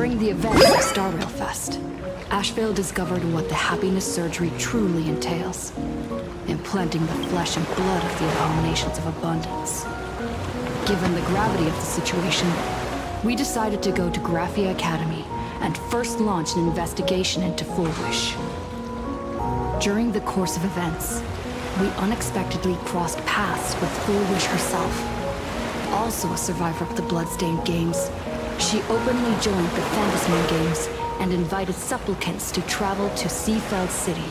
During the events of Star Rail Fest, AshValen discovered what the happiness surgery truly entails. Implanting the flesh and blood of the abominations of abundance. Given the gravity of the situation, we decided to go to Graphia Academy and first launch an investigation into Full Wish. During the course of events, we unexpectedly crossed paths with Full Wish herself. Also a survivor of the Bloodstained Games, she openly joined the Phantasmal Games and invited supplicants to travel to Seafeld City,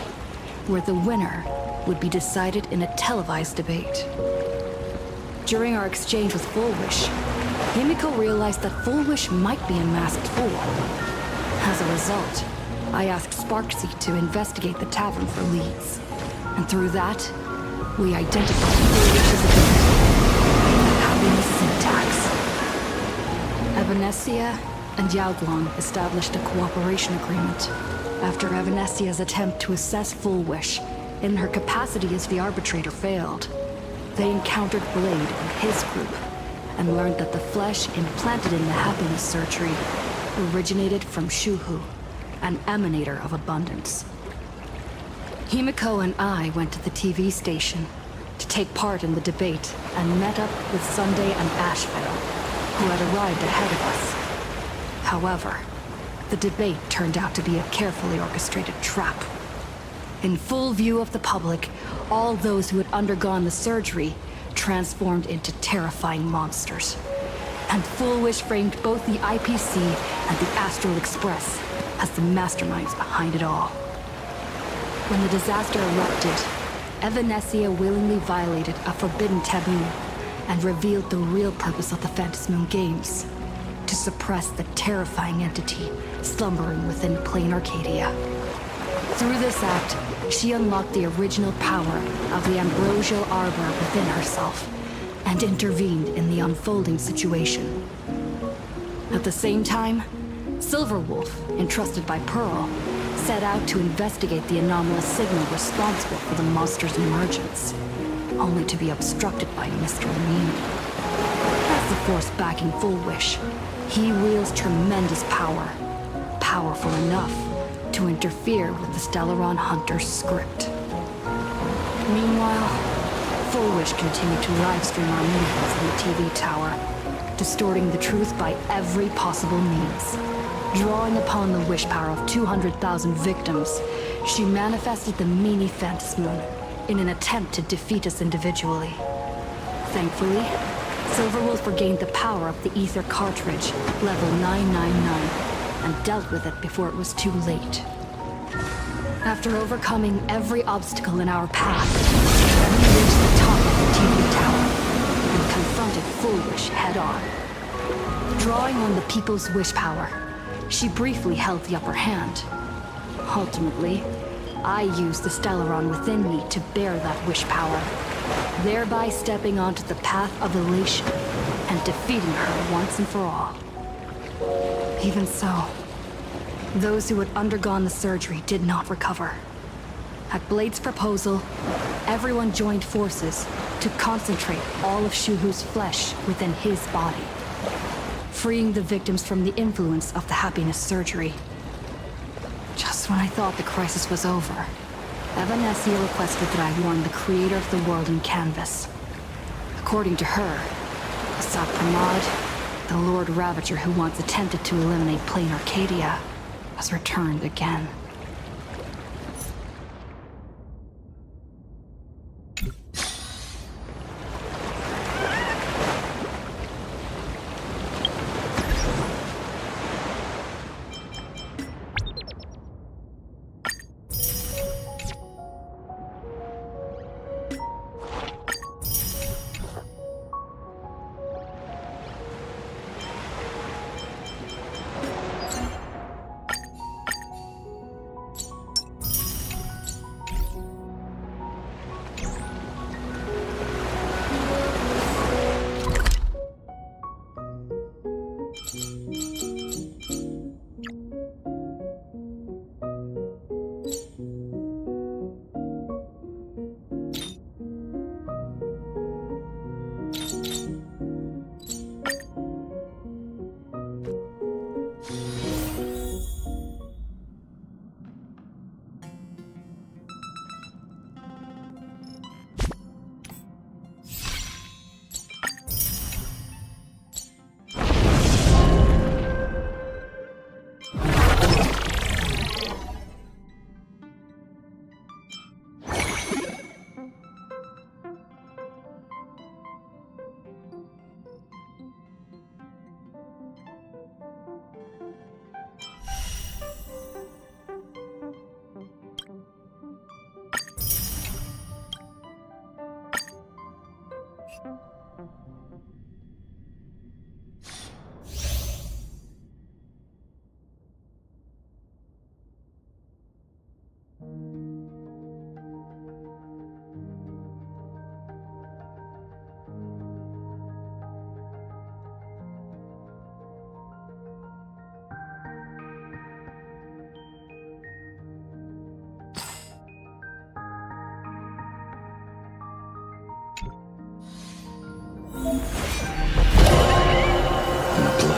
where the winner would be decided in a televised debate. During our exchange with Full Wish, Himiko realized that Full Wish might be a masked fool. As a result, I asked Sparksy to investigate the tavern for leads. And through that, we identified Full Wish's ability, the happiness syntax. Evanesia and Yaoguang established a cooperation agreement. After Evanesia's attempt to assess Full Wish, in her capacity as the arbitrator, failed, they encountered Blade and his group, and learned that the flesh implanted in the happiness surgery originated from Shuhu, an emanator of abundance. Himiko and I went to the TV station to take part in the debate and met up with Sunday and AshValen, who had arrived ahead of us. However, the debate turned out to be a carefully orchestrated trap. In full view of the public, all those who had undergone the surgery transformed into terrifying monsters. And Full Wish framed both the IPC and the Astral Express as the masterminds behind it all. When the disaster erupted, Evanesia willingly violated a forbidden taboo and revealed the real purpose of the Phantasmal Games: to suppress the terrifying entity slumbering within plain Arcadia. Through this act, she unlocked the original power of the ambrosial arbor within herself and intervened in the unfolding situation. At the same time, Silverwolf, entrusted by Pearl, set out to investigate the anomalous signal responsible for the monster's emergence, only to be obstructed by Mr. Mean. As the force backing Full Wish, he wields tremendous power, powerful enough to interfere with the Stellaron Hunter's script. Meanwhile, Full Wish continued to livestream our movements in the TV tower, distorting the truth by every possible means. Drawing upon the wish power of 200,000 victims, she manifested the Mini Phantasmoon in an attempt to defeat us individually. Thankfully, Silverwolf regained the power of the Ether cartridge, level 999, and dealt with it before it was too late. After overcoming every obstacle in our path, we reached the top of the TV tower and confronted Full Wish head-on. Drawing on the people's wish power, she briefly held the upper hand. Ultimately, I used the Stellaron within me to bear that wish power, thereby stepping onto the path of elation and defeating her once and for all. Even so, those who had undergone the surgery did not recover. At Blade's proposal, everyone joined forces to concentrate all of Shuhu's flesh within his body, freeing the victims from the influence of the happiness surgery. Just when I thought the crisis was over, Evanesia requested that I warn the creator of the world in canvas. According to her, Asad Pramad, the Lord Ravager who once attempted to eliminate plain Arcadia, has returned again.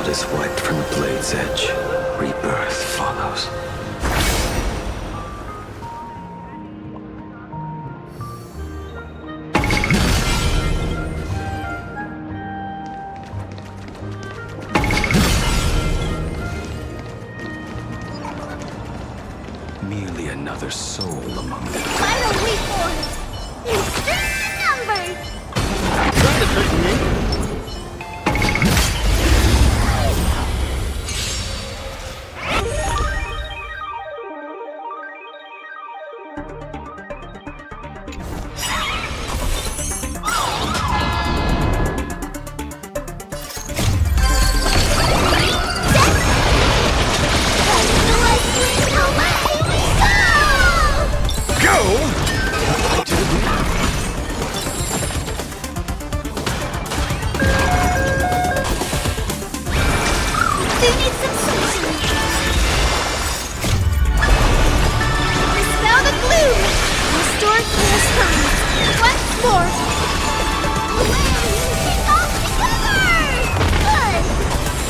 blood is wiped from the blade's edge, rebirth follows. Merely another soul among them. Final reform! Numbers! Trying to trick me?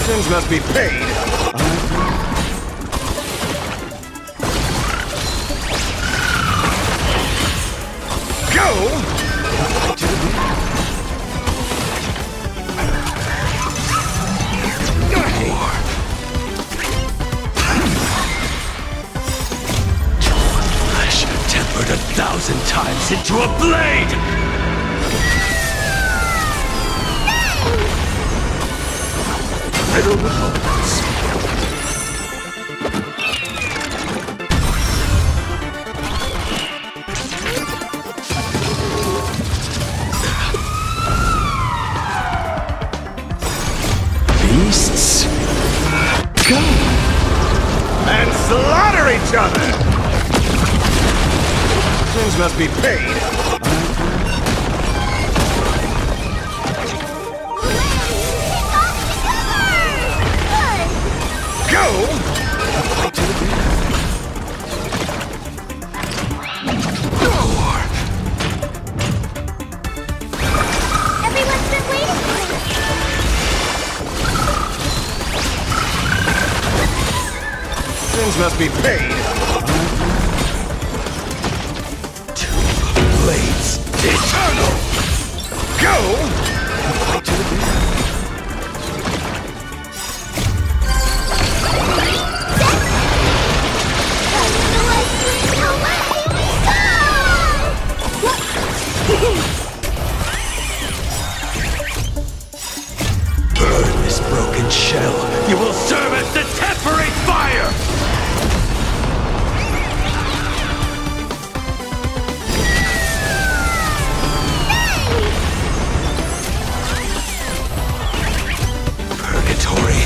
Sins must be paid. Go! Flesh tempered 1,000 times into a blade! I don't know. Beasts, go And slaughter each other! Sins must be paid. Everyone's been waiting for it! Sins must be paid. Two blades eternal! Go! Burn this broken shell. You will serve as the temporary fire! Purgatory,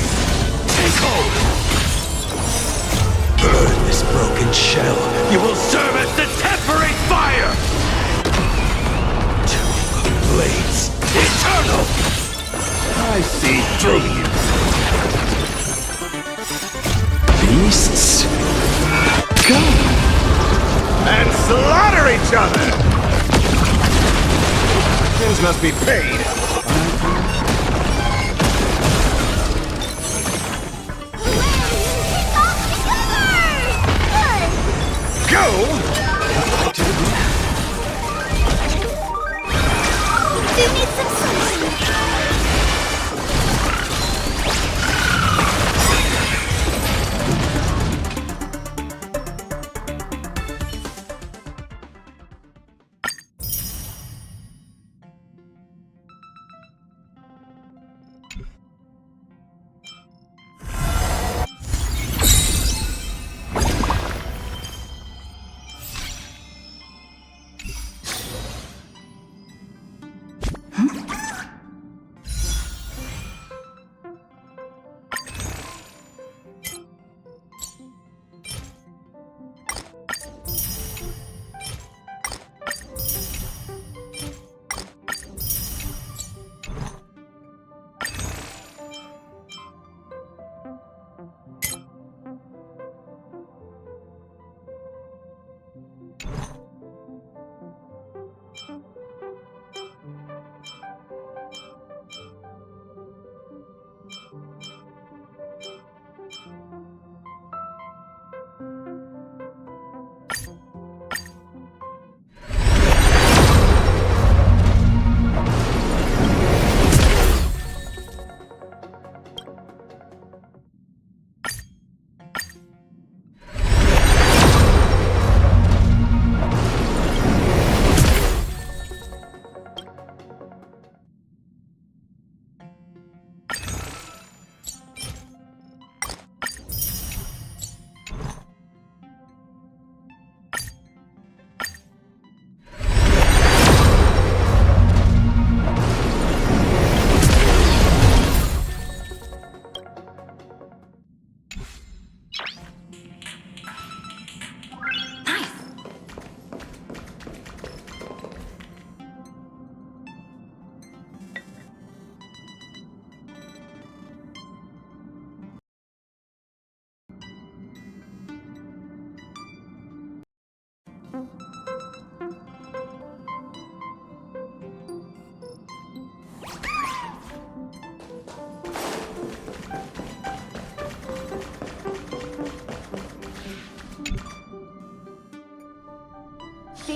take hold! Burn this broken shell. You will serve as the temporary fire! Two blades eternal! I see through you. Beasts, go! And slaughter each other! Sins must be paid. Go! Do need some sunshine.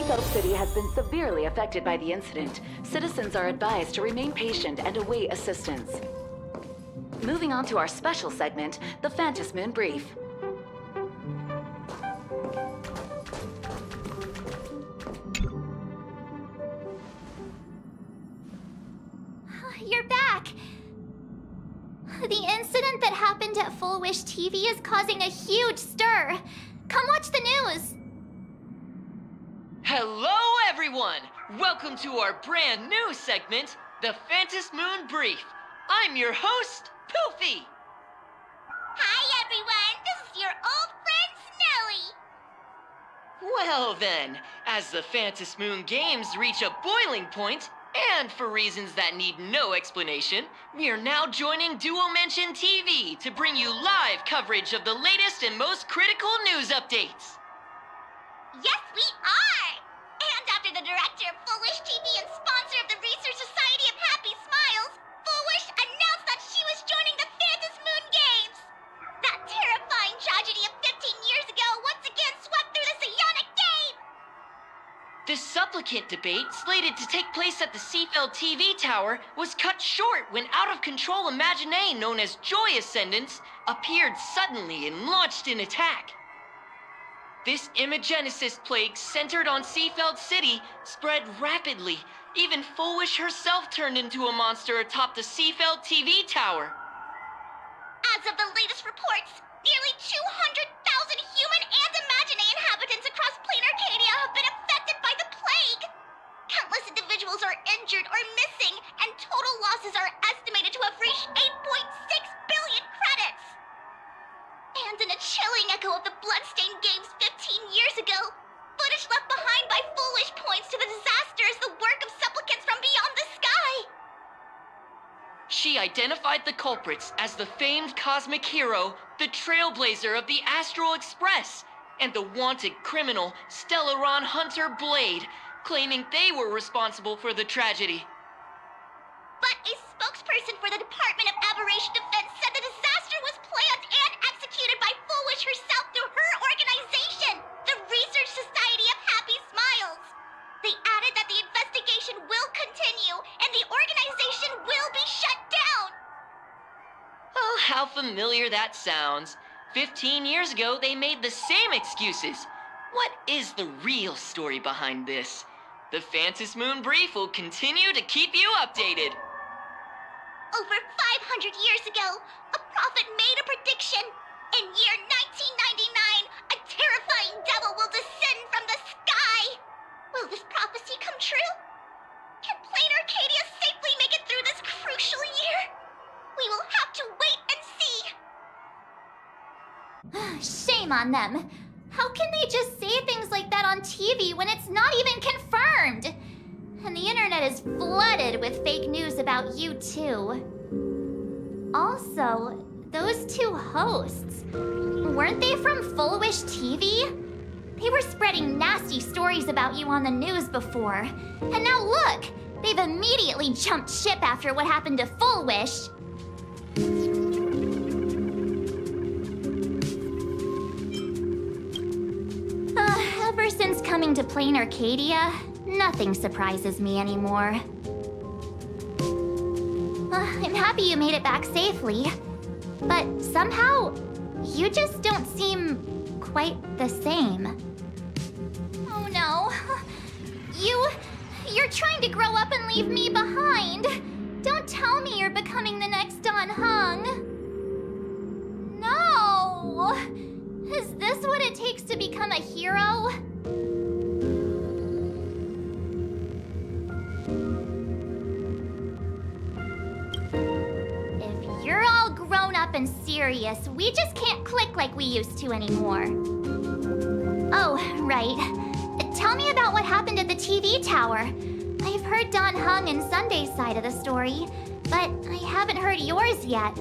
Seafeld City has been severely affected by the incident. Citizens are advised to remain patient and await assistance. Moving on to our special segment, the Phantom Moon Brief. You're back! The incident that happened at Full Wish TV is causing a huge stir. Come watch the news! Hello, everyone! Welcome to our brand new segment, the Phantom Moon Brief. I'm your host, Poofy. Hi, everyone! This is your old friend, Snowy! Well then, as the Phantom Moon games reach a boiling point, and for reasons that need no explanation, we are now joining Duo Mention TV to bring you live coverage of the latest and most critical news updates. Yes, we are! And after the director of Full Wish TV and sponsor of the Research Society of Happy Smiles, Full Wish announced that she was joining the Phantom Moon Games! That terrifying tragedy of 15 years ago once again swept through the psionic game! The supplicant debate, slated to take place at the Seafeld TV tower, was cut short when out-of-control Imagine known as Joy Ascendants appeared suddenly and launched an attack. This imagenesis plague centered on Seafeld City spread rapidly. Even Full Wish herself turned into a monster atop the Seafeld TV tower. As of the latest reports, nearly 200,000 human and Imagine inhabitants across plain Arcadia have been affected by the plague. Countless individuals are injured or missing, and total losses are estimated to have reached 8.6 billion credits. And in a chilling echo of the bloodstained games 15 years ago, footage left behind by Full Wish points to the disaster as the work of supplicants from beyond the sky. She identified the culprits as the famed cosmic hero, the trailblazer of the Astral Express, and the wanted criminal, Stellaron Hunter Blade, claiming they were responsible for the tragedy. But a spokesperson for the Department of Aberration Defense said the disaster was planned and executed by Full Wish herself through her organization, the Research Society of Happy Smiles. They added that the investigation will continue and the organization will be shut down. Oh, how familiar that sounds. 15 years ago, they made the same excuses. What is the real story behind this? The Phantom Moon Brief will continue to keep you updated. Over 500 years ago, a prophet made a prediction. In year 1999, a terrifying devil will descend from the sky. Will this prophecy come true? Can plain Arcadia safely make it through this crucial year? We will have to wait and see. Shame on them. How can they just say things like that on TV when it's not even confirmed? And the internet is flooded with fake news about you too. Also, those two hosts, weren't they from Full Wish TV? They were spreading nasty stories about you on the news before. And now look, they've immediately jumped ship after what happened to Full Wish. Ever since coming to plain Arcadia, nothing surprises me anymore. I'm happy you made it back safely, but somehow, you just don't seem quite the same. Oh no. You're trying to grow up and leave me behind. Don't tell me you're becoming the next Don Hung. No! Is this what it takes to become a hero? If you're all grown up and serious, we just can't click like we used to anymore. Oh, right. Tell me about what happened at the TV tower. I've heard Don Hung and Sunday's side of the story, but I haven't heard yours yet.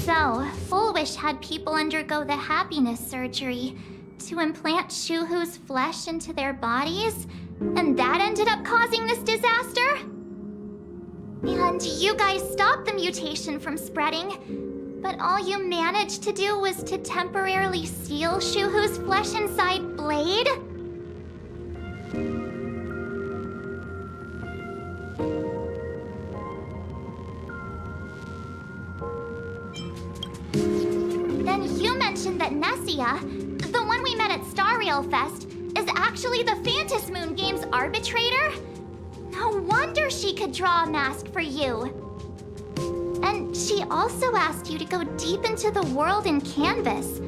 So, Full Wish had people undergo the happiness surgery to implant Shuhu's flesh into their bodies, and that ended up causing this disaster? And you guys stopped the mutation from spreading, But all you managed to do was to temporarily seal Shuhu's flesh inside Blade? Then you mentioned that Nessia, the one we met at Star Rail Fest, is actually the Phantom Moon Games arbitrator? No wonder she could draw a mask for you. And she also asked you to go deep into the world in Canvas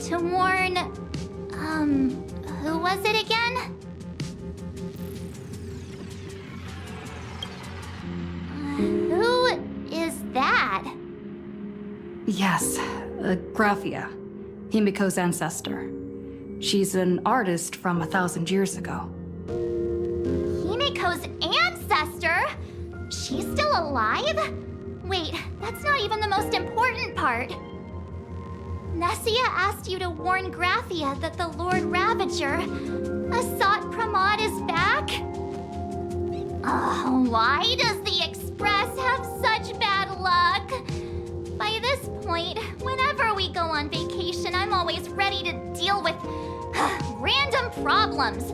to warn... who was it again? Who is that? Yes, Graphia, Himiko's ancestor. She's an artist from 1,000 years ago. Himiko's ancestor? She's still alive? Wait, that's not even the most important part. Nessia asked you to warn Graphia that the Lord Ravager, Asat Pramod, is back? Why does the Express have such bad luck? By this point, whenever we go on vacation, I'm always ready to deal with random problems.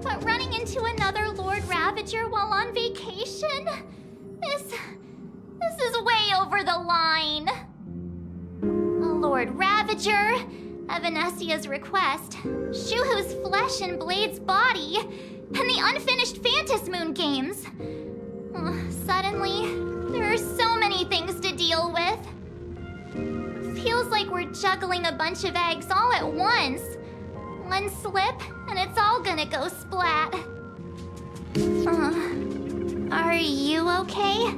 But running into another Lord Ravager while on vacation? This is way over the line. Lord Ravager, at Venesia's request, Shuhu's flesh and Blade's body, and the unfinished Phantom Moon Games. Suddenly, there are so many things to deal with. Feels like we're juggling a bunch of eggs all at once. One slip, and it's all gonna go splat. Are you okay?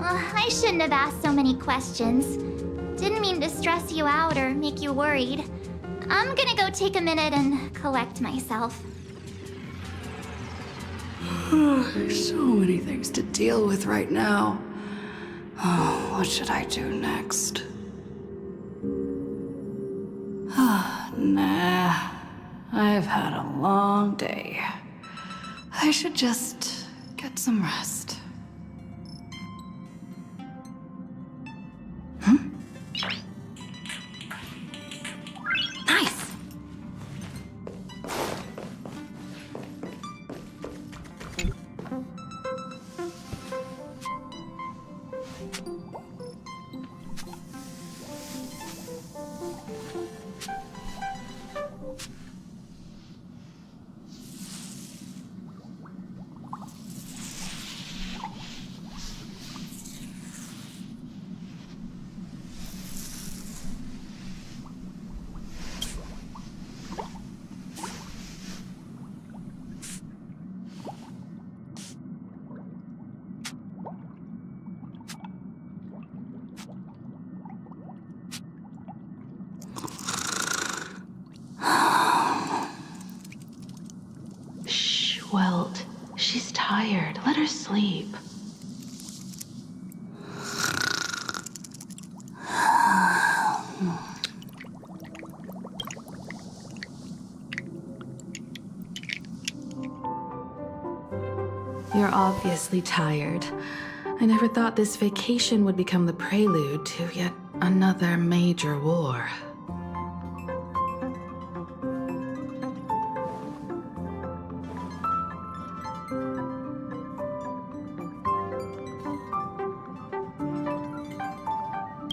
I shouldn't have asked so many questions. Didn't mean to stress you out or make you worried. I'm gonna go take a minute and collect myself. So many things to deal with right now. Oh, what should I do next? Nah, I've had a long day. I should just get some rest. Nice! Welt, she's tired. Let her sleep. You're obviously tired. I never thought this vacation would become the prelude to yet another major war.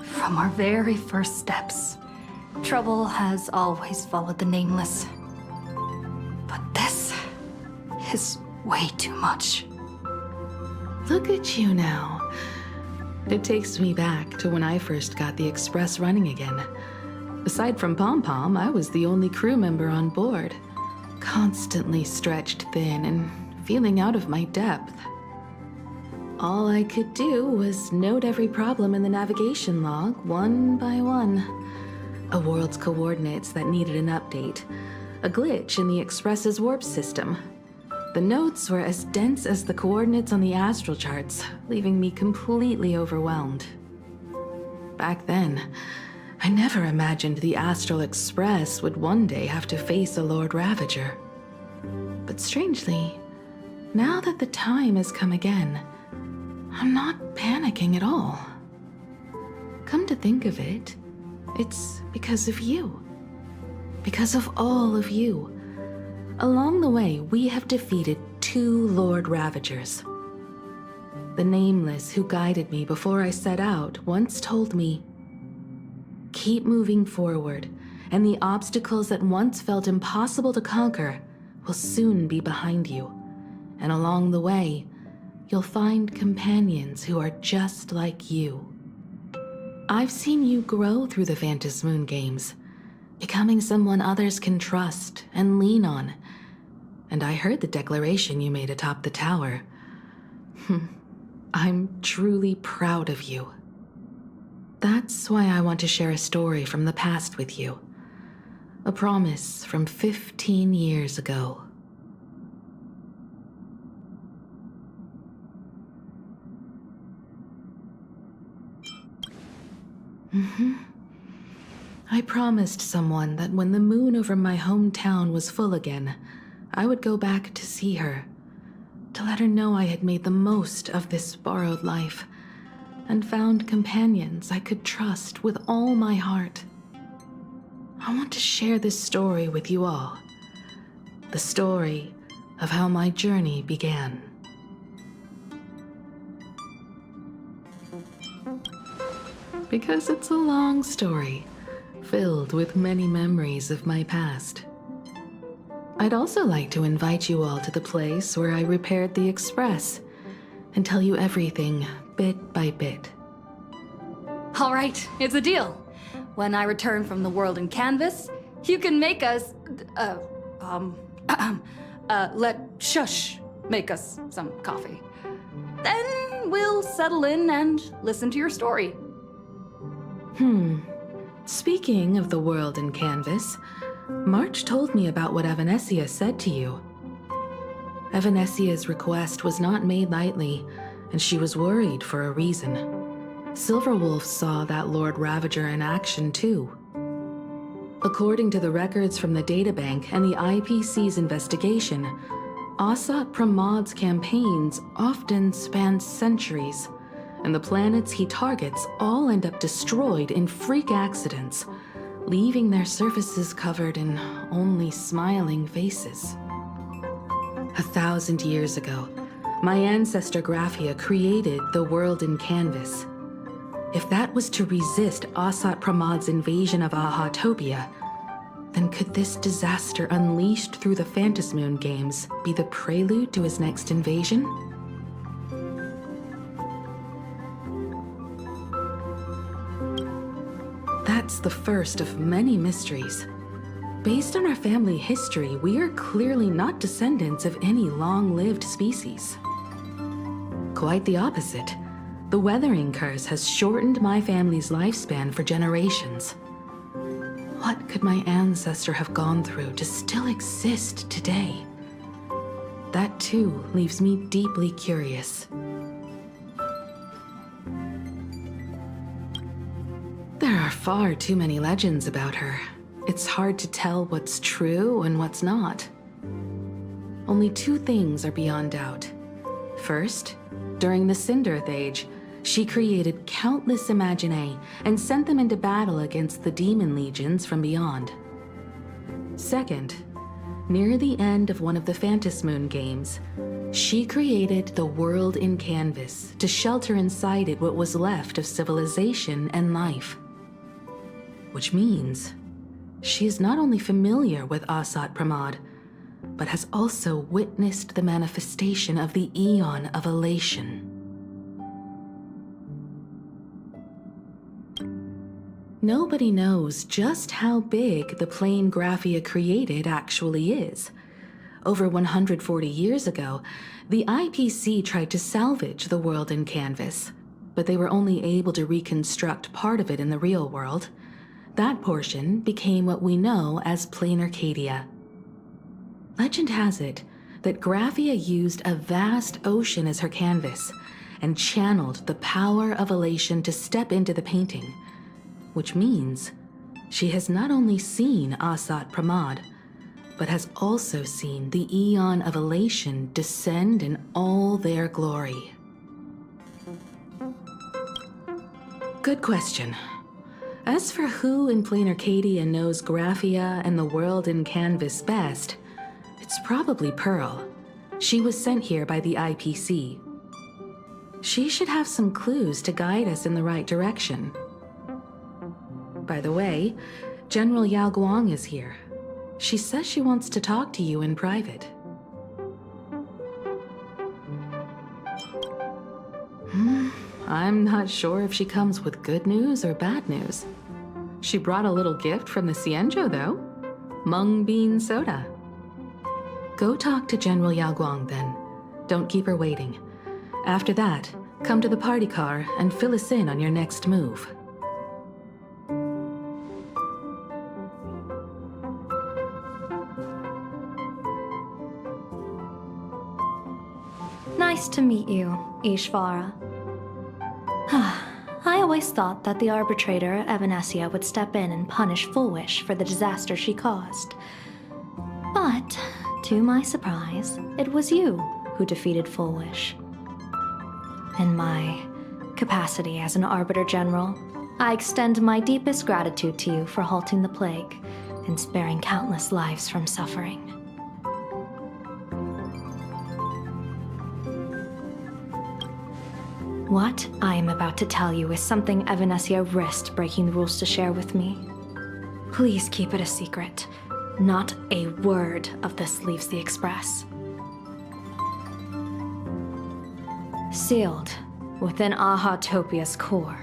From our very first steps, trouble has always followed the Nameless. But this is way too much. Look at you now. It takes me back to when I first got the Express running again. Aside from Pom Pom, I was the only crew member on board, constantly stretched thin and feeling out of my depth. All I could do was note every problem in the navigation log, one by one. A world's coordinates that needed an update. A glitch in the Express's warp system. The notes were as dense as the coordinates on the astral charts, leaving me completely overwhelmed. Back then, I never imagined the Astral Express would one day have to face a Lord Ravager. But strangely, now that the time has come again, I'm not panicking at all. Come to think of it, it's because of you. Because of all of you. Along the way, we have defeated 2 Lord Ravagers. The Nameless who guided me before I set out once told me, keep moving forward, and the obstacles that once felt impossible to conquer will soon be behind you. And along the way, you'll find companions who are just like you. I've seen you grow through the Phantom Moon games, becoming someone others can trust and lean on. And I heard the declaration you made atop the tower. I'm truly proud of you. That's why I want to share a story from the past with you. A promise from 15 years ago. I promised someone that when the moon over my hometown was full again, I would go back to see her, to let her know I had made the most of this borrowed life, and found companions I could trust with all my heart. I want to share this story with you all. The story of how my journey began. Because it's a long story, filled with many memories of my past. I'd also like to invite you all to the place where I repaired the Express and tell you everything bit by bit. All right, it's a deal. When I return from the world in canvas, you can make us, let Shush make us some coffee. Then we'll settle in and listen to your story. Speaking of the world in canvas, March told me about what Evanescia said to you. Evanessia's request was not made lightly, and she was worried for a reason. Silverwolf saw that Lord Ravager in action too. According to the records from the databank and the IPC's investigation, Asat Pramad's campaigns often span centuries, and the planets he targets all end up destroyed in freak accidents, leaving their surfaces covered in only smiling faces. 1,000 years ago, my ancestor Graphia created the world in canvas. If that was to resist Asat Pramad's invasion of Ahatopia, then could this disaster unleashed through the Phantom Moon games be the prelude to his next invasion? That's the first of many mysteries. Based on our family history, we are clearly not descendants of any long-lived species. Quite the opposite. The weathering curse has shortened my family's lifespan for generations. What could my ancestor have gone through to still exist today? That too leaves me deeply curious. There are far too many legends about her. It's hard to tell what's true and what's not. Only 2 things are beyond doubt. First, during the Cinderth Age, she created countless Imaginae and sent them into battle against the demon legions from beyond. Second, near the end of one of the Phantom Moon games, she created the world in canvas to shelter inside it what was left of civilization and life. Which means she is not only familiar with Asat Pramad, but has also witnessed the manifestation of the Eon of Elation. Nobody knows just how big the plane Graphia created actually is. Over 140 years ago, the IPC tried to salvage the world in canvas, but they were only able to reconstruct part of it in the real world. That portion became what we know as Plain Arcadia. Legend has it that Graphia used a vast ocean as her canvas and channeled the power of elation to step into the painting. which means she has not only seen Asat Pramod, but has also seen the Eon of Elation descend in all their glory. Good question. As for who in Plain Arcadia knows Graphia and the world in Canvas best, it's probably Pearl. She was sent here by the IPC. She should have some clues to guide us in the right direction. By the way, General Yao Guang is here. She says she wants to talk to you in private. I'm not sure if she comes with good news or bad news. She brought a little gift from the Cienjo, though. Mung bean soda. Go talk to General Yao Guang, then. Don't keep her waiting. After that, come to the party car and fill us in on your next move. Nice to meet you, AshValen. I always thought that the arbitrator, Evanescia, would step in and punish Fullwish for the disaster she caused. But, to my surprise, it was you who defeated Fullwish. In my capacity as an Arbiter General, I extend my deepest gratitude to you for halting the plague and sparing countless lives from suffering. What I am about to tell you is something Evanescia risked breaking the rules to share with me. Please keep it a secret. Not a word of this leaves the Express. Sealed within Ahatopia's core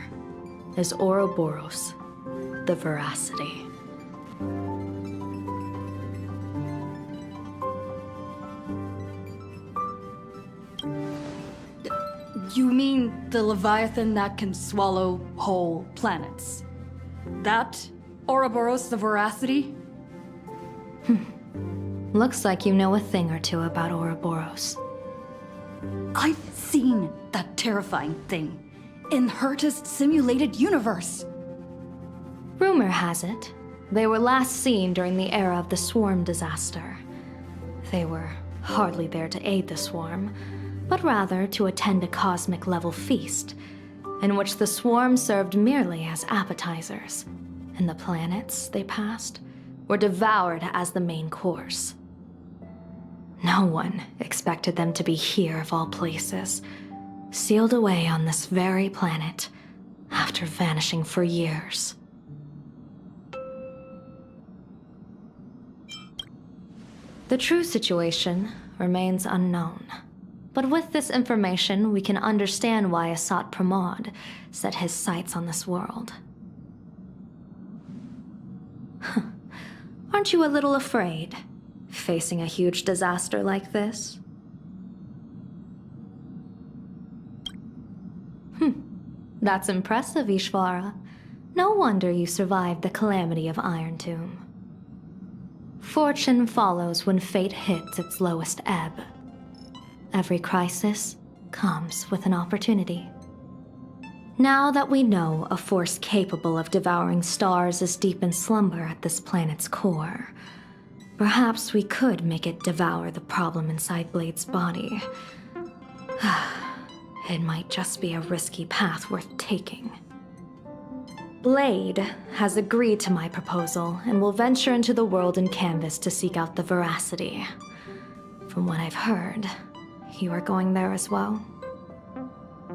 is Ouroboros, the Veracity. You mean the Leviathan that can swallow whole planets? That Ouroboros the Veracity? Looks like you know a thing or two about Ouroboros. I've seen that terrifying thing in Herta's simulated universe. Rumor has it, they were last seen during the era of the Swarm disaster. They were hardly there to aid the Swarm, but rather to attend a cosmic-level feast, in which the Swarm served merely as appetizers, and the planets they passed were devoured as the main course. No one expected them to be here of all places, sealed away on this very planet, after vanishing for years. The true situation remains unknown. But with this information, we can understand why Asat Pramod set his sights on this world. Aren't you a little afraid, facing a huge disaster like this? That's impressive, AshValen. No wonder you survived the calamity of Iron Tomb. Fortune follows when fate hits its lowest ebb. Every crisis comes with an opportunity. Now that we know a force capable of devouring stars is deep in slumber at this planet's core, perhaps we could make it devour the problem inside Blade's body. It might just be a risky path worth taking. Blade has agreed to my proposal and will venture into the world in Canvas to seek out the Veracity. From what I've heard, you are going there as well?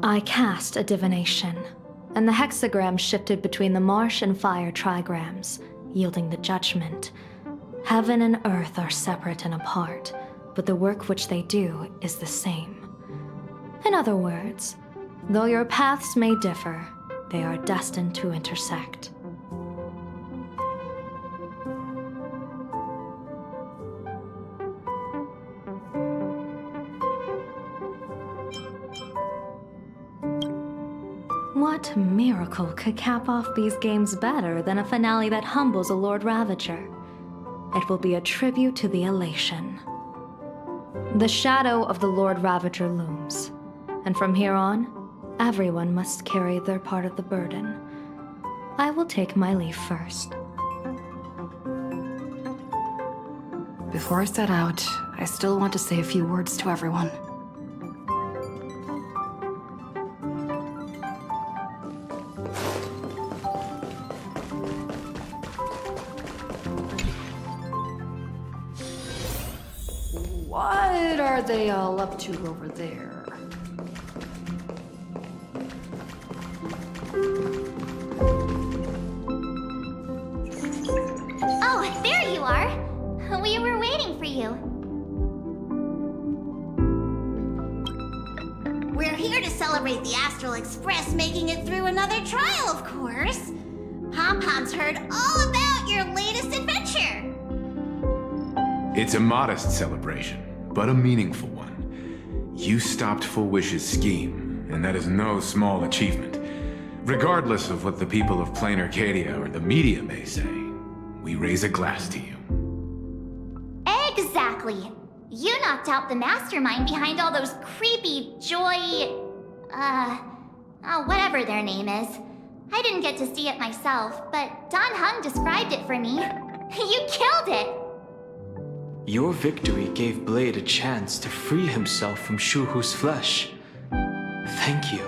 I cast a divination, and the hexagram shifted between the marsh and fire trigrams, yielding the judgment. Heaven and earth are separate and apart, but the work which they do is the same. In other words, though your paths may differ, they are destined to intersect. What miracle could cap off these games better than a finale that humbles a Lord Ravager? It will be a tribute to the elation. The shadow of the Lord Ravager looms, and from here on, everyone must carry their part of the burden. I will take my leave first. Before I set out, I still want to say a few words to everyone. What are they all up to over there? Oh, there you are. We were waiting for you. We're here to celebrate the Astral Express making it through another trial, of course. Pom-Pom's heard all about your latest adventure. It's a modest celebration, but a meaningful one. You stopped Full Wish's scheme, and that is no small achievement. Regardless of what the people of Plain Arcadia or the media may say, we raise a glass to you. Exactly. You knocked out the mastermind behind all those creepy whatever their name is. I didn't get to see it myself, but Don Hung described it for me. You killed it! Your victory gave Blade a chance to free himself from Shuhu's flesh. Thank you.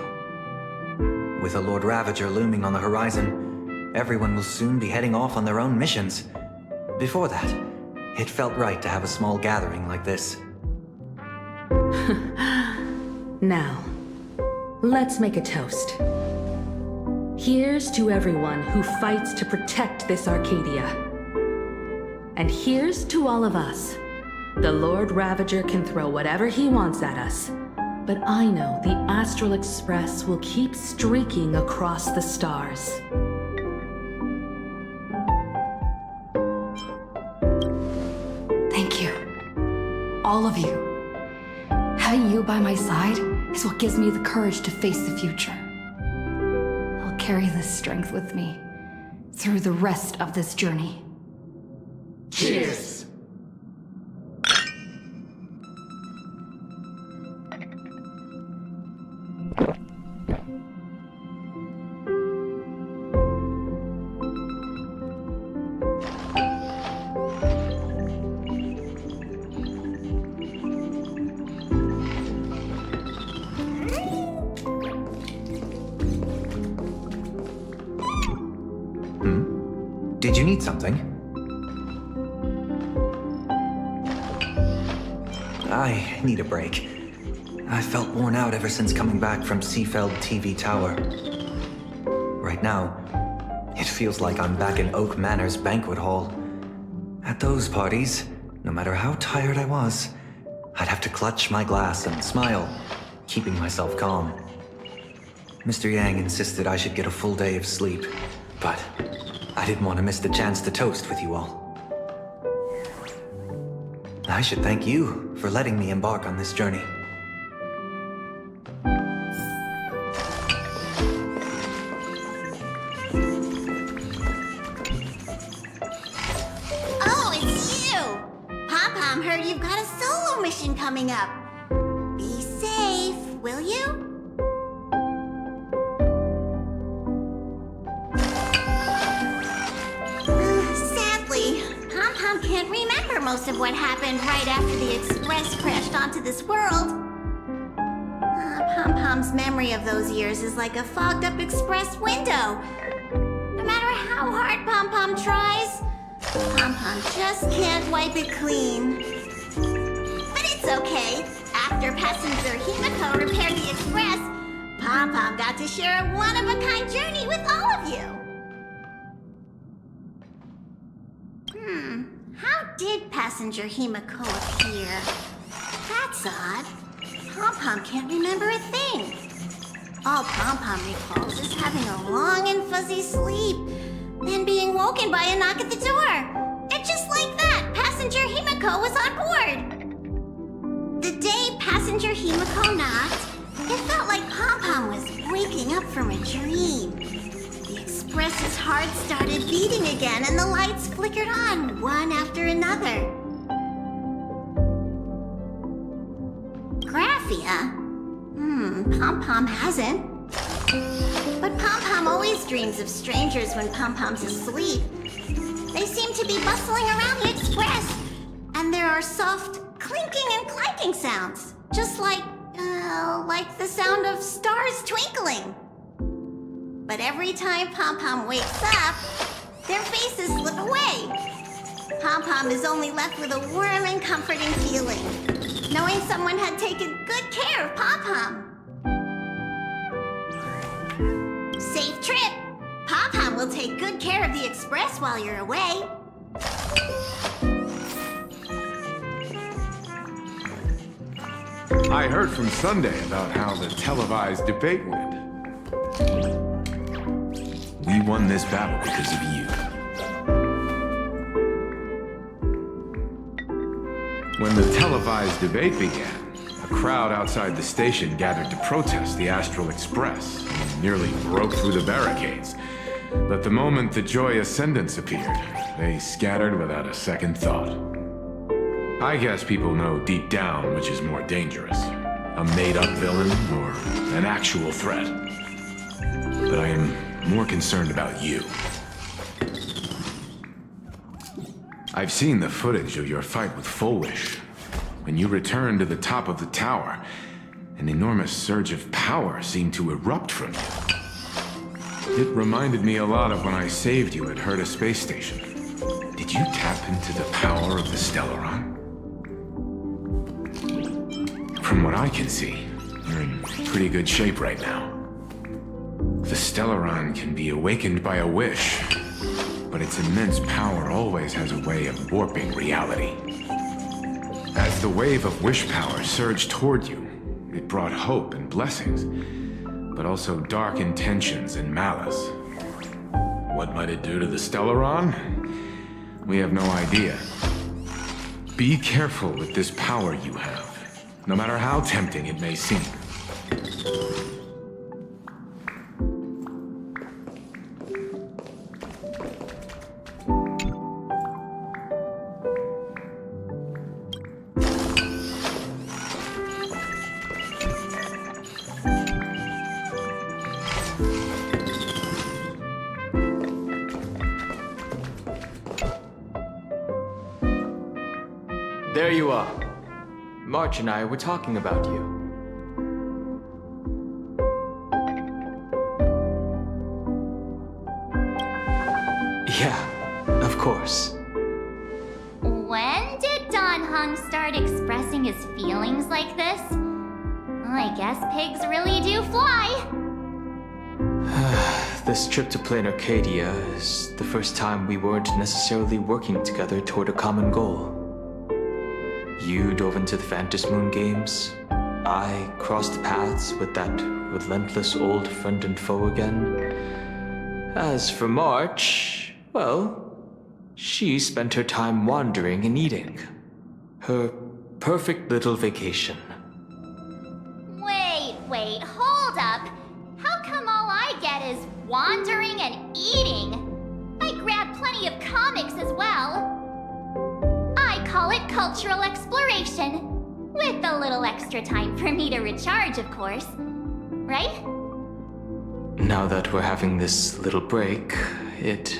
With a Lord Ravager looming on the horizon, everyone will soon be heading off on their own missions. Before that, it felt right to have a small gathering like this. Now, let's make a toast. Here's to everyone who fights to protect this Arcadia. And here's to all of us. The Lord Ravager can throw whatever he wants at us, but I know the Astral Express will keep streaking across the stars. Thank you. All of you. Having you by my side is what gives me the courage to face the future. I'll carry this strength with me through the rest of this journey. Cheers! Did you need something? I need a break. I felt worn out ever since coming back from Seafeld TV Tower. Right now, it feels like I'm back in Oak Manor's banquet hall. At those parties, no matter how tired I was, I'd have to clutch my glass and smile, keeping myself calm. Mr. Yang insisted I should get a full day of sleep, but I didn't want to miss the chance to toast with you all. I should thank you for letting me embark on this journey. Oh, it's you! Pom-Pom heard you've got a solo mission coming up. Be safe, will you? Sadly, Pom-Pom can't remember most of what happened right after the Express crashed onto this world. Pom-Pom's memory of those years is like a fogged-up Express window. No matter how hard Pom-Pom tries, Pom-Pom just can't wipe it clean. But it's okay. After passenger Himiko repaired the Express, Pom-Pom got to share a one-of-a-kind journey with all of you. How did passenger Himiko appear? That's odd. Pom-Pom can't remember a thing. All Pom-Pom recalls is having a long and fuzzy sleep, then being woken by a knock at the door. And just like that, passenger Himiko was on board. The day passenger Himiko knocked, it felt like Pom-Pom was waking up from a dream. The Express's heart started beating again and the lights flickered on one after another. Graphia? Pom-Pom hasn't. But Pom-Pom always always dreams of strangers when Pom-Pom's asleep. They seem to be bustling around the express, and there are soft clinking and clanking sounds, just like the sound of stars twinkling. But every time Pom-Pom wakes up, their faces slip away. Pom-Pom is only left with a warm and comforting feeling, knowing someone had taken good care of Pom-Pom. Safe trip! Pom-Pom will take good care of the express while you're away. I heard from Sunday about how the televised debate went. We won this battle because of you. When the televised debate began, a crowd outside the station gathered to protest the Astral Express and nearly broke through the barricades. But the moment the Joy Ascendants appeared, they scattered without a second thought. I guess people know deep down which is more dangerous, a made-up villain or an actual threat. But I am more concerned about you. I've seen the footage of your fight with Fullwish. When you returned to the top of the tower, an enormous surge of power seemed to erupt from you. It reminded me a lot of when I saved you at Herta Space Station. Did you tap into the power of the Stellaron? From what I can see, you're in pretty good shape right now. The Stellaron can be awakened by a wish, but its immense power always has a way of warping reality. As the wave of wish power surged toward you, it brought hope and blessings, but also dark intentions and malice. What might it do to the Stellaron? We have no idea. Be careful with this power you have, no matter how tempting it may seem. There you are. March and I were talking about you. Yeah, of course. When did Don Hung start expressing his feelings like this? I guess pigs really do fly. This trip to Plain Arcadia is the first time we weren't necessarily working together toward a common goal. You dove into the Phantasmoon games. I crossed paths with that relentless old friend and foe again. As for March, well, she spent her time wandering and eating. Her perfect little vacation. Wait, hold up. How come all I get is wandering and eating? I grab plenty of comics as well. I call it cultural exploration. With a little extra time for me to recharge, of course. Right? Now that we're having this little break, it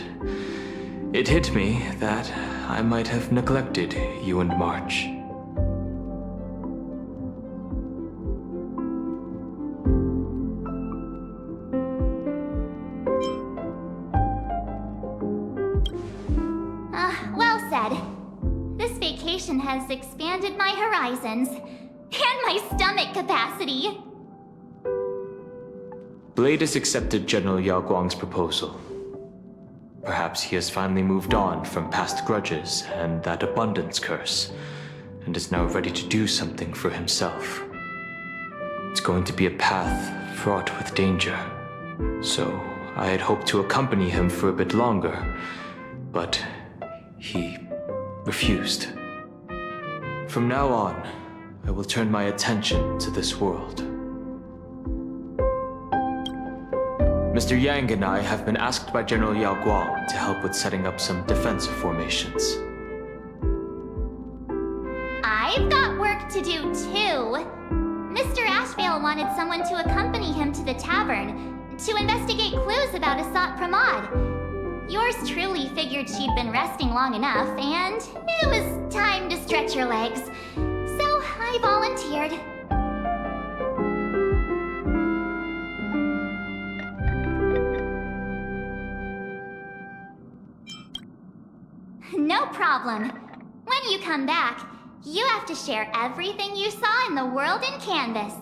hit me that I might have neglected you and March. Well said. This vacation has expanded my horizons and my stomach capacity. Blade has accepted General Yao Guang's proposal. Perhaps he has finally moved on from past grudges and that abundance curse, and is now ready to do something for himself. It's going to be a path fraught with danger, so I had hoped to accompany him for a bit longer, but he refused. From now on, I will turn my attention to this world. Mr. Yang and I have been asked by General Yao Guang to help with setting up some defensive formations. I've got work to do too. Mr. AshValen wanted someone to accompany him to the tavern to investigate clues about Asat Pramod. Yours truly figured she'd been resting long enough, and it was time to stretch her legs. So I volunteered. No problem. When you come back, you have to share everything you saw in the world in Canvas.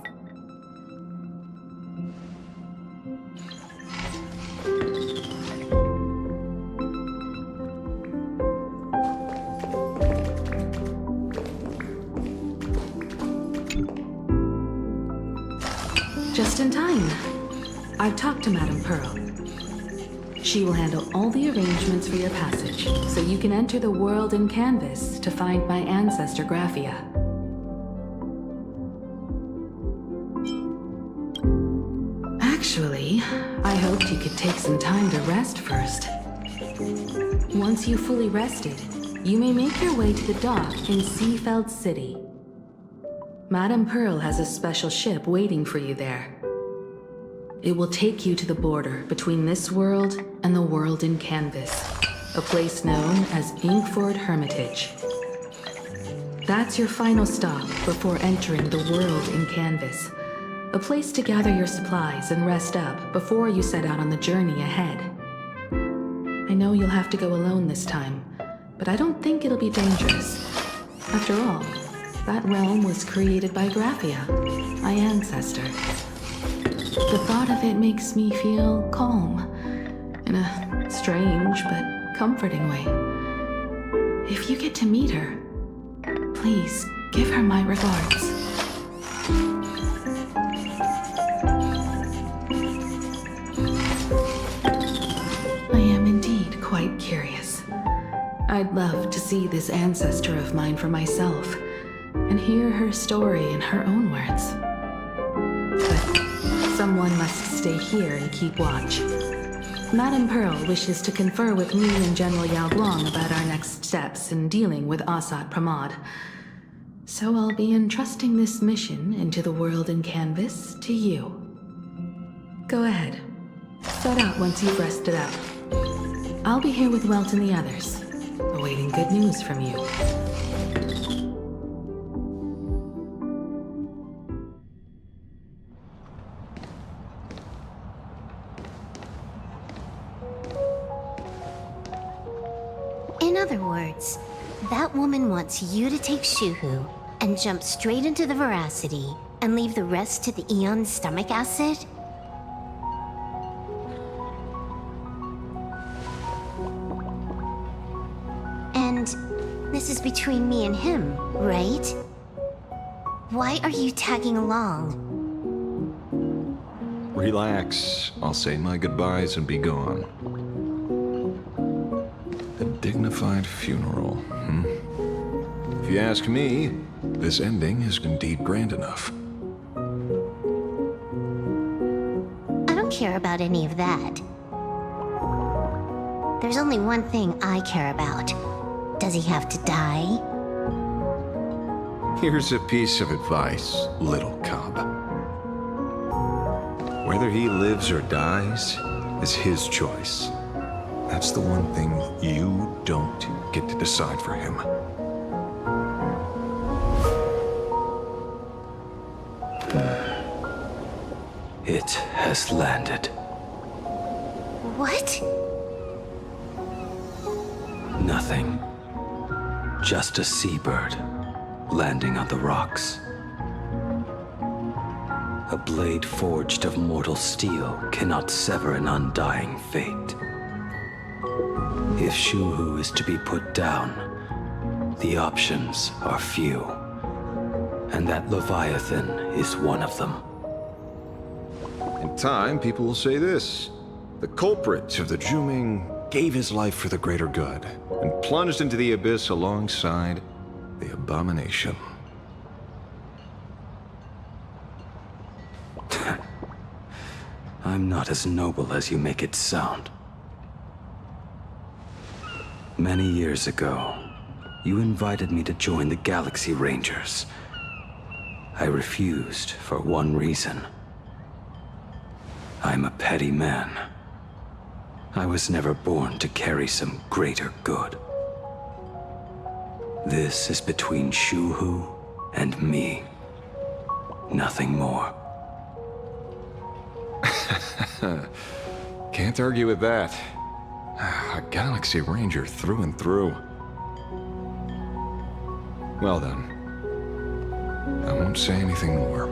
Just in time. I've talked to Madame Pearl. She will handle all the arrangements for your passage, so you can enter the world in Canvas to find my ancestor Graphia. Actually, I hoped you could take some time to rest first. Once you've fully rested, you may make your way to the dock in Seafeld City. Madame Pearl has a special ship waiting for you there. It will take you to the border between this world and the world in Canvas, a place known as Inkford Hermitage. That's your final stop before entering the world in Canvas, a place to gather your supplies and rest up before you set out on the journey ahead. I know you'll have to go alone this time, but I don't think it'll be dangerous. After all, that realm was created by Graphia, my ancestor. The thought of it makes me feel calm, in a strange but comforting way. If you get to meet her, please give her my regards. I am indeed quite curious. I'd love to see this ancestor of mine for myself, and hear her story in her own words. But someone must stay here and keep watch. Madame Pearl wishes to confer with me and General Yao Guang about our next steps in dealing with Asat Pramod. So I'll be entrusting this mission into the world in Canvas to you. Go ahead. Set out once you've rested up. I'll be here with Welt and the others, awaiting good news from you. In other words, that woman wants you to take Shuhu and jump straight into the Veracity and leave the rest to the Eon's stomach acid? And this is between me and him, right? Why are you tagging along? Relax. I'll say my goodbyes and be gone. A dignified funeral, If you ask me, this ending is indeed grand enough. I don't care about any of that. There's only one thing I care about. Does he have to die? Here's a piece of advice, little cub. Whether he lives or dies is his choice. That's the one thing you don't get to decide for him. It has landed. What? Nothing. Just a seabird landing on the rocks. A blade forged of mortal steel cannot sever an undying fate. If Shuhu is to be put down, the options are few, and that Leviathan is one of them. In time, people will say this. The culprit of the Juming gave his life for the greater good, and plunged into the abyss alongside the abomination. I'm not as noble as you make it sound. Many years ago, you invited me to join the Galaxy Rangers. I refused for one reason. I'm a petty man. I was never born to carry some greater good. This is between Shuhu and me. Nothing more. Can't argue with that. A Galaxy Ranger through and through. Well then. I won't say anything more.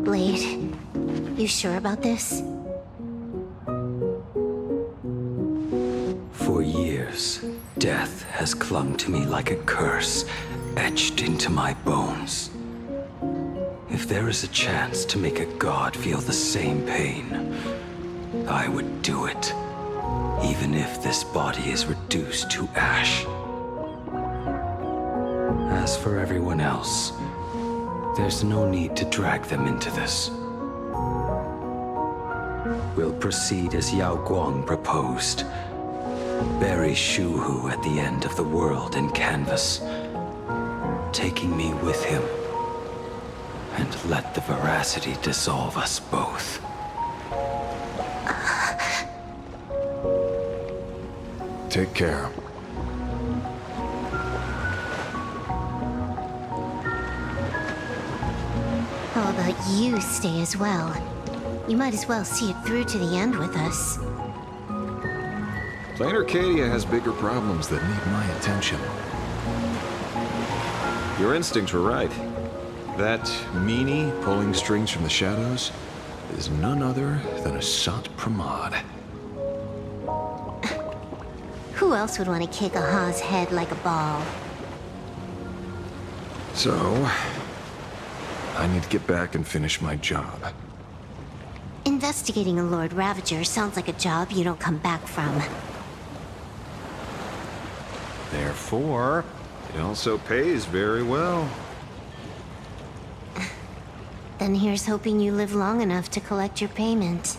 Blade, you sure about this? For years, death has clung to me like a curse, etched into my bones. If there is a chance to make a god feel the same pain, I would do it, even if this body is reduced to ash. As for everyone else, there's no need to drag them into this. We'll proceed as Yao Guang proposed. Bury Shuhu at the end of the world in canvas, taking me with him, and let the veracity dissolve us both. Take care. How about you stay as well? You might as well see it through to the end with us. Plain Arcadia has bigger problems that need my attention. Your instincts were right. That meanie pulling strings from the shadows is none other than a Sat Pramod. Who else would want to kick a Ha's head like a ball? So, I need to get back and finish my job. Investigating a Lord Ravager sounds like a job you don't come back from. Therefore, it also pays very well. Then here's hoping you live long enough to collect your payment.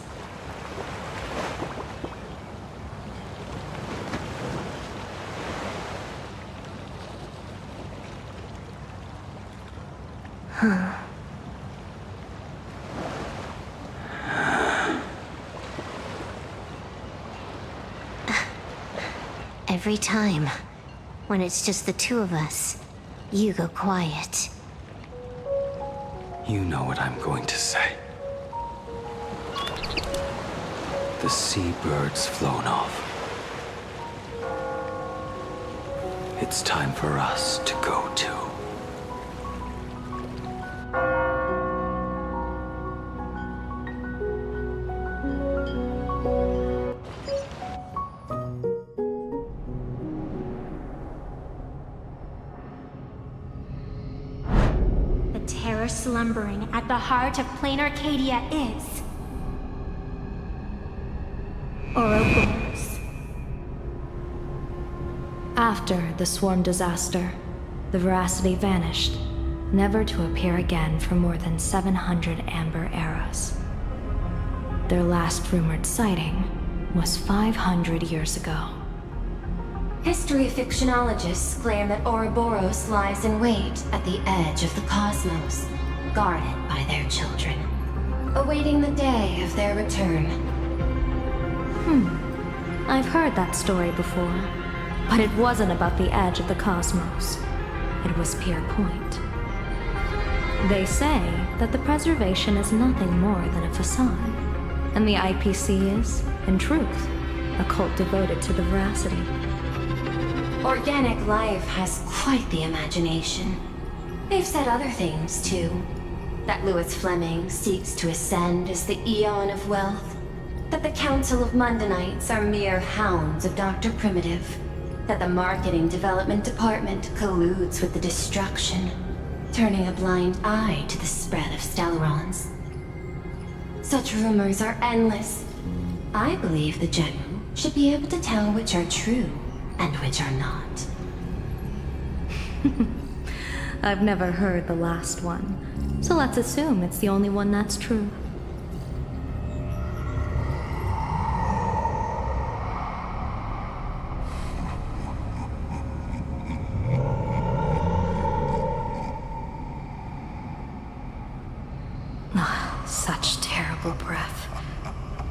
Every time, when it's just the two of us, you go quiet. You know what I'm going to say. The seabird's flown off. It's time for us to go too. Slumbering at the heart of Plain Arcadia is Ouroboros. After the swarm disaster, the veracity vanished, never to appear again for more than 700 amber eras. Their last rumored sighting was 500 years ago. History fictionologists claim that Ouroboros lies in wait at the edge of the cosmos, guarded by their children, awaiting the day of their return. I've heard that story before, but it wasn't about the edge of the cosmos. It was Pier Point. They say that the preservation is nothing more than a facade, and the IPC is, in truth, a cult devoted to the veracity. Organic life has quite the imagination. They've said other things, too. That Louis Fleming seeks to ascend as the Eon of Wealth. That the Council of Mundanites are mere hounds of Dr. Primitive. That the Marketing Development Department colludes with the destruction, turning a blind eye to the spread of Stellarons. Such rumors are endless. I believe the General should be able to tell which are true and which are not. I've never heard the last one, so let's assume it's the only one that's true. such terrible breath.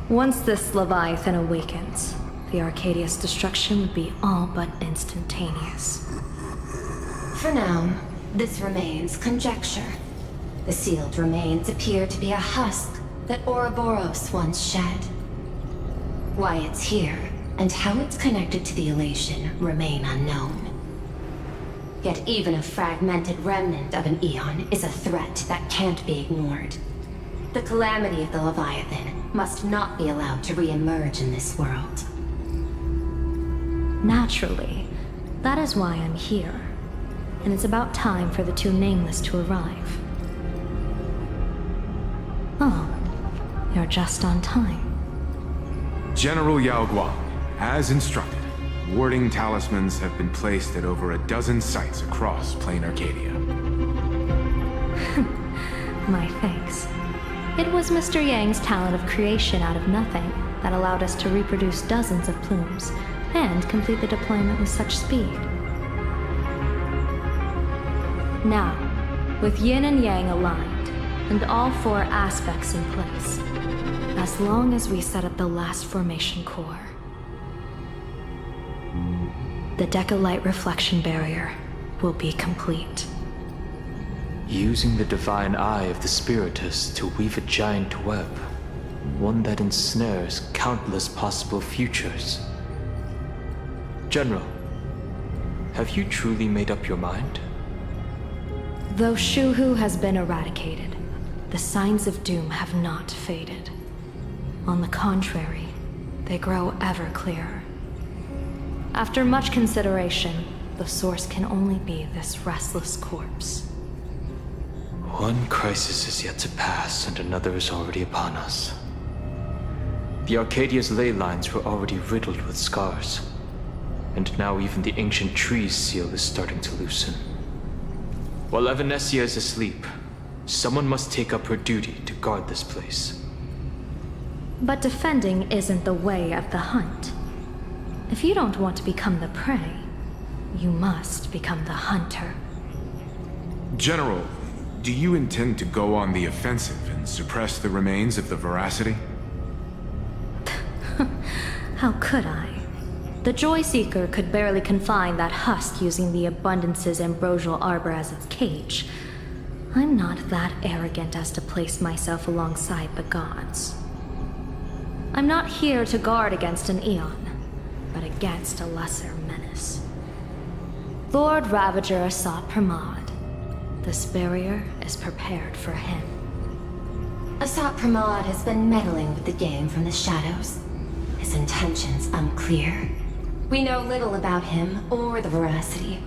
Once this Leviathan awakens, the Arcadia's destruction would be all but instantaneous. For now, this remains conjecture. The sealed remains appear to be a husk that Ouroboros once shed. Why it's here, and how it's connected to the elation, remain unknown. Yet even a fragmented remnant of an Eon is a threat that can't be ignored. The calamity of the Leviathan must not be allowed to re-emerge in this world. Naturally, that is why I'm here. And it's about time for the two Nameless to arrive. Oh, you're just on time. General Yao Guang, as instructed, warding talismans have been placed at over a dozen sites across Plain Arcadia. My thanks. It was Mr. Yang's talent of creation out of nothing that allowed us to reproduce dozens of plumes and complete the deployment with such speed. Now, with Yin and Yang aligned, and all four aspects in place, as long as we set up the last formation core, the Decalight reflection barrier will be complete. Using the divine eye of the Spiritus to weave a giant web, one that ensnares countless possible futures. General, have you truly made up your mind? Though Shuhu has been eradicated, the signs of doom have not faded. On the contrary, they grow ever clearer. After much consideration, the source can only be this restless corpse. One crisis is yet to pass, and another is already upon us. The Arcadia's ley lines were already riddled with scars, and now even the ancient tree's seal is starting to loosen. While Evanescia is asleep, someone must take up her duty to guard this place. But defending isn't the way of the hunt. If you don't want to become the prey, you must become the hunter. General, do you intend to go on the offensive and suppress the remains of the Veracity? How could I? The Joyseeker could barely confine that husk using the Abundance's ambrosial arbor as its cage. I'm not that arrogant as to place myself alongside the gods. I'm not here to guard against an Eon, but against a lesser menace. Lord Ravager Asat Pramad. This barrier is prepared for him. Asat Pramad has been meddling with the game from the shadows. His intentions unclear. We know little about him or the Veracity.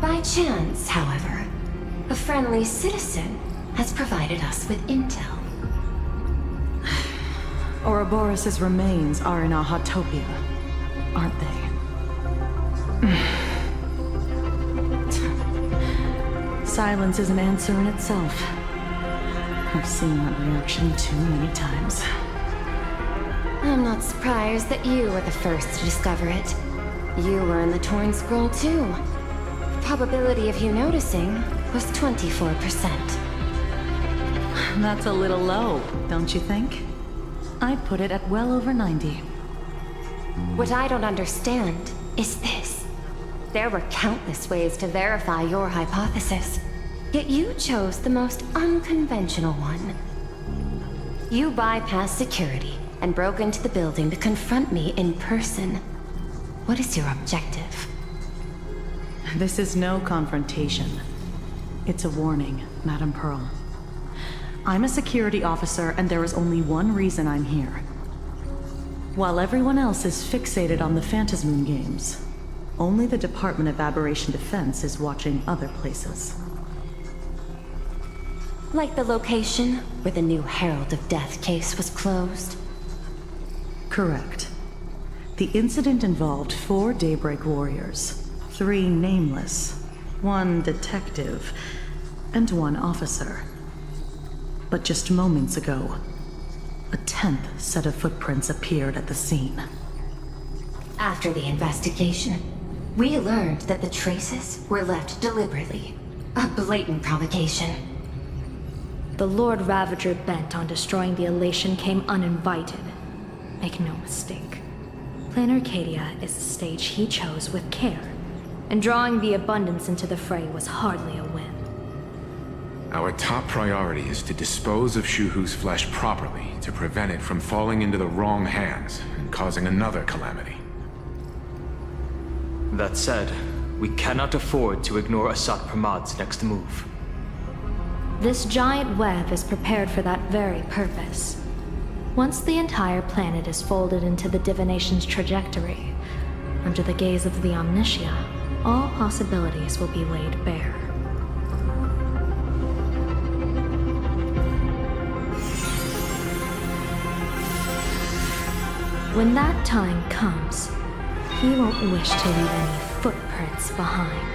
By chance, however, a friendly citizen has provided us with intel. Ouroboros' remains are in Ahatopia, aren't they? Silence is an answer in itself. I've seen that reaction too many times. I'm not surprised that you were the first to discover it. You were in the Torn Scroll too. The probability of you noticing was 24%. That's a little low, don't you think? I'd put it at well over 90. What I don't understand is this. There were countless ways to verify your hypothesis, yet you chose the most unconventional one. You bypassed security and broke into the building to confront me in person. What is your objective? This is no confrontation. It's a warning, Madame Pearl. I'm a security officer, and there is only one reason I'm here. While everyone else is fixated on the Phantasmoon games, only the Department of Aberration Defense is watching other places. Like the location where the new Herald of Death case was closed? Correct. The incident involved 4 Daybreak warriors, 3 nameless, 1 detective, and 1 officer. But just moments ago, a 10th set of footprints appeared at the scene. After the investigation, we learned that the traces were left deliberately. A blatant provocation. The Lord Ravager bent on destroying the elation came uninvited. Make no mistake. Planar Arcadia is a stage he chose with care, and drawing the abundance into the fray was hardly a win. Our top priority is to dispose of Shuhu's flesh properly to prevent it from falling into the wrong hands and causing another calamity. That said, we cannot afford to ignore Asat Pramad's next move. This giant web is prepared for that very purpose. Once the entire planet is folded into the divination's trajectory, under the gaze of the Omnitia, all possibilities will be laid bare. When that time comes, he won't wish to leave any footprints behind.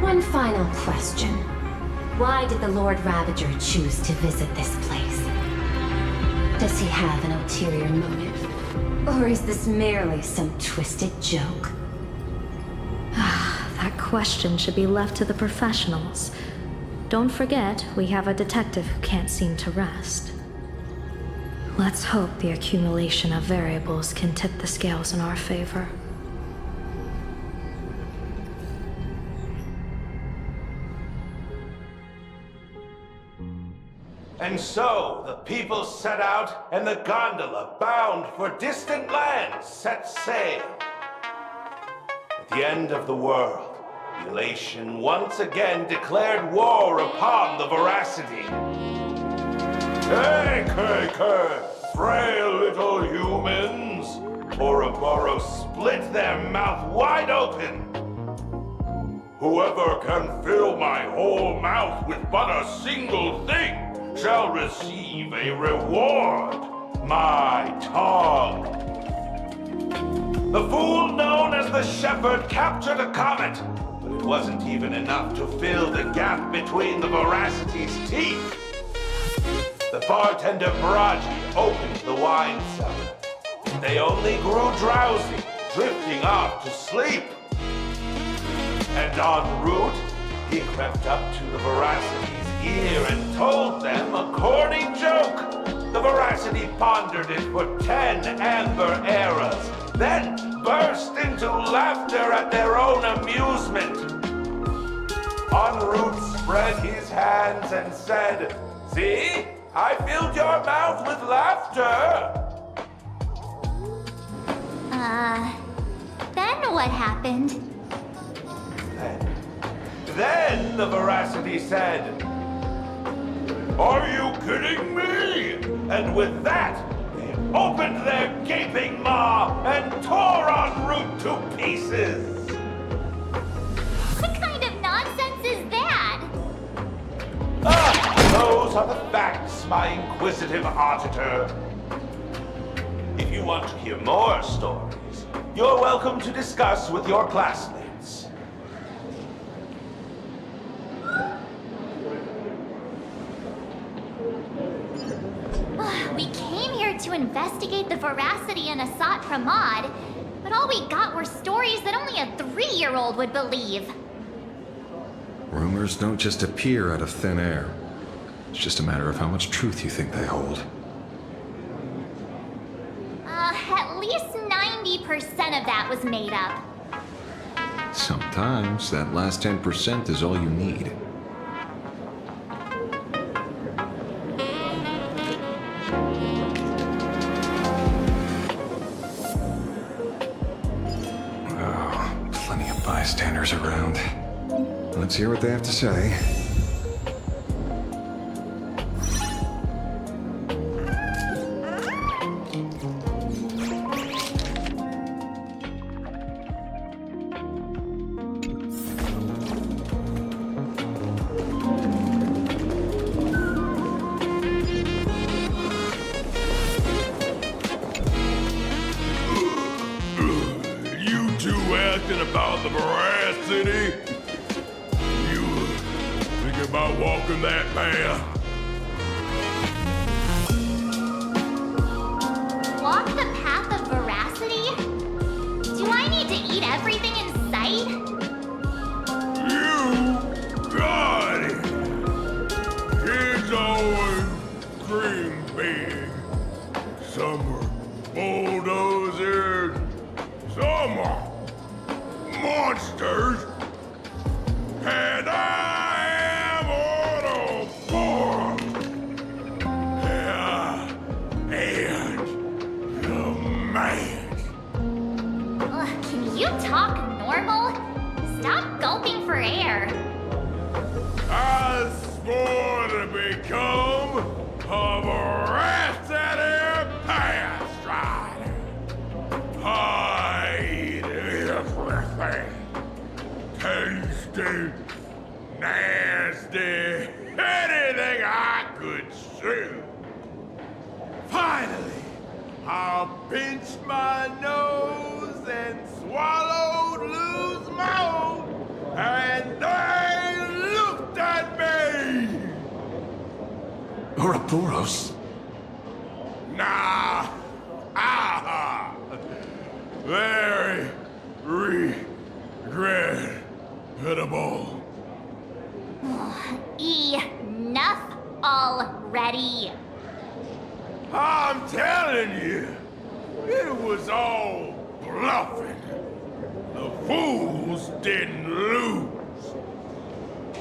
One final question. Why did the Lord Ravager choose to visit this place? Does he have an ulterior motive? Or is this merely some twisted joke? That question should be left to the professionals. Don't forget, we have a detective who can't seem to rest. Let's hope the accumulation of variables can tip the scales in our favor. And so, the people set out, and the gondola, bound for distant lands, set sail. At the end of the world, the elation once again declared war upon the Veracity. Hey, frail little humans! Ouroboros split their mouth wide open. Whoever can fill my whole mouth with but a single thing shall receive a reward, my tongue. The fool known as the Shepherd captured a comet, but it wasn't even enough to fill the gap between the Veracity's teeth. The bartender Baraji opened the wine cellar. They only grew drowsy, drifting off to sleep. And en route, he crept up to the Veracity's ear and told them a corny joke. The Veracity pondered it for 10 amber eras, then burst into laughter at their own amusement. En route spread his hands and said, "See? I filled your mouth with laughter." Then what happened? Then the Veracity said, "Are you kidding me?" And with that, they opened their gaping maw and tore en route to pieces. What kind of nonsense is that? Those are the facts, my inquisitive auditor. If you want to hear more stories, you're welcome to discuss with your classmates. We came here to investigate the Veracity and Asat Pramad, but all we got were stories that only a 3-year-old would believe. Rumors don't just appear out of thin air. It's just a matter of how much truth you think they hold. At least 90% of that was made up. Sometimes that last 10% is all you need. Oh, plenty of bystanders around. Let's hear what they have to say. About the Veracity? You think about walking that path? Walk the path of Veracity? Do I need to eat everything in sight? You got it! Here through. Finally, I pinched my nose and swallowed loose mouth, and they looked at me! Ouroboros? Nah. Ah. Very regrettable. Enough already. I'm telling you, it was all bluffing. The fools didn't lose.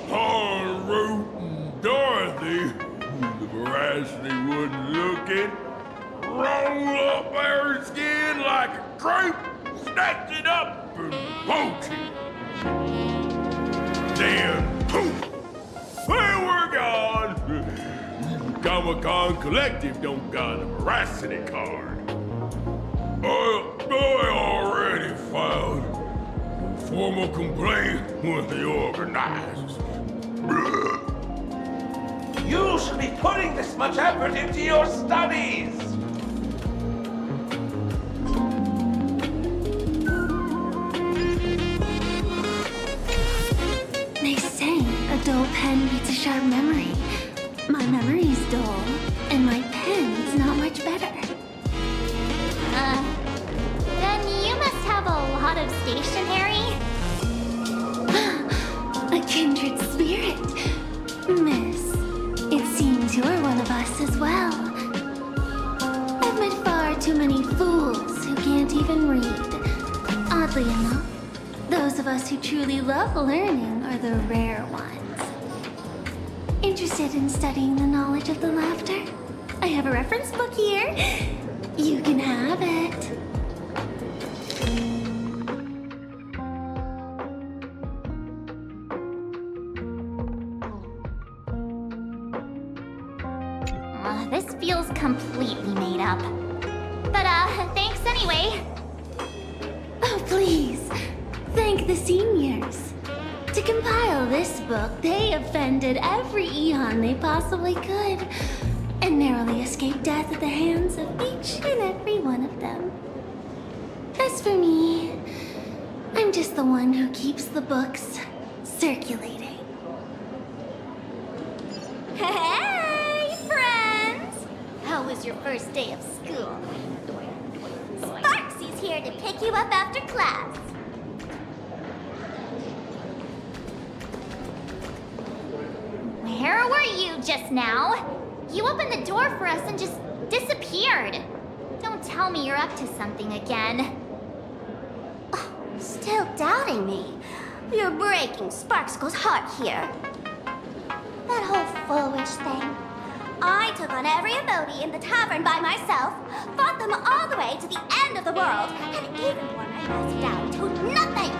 Poor Root and Dorothy, the veracity wasn't looking, roll up their skin like a grape, snatch it up and poach it. Then, poof, they were gone. Comic-Con Collective don't got a veracity card. I already filed a formal complaint with the organizers. You should be putting this much effort into your studies! They say a dull pen beats a sharp memory. My memory's dull, and my pen's not much better. Then you must have a lot of stationery. A kindred spirit. Miss, it seems you're one of us as well. I've met far too many fools who can't even read. Oddly enough, those of us who truly love learning are the rare ones. Interested in studying the knowledge of the laughter? I have a reference book here. You can have it. This feels completely made up. But, thanks anyway. Oh, please. Thank the seniors. To compile this book, they offended every eon they possibly could, and narrowly escaped death at the hands of each and every one of them. As for me, I'm just the one who keeps the books circulating. Hey, friends! How was your first day of school? Sparksy's here to pick you up after class. Where were you just now? You opened the door for us and just disappeared. Don't tell me you're up to something again. Oh, still doubting me? You're breaking Sparksko's heart here. That whole foolish thing. I took on every emoji in the tavern by myself, fought them all the way to the end of the world, and even wore my mask down to nothing.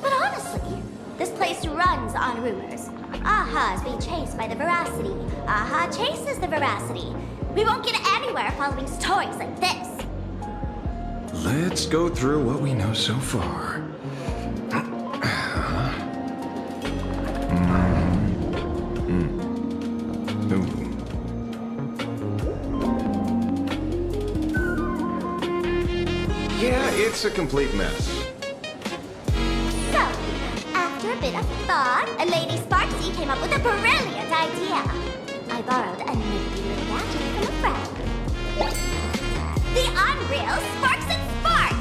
But honestly, this place runs on rumors. Aha is being chased by the veracity. Aha chases the veracity. We won't get anywhere following stories like this. Let's go through what we know so far. Yeah, it's a complete mess. So, after a bit of thought, Lady Sparksy came up with a brilliant idea. I borrowed a nifty little gadget from a friend. The Unreal Sparks and Spark!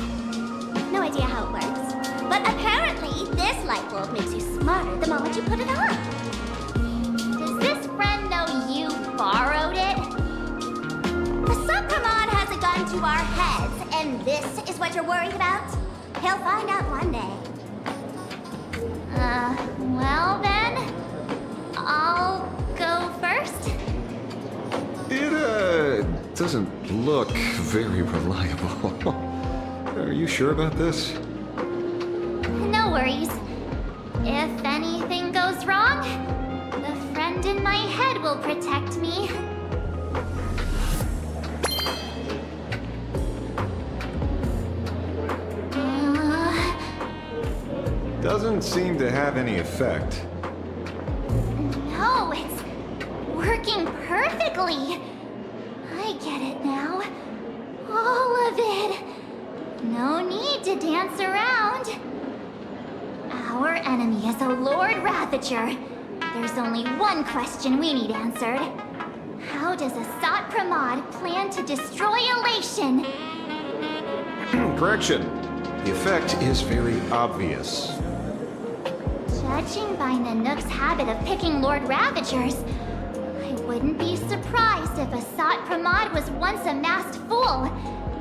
No idea how it works, but apparently this light bulb makes you smarter the moment you put it on. Does this friend know you borrowed it? The Sucramon has a gun to our heads, and this is what you're worried about? He'll find out one day. Well then, I'll go first. It, doesn't look very reliable. Are you sure about this? No worries. If anything goes wrong, the friend in my head will protect me. Doesn't seem to have any effect. No, it's working perfectly. perfectly. I get it now. All of it. No need to dance around. Our enemy is a Lord Ravager. There's only one question we need answered. How does Asat Pramod plan to destroy Elation? Correction. The effect is very obvious. Judging by Nanook's habit of picking Lord Ravagers, I wouldn't be surprised if Asat Pramod was once a masked fool,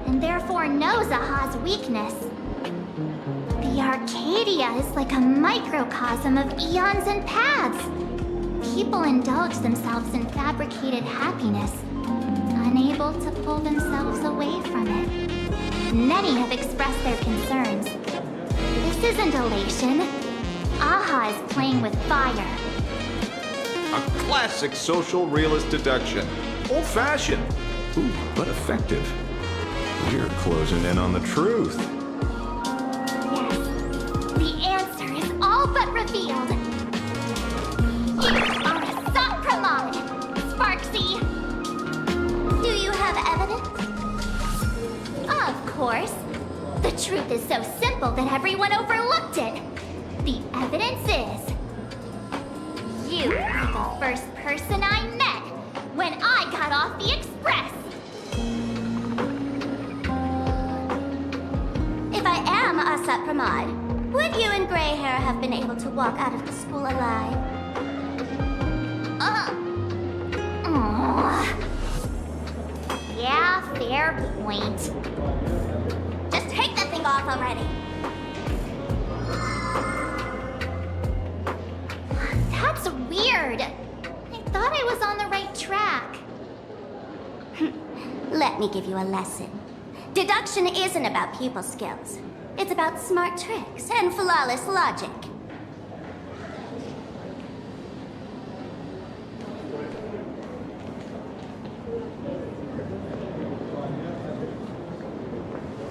and therefore knows Aha's weakness. The Arcadia is like a microcosm of eons and paths. People indulge themselves in fabricated happiness, unable to pull themselves away from it. Many have expressed their concerns. This isn't elation. Aha is playing with fire. A classic social realist deduction. Old-fashioned. Ooh, but effective. We're closing in on the truth. Yes. The answer is all but revealed. You are Asat Pramod, Sparksy. Do you have evidence? Of course. The truth is so simple that everyone overlooked it. The evidence is... you were the first person I met when I got off the express. If I am Asat Pramod, would you and Grey Hair have been able to walk out of the school alive? Yeah, fair point. Just take that thing off already. That's weird. I thought I was on the right track. Let me give you a lesson. Deduction isn't about people skills. It's about smart tricks and flawless logic.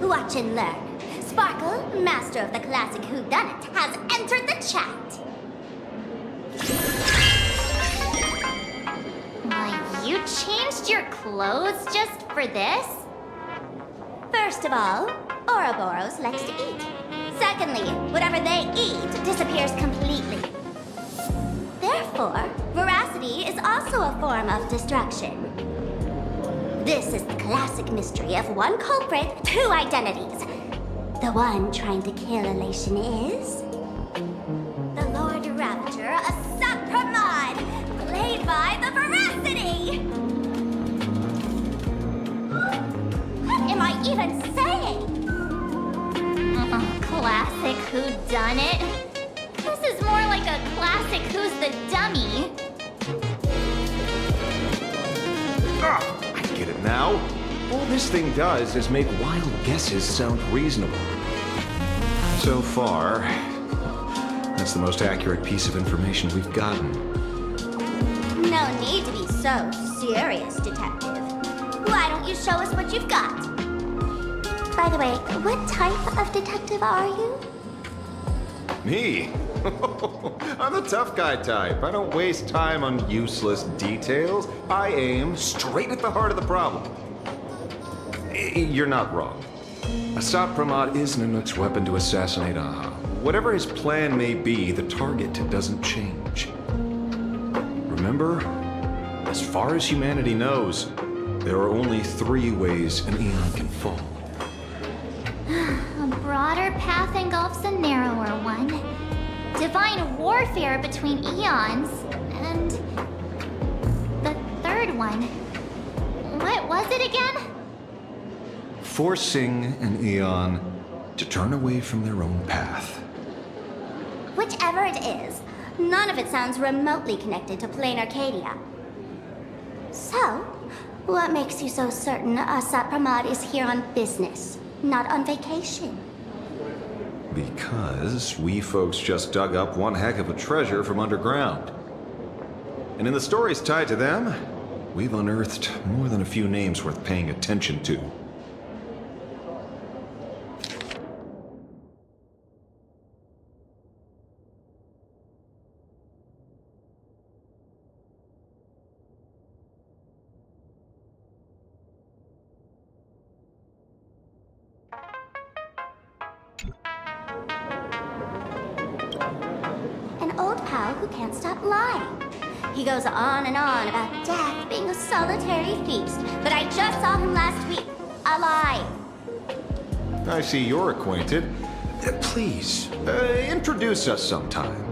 Watch and learn. Sparkle, master of the classic whodunit, has entered the chat. You changed your clothes just for this? First of all, Ouroboros likes to eat. Secondly, whatever they eat disappears completely. Therefore, veracity is also a form of destruction. This is the classic mystery of one culprit, two identities. The one trying to kill Elation is... the Lord Ravager, Asat Pramod, played by the Veracity! What am I even saying? Classic whodunit? This is more like a classic Who's the Dummy. I get it now. All this thing does is make wild guesses sound reasonable. So far, that's the most accurate piece of information we've gotten. No need to be so serious, Detective. Why don't you show us what you've got? By the way, what type of detective are you? Me? I'm the tough guy type. I don't waste time on useless details. I aim straight at the heart of the problem. You're not wrong. Asat Pramod is Nanook's weapon to assassinate Aha. Whatever his plan may be, the target doesn't change. Remember, as far as humanity knows, there are only 3 ways an Eon can fall. A broader path engulfs a narrower one. Divine warfare between eons, and the third one. What was it again? Forcing an Eon to turn away from their own path. Whichever it is, none of it sounds remotely connected to plain Arcadia. So, what makes you so certain Asat Pramod is here on business, not on vacation? Because we folks just dug up one heck of a treasure from underground. And in the stories tied to them, we've unearthed more than a few names worth paying attention to. who can't stop lying. He goes on and on about death being a solitary feast, but I just saw him last week, alive. I see you're acquainted. Please, introduce us sometime.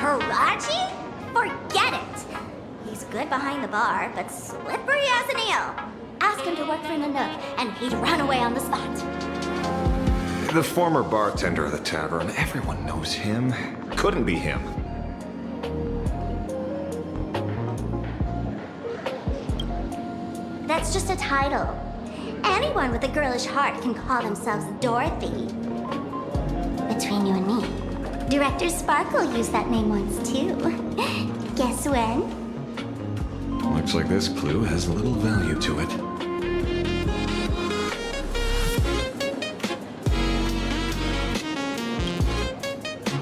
Baraji? Forget it! He's good behind the bar, but slippery as an eel. Ask him to work for Nanook, and he'd run away on the spot. The former bartender of the tavern, everyone knows him. Couldn't be him. That's just a title. Anyone with a girlish heart can call themselves Dorothy. Between you and me, Director Sparkle used that name once too. Guess when? Looks like this clue has little value to it.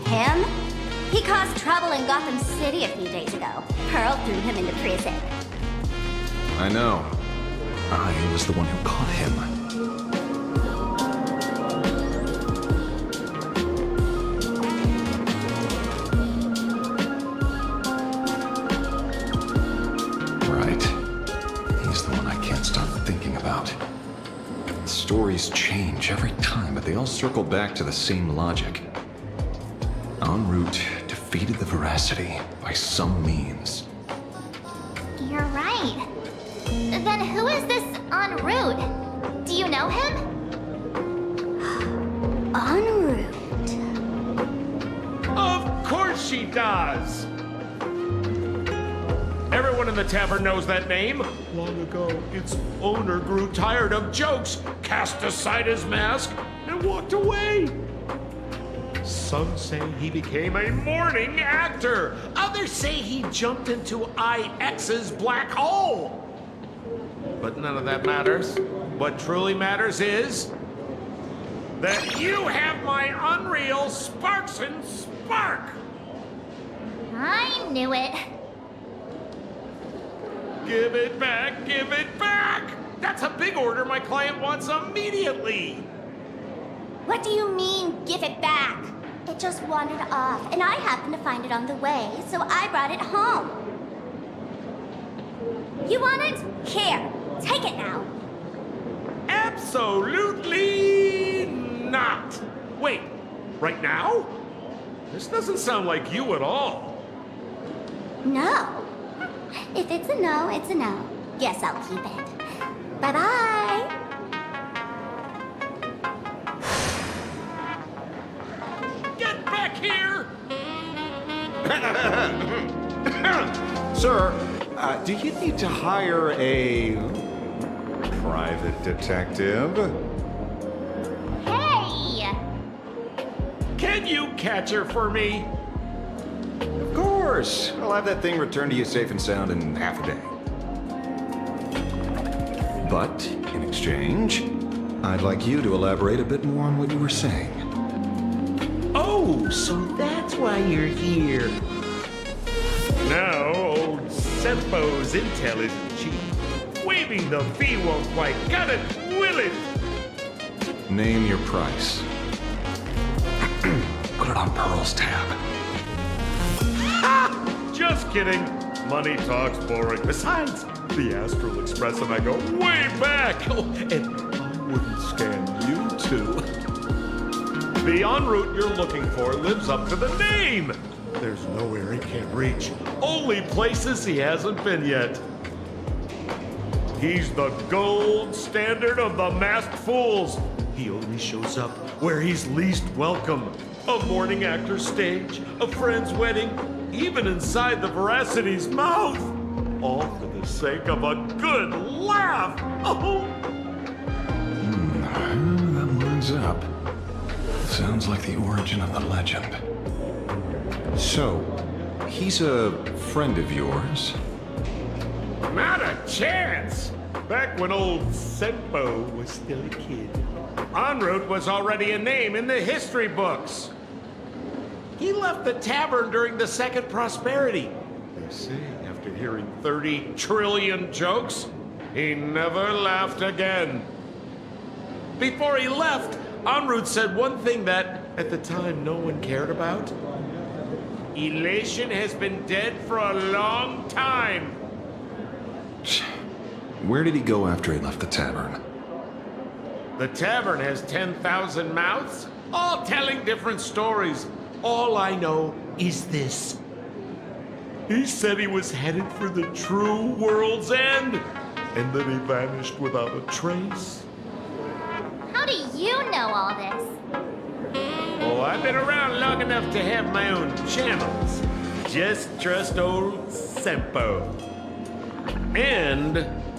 Him? He caused trouble in Gotham City a few days ago. Pearl threw him into prison. I know. I was the one who caught him. Right. He's the one I can't stop thinking about. Stories change every time, but they all circle back to the same logic. En route defeated the Veracity by some means. You're right. Then who is this en route? Do you know him? En route. Of course she does! Everyone in the tavern knows that name. Long ago, its owner grew tired of jokes, cast aside his mask, and walked away. Some say he became a morning actor. Others say he jumped into IX's black hole. But none of that matters. What truly matters is that you have my unreal Sparks and Spark. I knew it. Give it back, give it back! That's a big order my client wants immediately. What do you mean, give it back? It just wandered off, and I happened to find it on the way, so I brought it home. You want it? Here, take it now. Absolutely not. Wait, right now? This doesn't sound like you at all. No. If it's a no, it's a no. Guess I'll keep it. Bye-bye. Get back here! Sir, do you need to hire a private detective? Hey! Can you catch her for me? Of course. I'll have that thing returned to you safe and sound in half a day. But, in exchange, I'd like you to elaborate a bit more on what you were saying. Oh, so that's why you're here. Now, old Sempo's intel isn't cheap. Waiving the fee won't quite cut it, will it? Name your price. Put it on Pearl's tab. Just kidding. Money talks boring. Besides, the Astral Express and I go way back. Oh, and I wouldn't scam you two. The en route you're looking for lives up to the name. There's nowhere he can't reach. Only places he hasn't been yet. He's the gold standard of the masked fools. He only shows up where he's least welcome. A morning actor's stage, a friend's wedding, even inside the Veracity's mouth. All for the sake of a good laugh. Oh! That lines up. Sounds like the origin of the legend. So, he's a friend of yours? Not a chance! Back when old Senpo was still a kid, en route was already a name in the history books. He left the tavern during the Second Prosperity. They say after hearing 30 trillion jokes, he never laughed again. Before he left, en route said one thing that, at the time, no one cared about. Elation has been dead for a long time. Where did he go after he left the tavern? The tavern has 10,000 mouths, all telling different stories. All I know is this. He said he was headed for the true world's end, and then he vanished without a trace. How do you know all this? Oh, I've been around long enough to have my own channels. Just trust old Senpo. And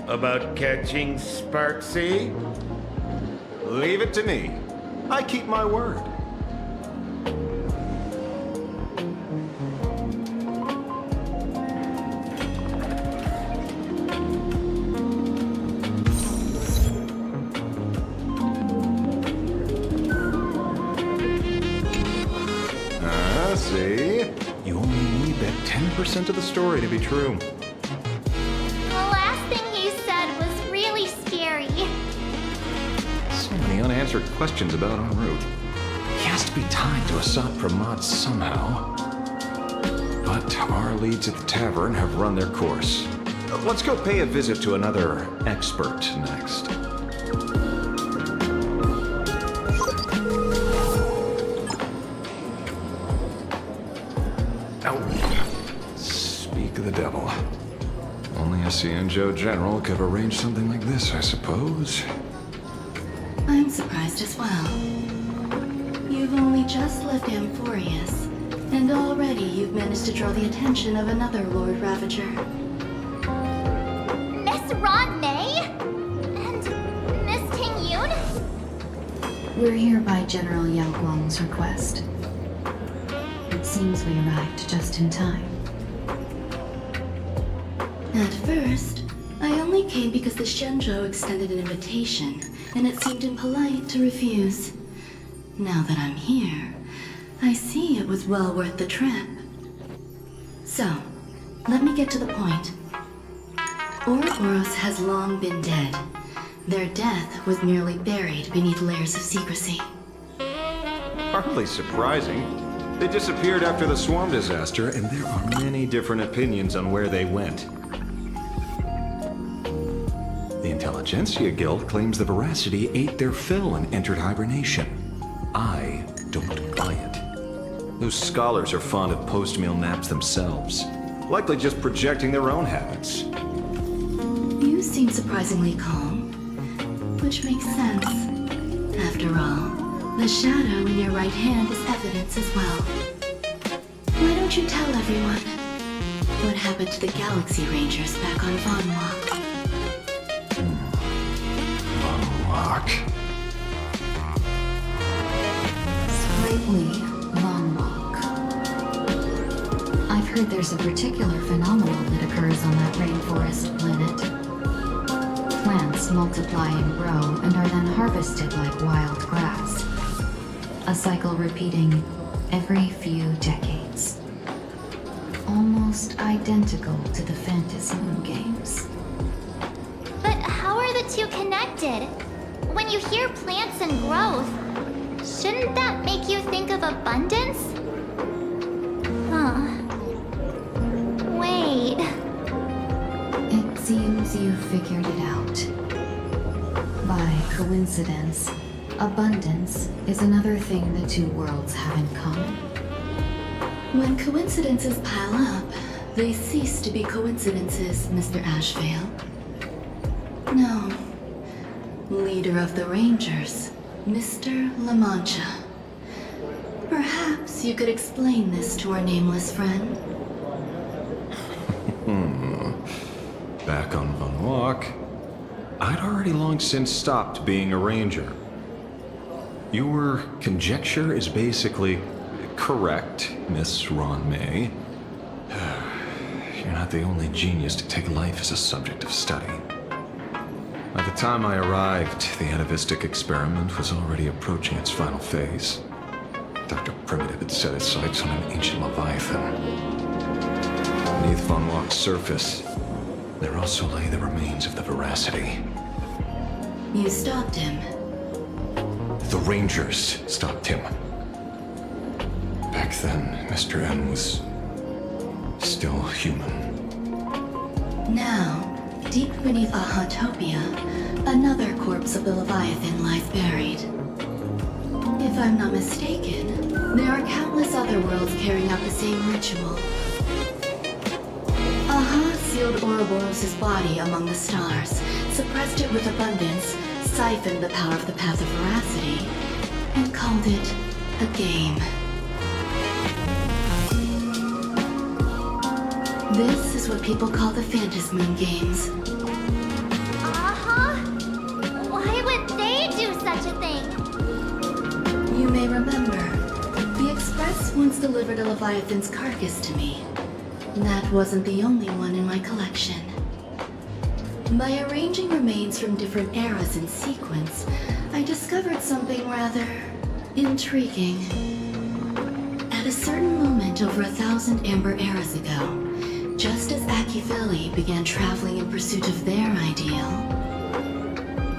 about catching Sparksy? Leave it to me. I keep my word. See? You only need that 10% of the story to be true. The last thing he said was really scary. So many unanswered questions about en route. He has to be tied to Assad Pramod somehow. But our leads at the tavern have run their course. Let's go pay a visit to another expert next. Speak of the devil. Only a Cienjo general could arrange something like this, I suppose. I'm surprised as well. You've only just left Amphorius, and already you've managed to draw the attention of another Lord Ravager. Miss Ron May? And Miss Ting Yoon? We're here by General Yao Guang's request. It seems we arrived just in time. At first, I only came because the Shenzhou extended an invitation, and it seemed impolite to refuse. Now that I'm here, I see it was well worth the trip. So, let me get to the point. Ouroboros has long been dead. Their death was merely buried beneath layers of secrecy. Hardly surprising. They disappeared after the swarm disaster, and there are many different opinions on where they went. The Intelligentsia Guild claims the Veracity ate their fill and entered hibernation. I don't buy it. Those scholars are fond of post-meal naps themselves, likely just projecting their own habits. You seem surprisingly calm, which makes sense. After all, the shadow in your right hand is evidence as well. Why don't you tell everyone what happened to the Galaxy Rangers back on Von Walk? Von Walk? Slightly Von Walk. I've heard there's a particular phenomenon that occurs on that rainforest planet. Plants multiply and grow and are then harvested like wild grass. A cycle repeating every few decades. Almost identical to the Phantasy Moon games. But how are the two connected? When you hear plants and growth, shouldn't that make you think of abundance? Huh. Wait. It seems you figured it out. By coincidence, abundance is another thing the two worlds have in common. When coincidences pile up, they cease to be coincidences, Mr. AshValen. No. Leader of the Rangers, Mr. La Mancha. Perhaps you could explain this to our nameless friend. Back on Von Walk, I'd already long since stopped being a ranger. Your conjecture is basically correct, Miss Ron May. You're not the only genius to take life as a subject of study. By the time I arrived, the atavistic experiment was already approaching its final phase. Dr. Primitive had set his sights on an ancient leviathan. Beneath Von Walk's surface, there also lay the remains of the Veracity. You stopped him. The Rangers stopped him. Back then, Mr. N was still human. Now, deep beneath Ahatopia, another corpse of the Leviathan lies buried. If I'm not mistaken, there are countless other worlds carrying out the same ritual. Aha sealed Ouroboros' body among the stars, suppressed it with abundance, siphoned the power of the Path of Veracity, and called it a game. This is what people call the Phantasmoon Games. Uh-huh. Why would they do such a thing? You may remember, the Express once delivered a Leviathan's carcass to me. That wasn't the only one in my collection. By arranging remains from different eras in sequence, I discovered something rather intriguing. At a certain moment over 1,000 Amber eras ago, just as AshValen began traveling in pursuit of their ideal,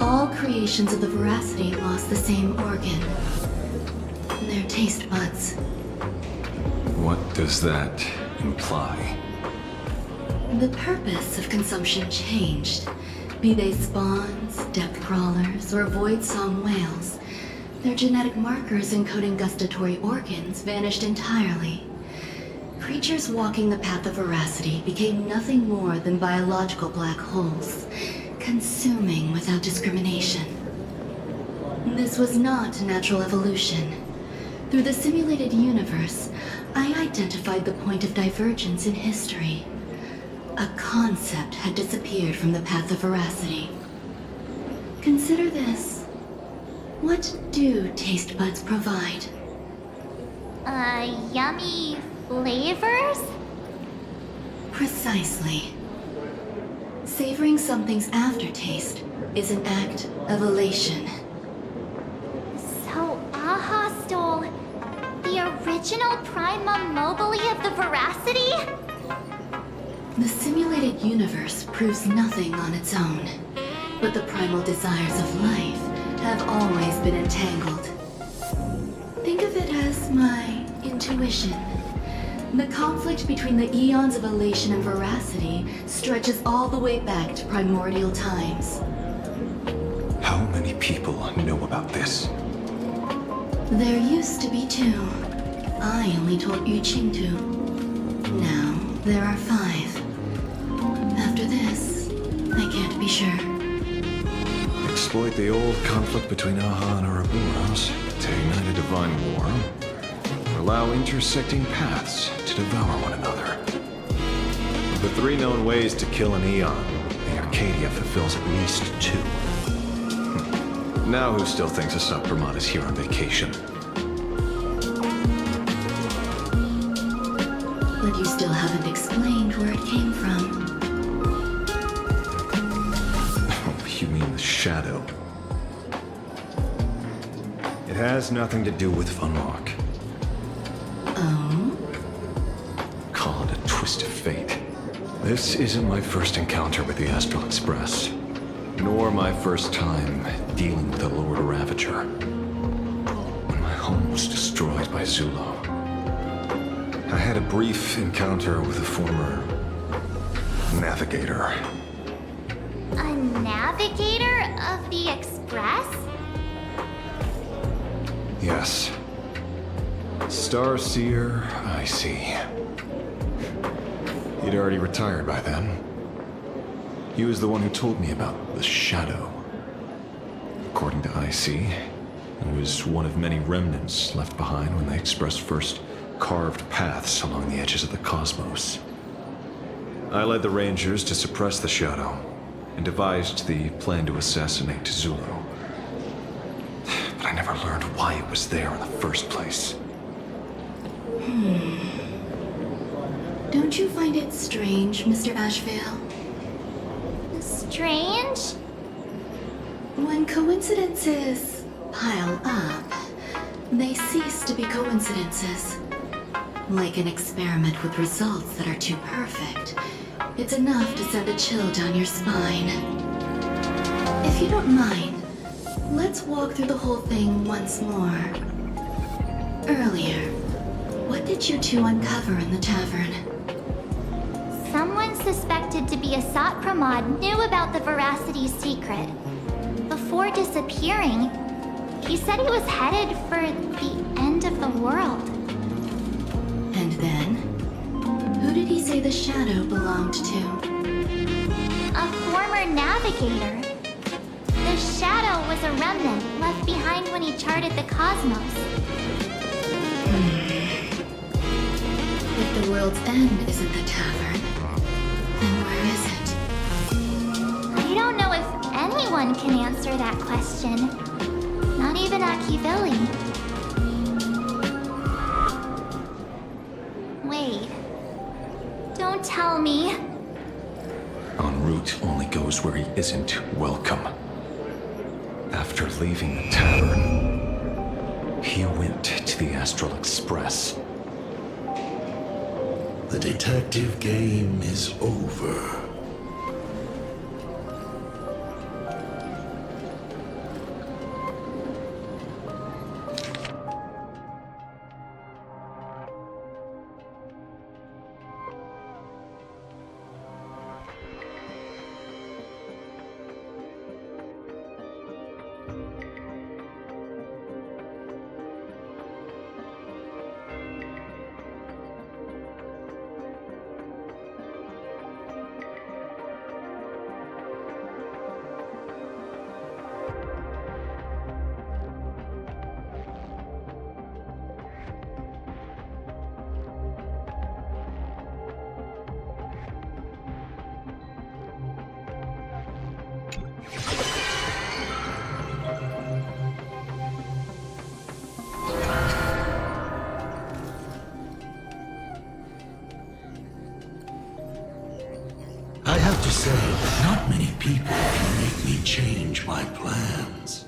all creations of the Veracity lost the same organ, their taste buds. What does that imply? The purpose of consumption changed. Be they spawns, depth crawlers, or void song whales, their genetic markers encoding gustatory organs vanished entirely. Creatures walking the path of Veracity became nothing more than biological black holes, consuming without discrimination. This was not natural evolution. Through the simulated universe, I identified the point of divergence in history. A concept had disappeared from the path of Veracity. Consider this. What do taste buds provide? Yummy flavors? Precisely. Savoring something's aftertaste is an act of elation. So Aha stole the original primum mobile of the Veracity? The simulated universe proves nothing on its own, but the primal desires of life have always been entangled. Think of it as my intuition. The conflict between the eons of elation and veracity stretches all the way back to primordial times. How many people know about this? There used to be 2. I only told Yu Qing 2. Now, there are 5. After this, I can't be sure. Exploit the old conflict between Aha and Ouroboros to ignite a divine war, or allow intersecting paths to devour one another. Of the 3 known ways to kill an eon, the Arcadia fulfills at least 2. Now who still thinks a Supremont is here on vacation? But you still haven't explained where it came from. Oh, you mean the shadow? It has nothing to do with Funlock. Oh? Call it a twist of fate. This isn't my first encounter with the Astral Express, nor my first time dealing with the Lord Ravager. When my home was destroyed by Zulo, I had a brief encounter with a former navigator. A navigator of the Express? Yes. Starseer, I see. He'd already retired by then. He was the one who told me about the Shadow. According to IC, it was one of many remnants left behind when the Express first carved paths along the edges of the cosmos. I led the Rangers to suppress the Shadow, and devised the plan to assassinate Zulo. But I I never learned why it was there in the first place. Don't you find it strange, Mr. AshValen? Strange? When coincidences pile up, they cease to be coincidences. Like an experiment with results that are too perfect, it's enough to send a chill down your spine. If you don't mind, let's walk through the whole thing once more. Earlier, what did you two uncover in the tavern? Someone suspected to be a Sat Pramod knew about the Veracity's secret. Before disappearing, he said he was headed for the end of the world. And then? Who did he say the shadow belonged to? A former navigator. The shadow was a remnant left behind when he charted the cosmos. If the world's end isn't the tavern, then where is it? I don't know if anyone can answer that question. Not even AshValen. Wait. Don't tell me. En route only goes where he isn't welcome. After leaving the tavern, he went to the Astral Express. The detective game is over. I have to say, not many people can make me change my plans.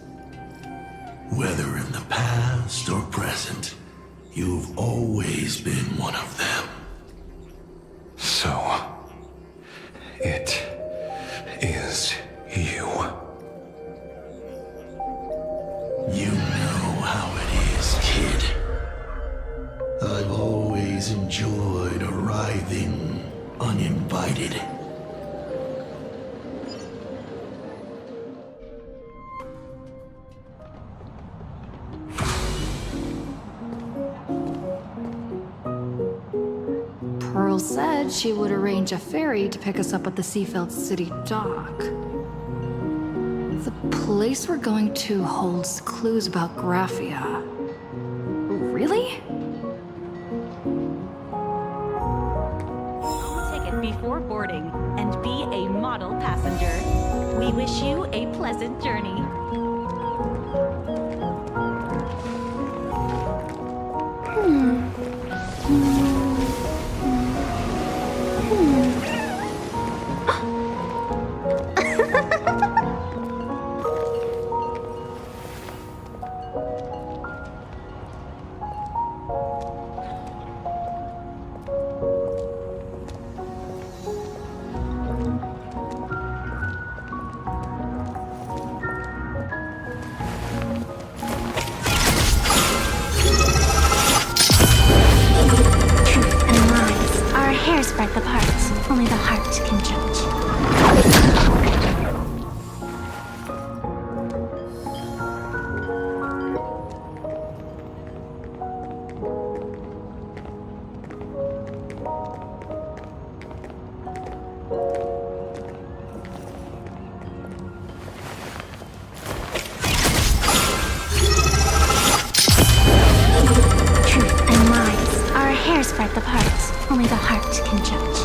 Whether in the past or present, you've always been one of them. So, it is you. You know how it is, kid. I've always enjoyed arriving uninvited. Pearl said she would arrange a ferry to pick us up at the Seafeld City dock. The place we're going to holds clues about Graphia. Really? Ticket before boarding and be a model passenger. We wish you a pleasant journey. Spread apart. Only the heart can judge. Truth and lies are a hair's breadth apart. Only the heart can judge.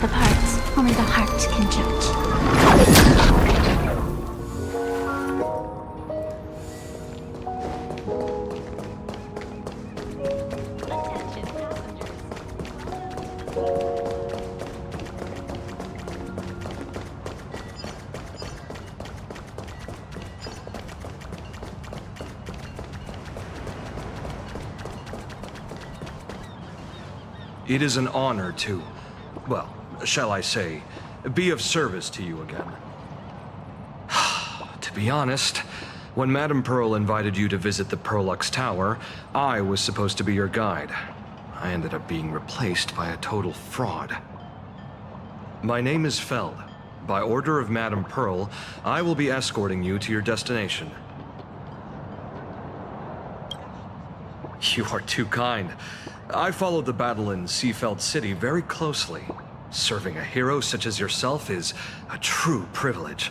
the parts. Only the heart can judge. It is an honor to, well, shall I say, be of service to you again. To be honest, when Madame Pearl invited you to visit the Perlux Tower, I was supposed to be your guide. I ended up being replaced by a total fraud. My name is Feld. By order of Madame Pearl, I will be escorting you to your destination. You are too kind. I followed the battle in Seafeld City very closely. Serving a hero such as yourself is a true privilege.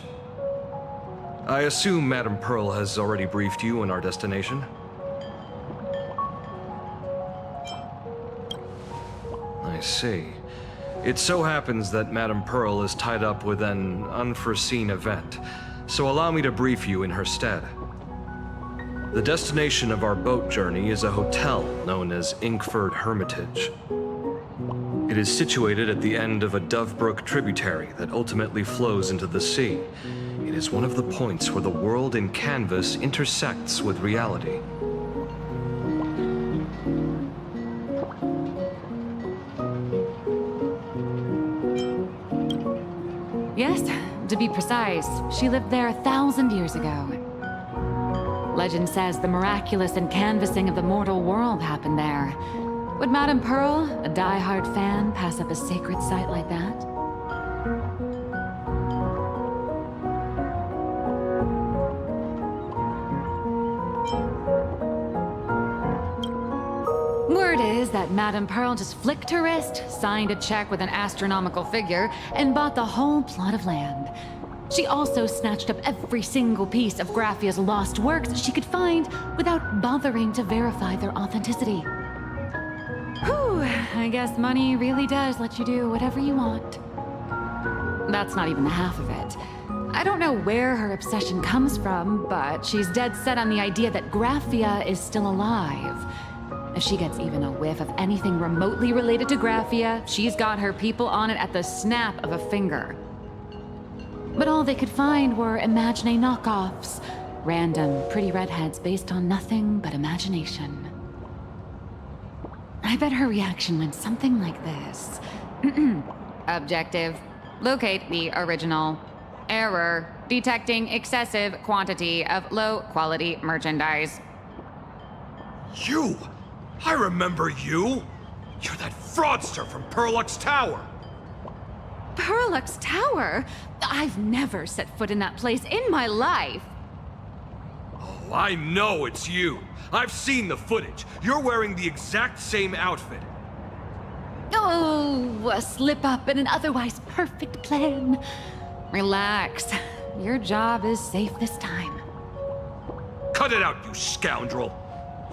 I assume Madame Pearl has already briefed you on our destination? I see. It so happens that Madame Pearl is tied up with an unforeseen event, so allow me to brief you in her stead. The destination of our boat journey is a hotel known as Inkford Hermitage. It is situated at the end of a Dovebrook tributary that ultimately flows into the sea. It is one of the points where the world in canvas intersects with reality. Yes, to be precise, she lived there 1,000 years ago. Legend says the miraculous encanvassing of the mortal world happened there. Would Madame Pearl, a die-hard fan, pass up a sacred site like that? Word is that Madame Pearl just flicked her wrist, signed a check with an astronomical figure, and bought the whole plot of land. She also snatched up every single piece of Graphia's lost works she could find without bothering to verify their authenticity. Whew, I guess money really does let you do whatever you want. That's not even the half of it. I don't know where her obsession comes from, but she's dead set on the idea that Graphia is still alive. If she gets even a whiff of anything remotely related to Graphia, she's got her people on it at the snap of a finger. But all they could find were Imagine knockoffs. Random, pretty redheads based on nothing but imagination. I bet her reaction went something like this. Objective. Locate the original. Error. Detecting excessive quantity of low-quality merchandise. You! I remember you! You're that fraudster from Perlux Tower! Perlux Tower? I've never set foot in that place in my life. Oh, I know it's you. I've seen the footage. You're wearing the exact same outfit. Oh, a slip-up in an otherwise perfect plan. Relax. Your job is safe this time. Cut it out, you scoundrel.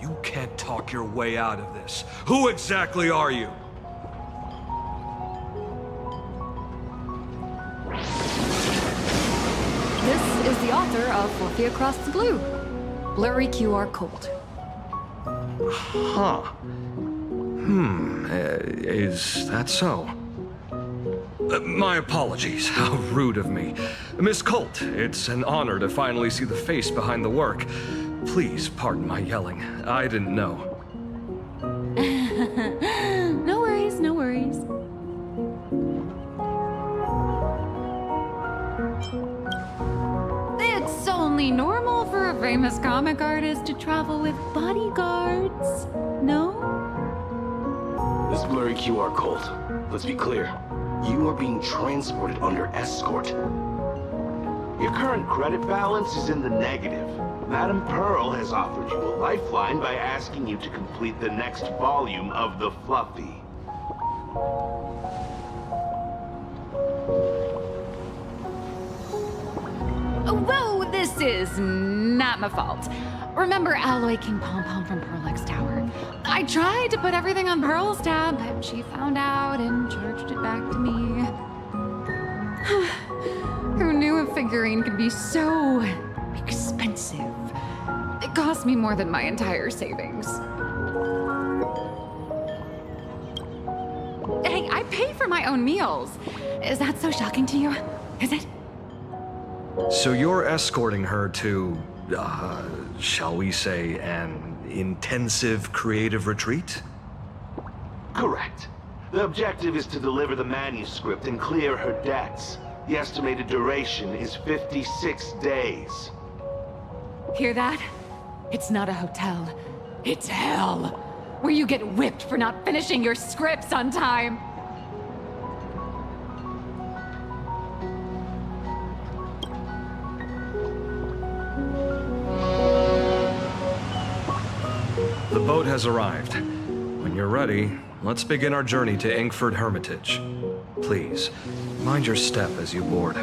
You can't talk your way out of this. Who exactly are you? This is the author of For Fear Across the Blue. Blurry QR code. Huh. Is that so? My apologies. How rude of me. Miss Colt, it's an honor to finally see the face behind the work. Please pardon my yelling. I didn't know. No worries, no worries. It's only normal for a famous comic artist to travel with bodyguards, no? This blurry QR code. Let's be clear. You are being transported under escort. Your current credit balance is in the negative. Madame Pearl has offered you a lifeline by asking you to complete the next volume of The Fluffy. Whoa, this is not my fault. Remember Alloy King Pom Pom from Perlux Tower? I tried to put everything on Pearl's tab, but she found out and charged it back to me. Who knew a figurine could be so expensive? It cost me more than my entire savings. Hey, I pay for my own meals. Is that so shocking to you? Is it? So you're escorting her to, shall we say, an intensive creative retreat? Correct. The objective is to deliver the manuscript and clear her debts. The estimated duration is 56 days. Hear that? It's not a hotel. It's hell. Where you get whipped for not finishing your scripts on time. The boat has arrived. When you're ready, let's begin our journey to Inkford Hermitage. Please, mind your step as you board.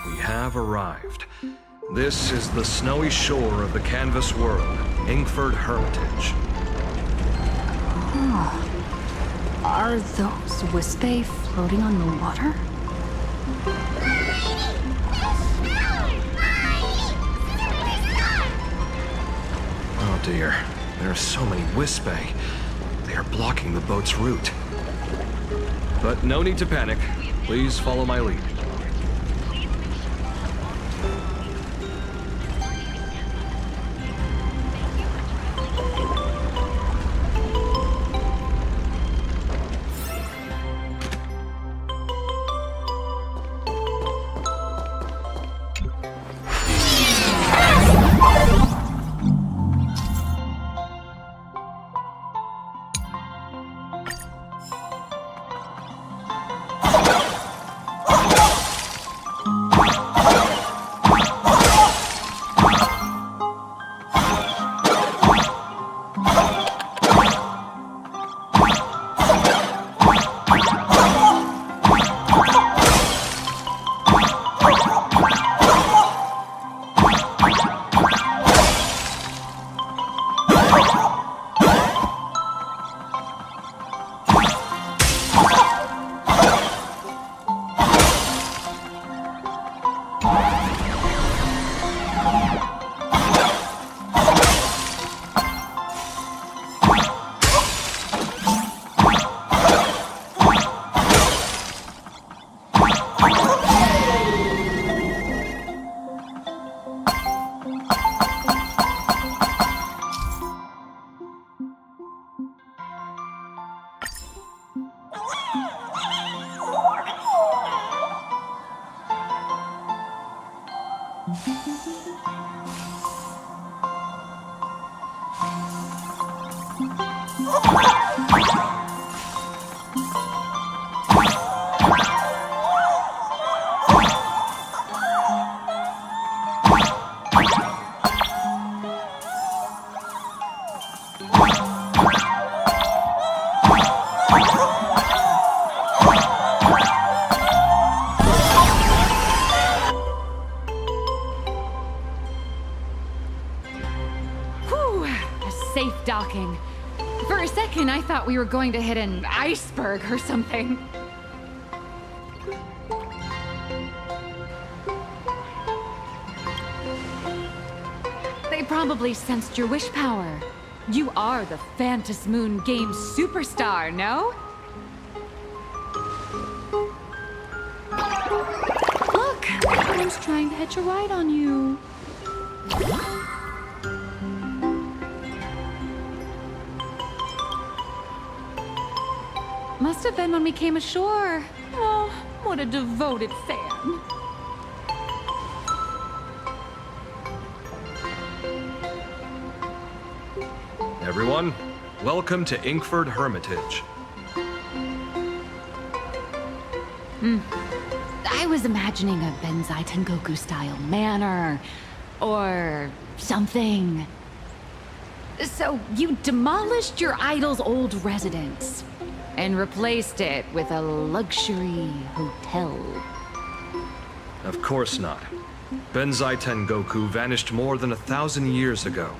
We have arrived. This is the snowy shore of the canvas world, Inkford Hermitage. Are those Wispay floating on the water? Oh dear, there are so many Wispay. They are blocking the boat's route. But no need to panic. Please follow my lead. Safe docking. For a second, I thought we were going to hit an iceberg or something. They probably sensed your wish power. You are the Phantas Moon game superstar, no? Look, someone's trying to hitch a ride on you. Must have been when we came ashore. Oh, what a devoted fan. Everyone, welcome to Inkford Hermitage. I was imagining a Benzai Tengoku-style manor, or something. So, you demolished your idol's old residence. and replaced it with a luxury hotel. Of course not. Benzai Tengoku vanished more than 1,000 years ago.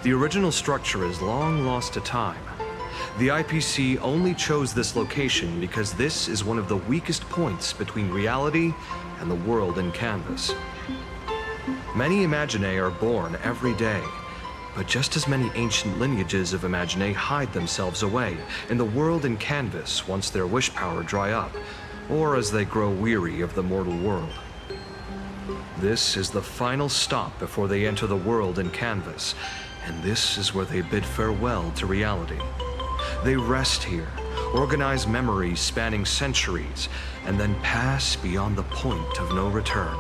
The original structure is long lost to time. The IPC only chose this location because this is one of the weakest points between reality and the world in canvas. Many Imaginae are born every day, but just as many ancient lineages of Imaginae hide themselves away in the world in canvas once their wish power dry up, or as they grow weary of the mortal world. This is the final stop before they enter the world in canvas, and this is where they bid farewell to reality. They rest here, organize memories spanning centuries, and then pass beyond the point of no return.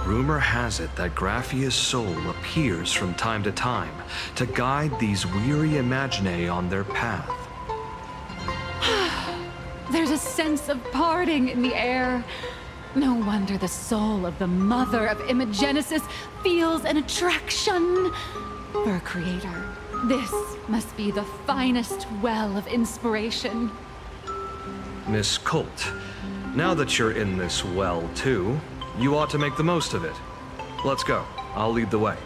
Rumor has it that Graphia's soul appears from time to time to guide these weary Imaginae on their path. There's a sense of parting in the air. No wonder the soul of the mother of Imagenesis feels an attraction for a creator. This must be the finest well of inspiration. Miss Colt, now that you're in this well too, you ought to make the most of it. Let's go. I'll lead the way.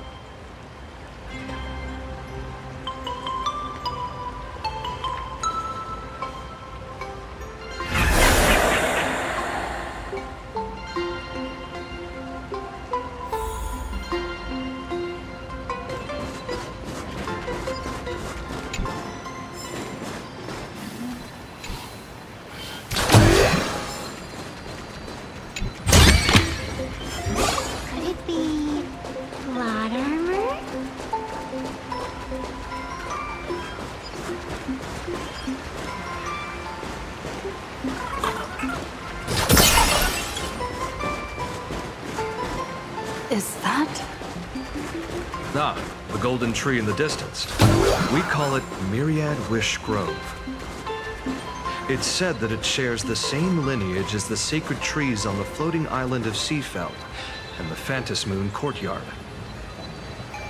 The golden tree in the distance. We call it Myriad Wish Grove. It's said that it shares the same lineage as the sacred trees on the floating island of Seafeld and the Phantom Moon courtyard.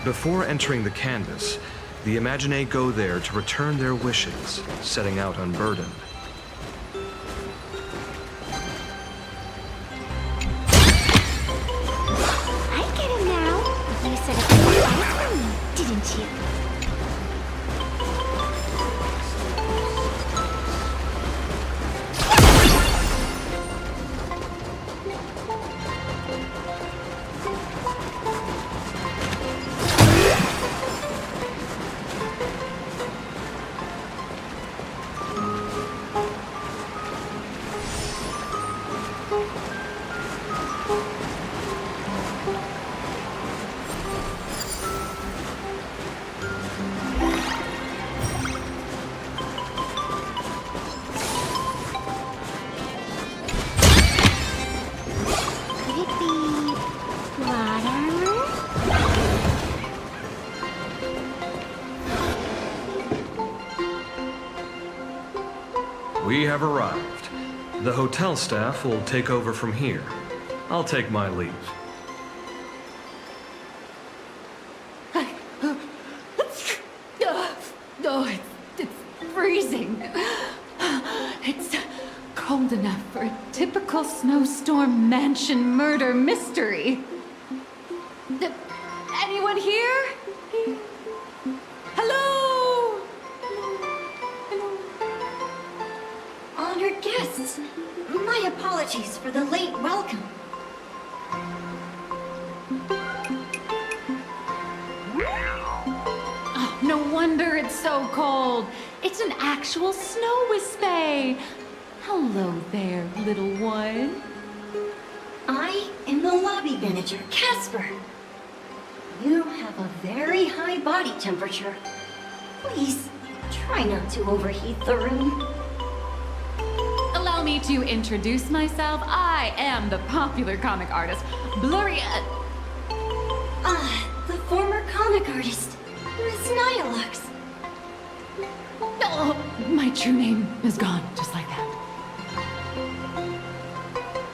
Before entering the canvas, the Imaginae go there to return their wishes, setting out unburdened. We have arrived. The hotel staff will take over from here. I'll take my leave. It's freezing. It's cold enough for a typical snowstorm mansion murder mystery. Anyone here? Hello? Honored guests, my apologies for the late welcome. Oh, no wonder it's so cold. It's an actual snow wispy. Hello there, little one. I am the lobby manager, Casper. You have a very high body temperature. Please, try not to overheat the room. Allow me to introduce myself. I am the popular comic artist, Blurry... the former comic artist, Miss Nihilux. Oh, my true name is gone, just like that.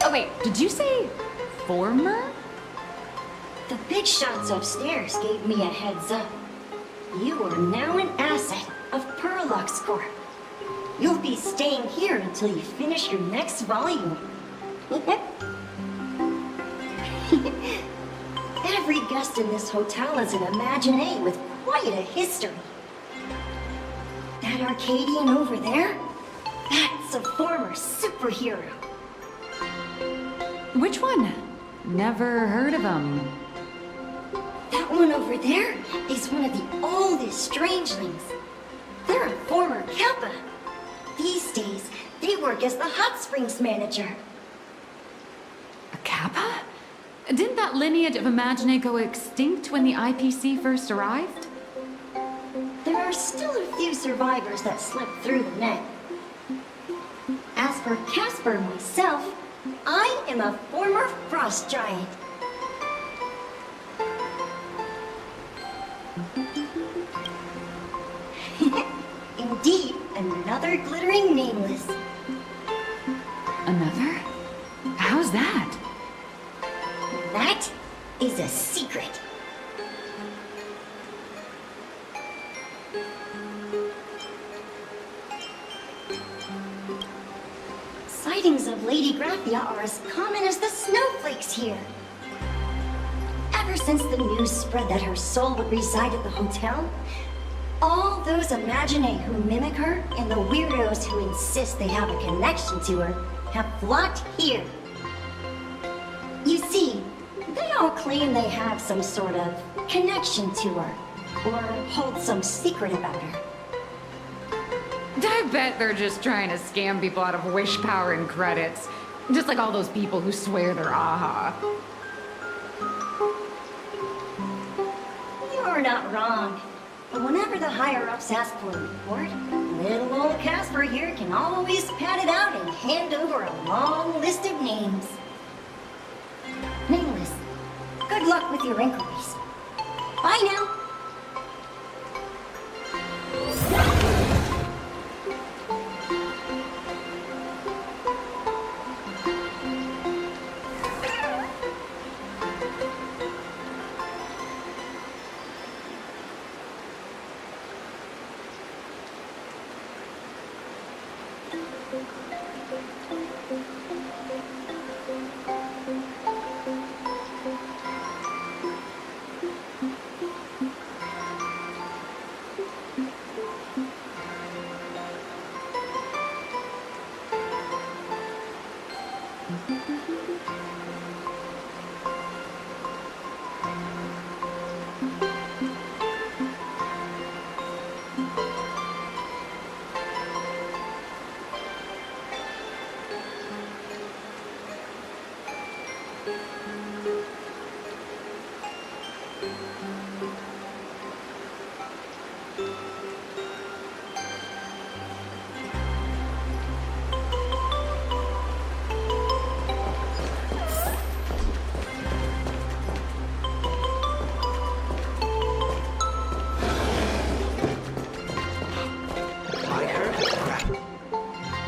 Oh wait, did you say former? The big shots upstairs gave me a heads up. You are now an asset of Perlux Corp. You'll be staying here until you finish your next volume. Every guest in this hotel is an Imaginé with quite a history. That Arcadian over there? That's a former superhero. Which one? Never heard of him. That one over there is one of the oldest strangelings. They're a former Kappa. These days, they work as the hot springs manager. A Kappa? Didn't that lineage of Imaginé go extinct when the IPC first arrived? There are still a few survivors that slipped through the net. As for Casper and myself, I am a former frost giant. Indeed, another glittering nameless. Another? How's that? That is a secret. Sightings of Lady Graphia are as common as the snowflakes here. Ever since the news spread that her soul would reside at the hotel, all those Imaginé who mimic her and the weirdos who insist they have a connection to her have flocked here. You see, they all claim they have some sort of connection to her, or hold some secret about her. I bet they're just trying to scam people out of wish power and credits. Just like all those people who swear they're AHA. You're not wrong. But whenever the higher-ups ask for a report, little old Casper here can always pad it out and hand over a long list of names. Nameless, good luck with your inquiries. Bye now.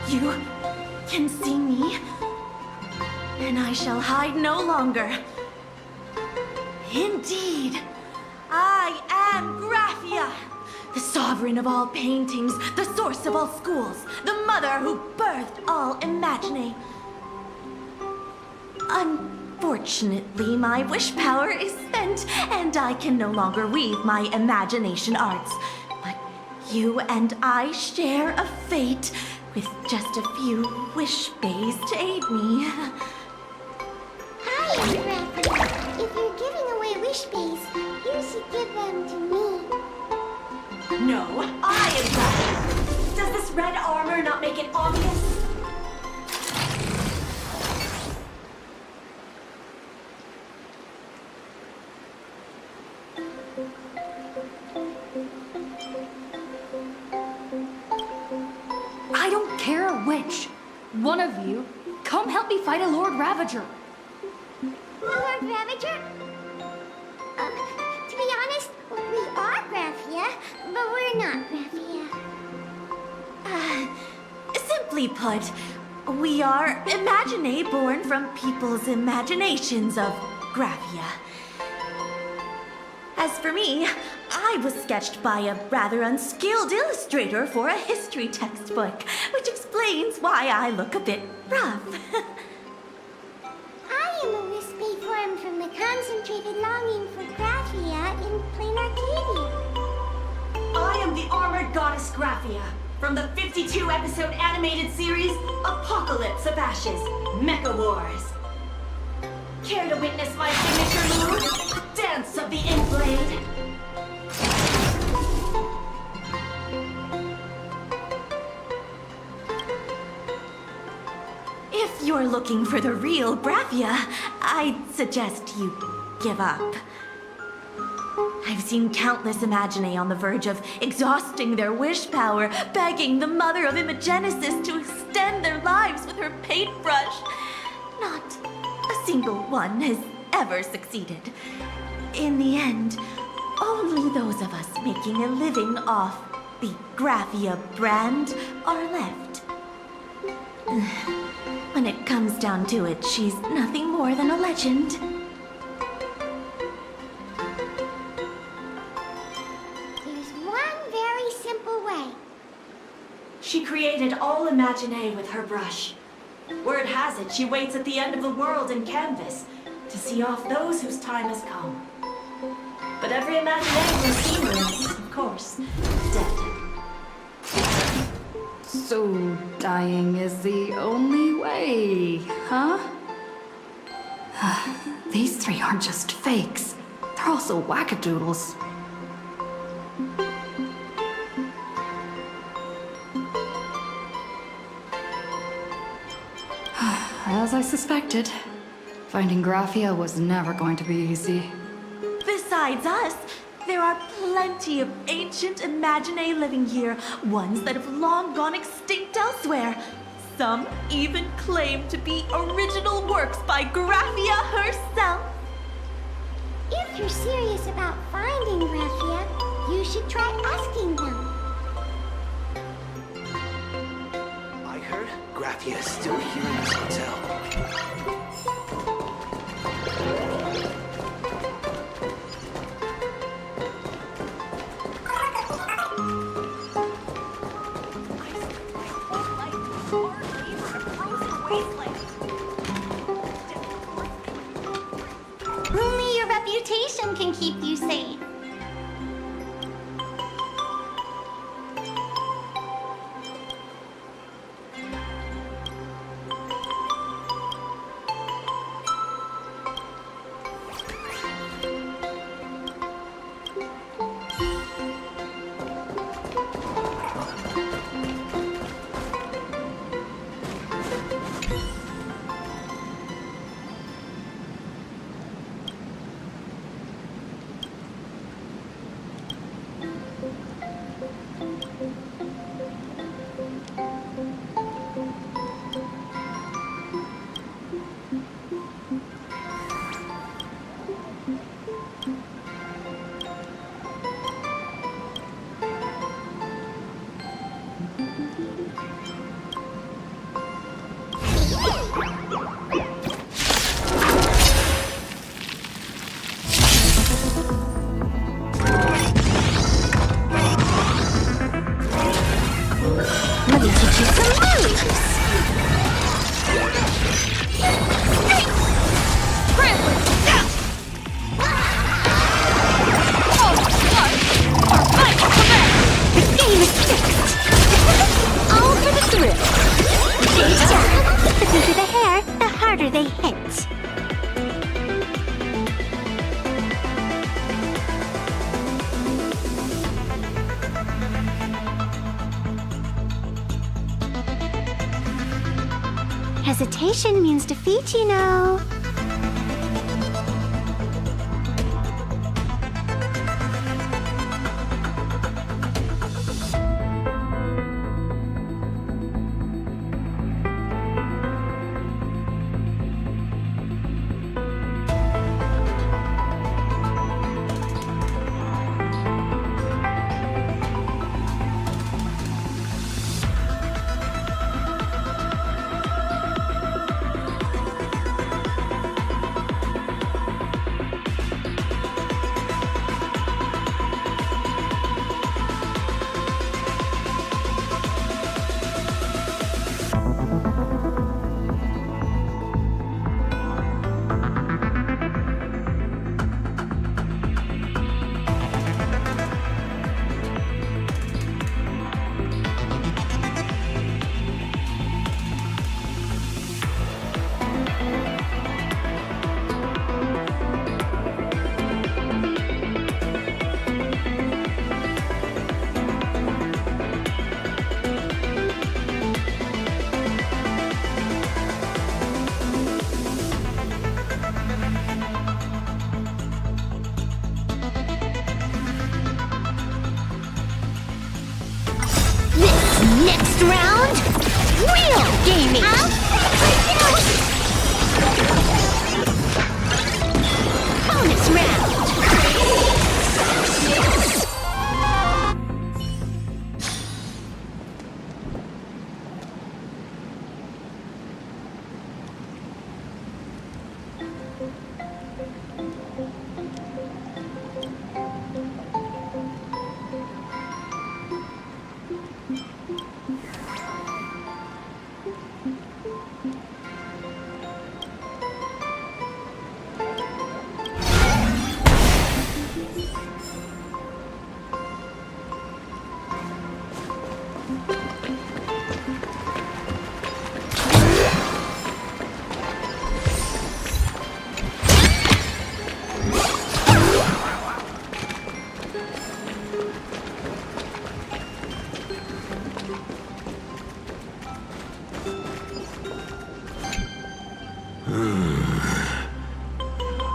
You can see me, and I shall hide no longer. Indeed, I am Graphia, the sovereign of all paintings, the source of all schools, the mother who birthed all Imaginé. Unfortunately, my wish power is spent, and I can no longer weave my imagination arts. But you and I share a fate, with just a few wish bays to aid me. Hi, Graphia. If you're giving away wish bays, you should give them to me. No, I am Graphia. Does this red armor not make it obvious? I don't care which. One of you, come help me fight a Lord Ravager. Lord Ravager? To be honest, we are Graphia, but we're not Graphia. Simply put, we are Imaginé born from people's imaginations of Graphia. As for me, I was sketched by a rather unskilled illustrator for a history textbook, which explains why I look a bit rough. I am a wispy form from the concentrated longing for Graphia in plain Arcadia. I am the armored goddess Graphia from the 52-episode animated series Apocalypse of Ashes, Mecha Wars. Care to witness my signature move? Dance of the Inblade. If you're looking for the real Graphia, I'd suggest you give up. I've seen countless Imaginae on the verge of exhausting their wish power, begging the mother of Imogenesis to extend their lives with her paintbrush. Not a single one has ever succeeded. In the end, only those of us making a living off the Graphia brand are left. When it comes down to it, she's nothing more than a legend. She created all Imaginae with her brush. Word has it, she waits at the end of the world in canvas to see off those whose time has come. But every Imaginae we've seen is, of course, dead. So, dying is the only way, huh? These three aren't just fakes. They're also wackadoodles. As I suspected, finding Graphia was never going to be easy. Besides us, there are plenty of ancient Imaginae living here, ones that have long gone extinct elsewhere. Some even claim to be original works by Graphia herself. If you're serious about finding Graphia, you should try asking them. I heard Graphia is still here in this hotel. Only your reputation can keep you safe. Hesitation means defeat, you know. gaming. I'll bonus round.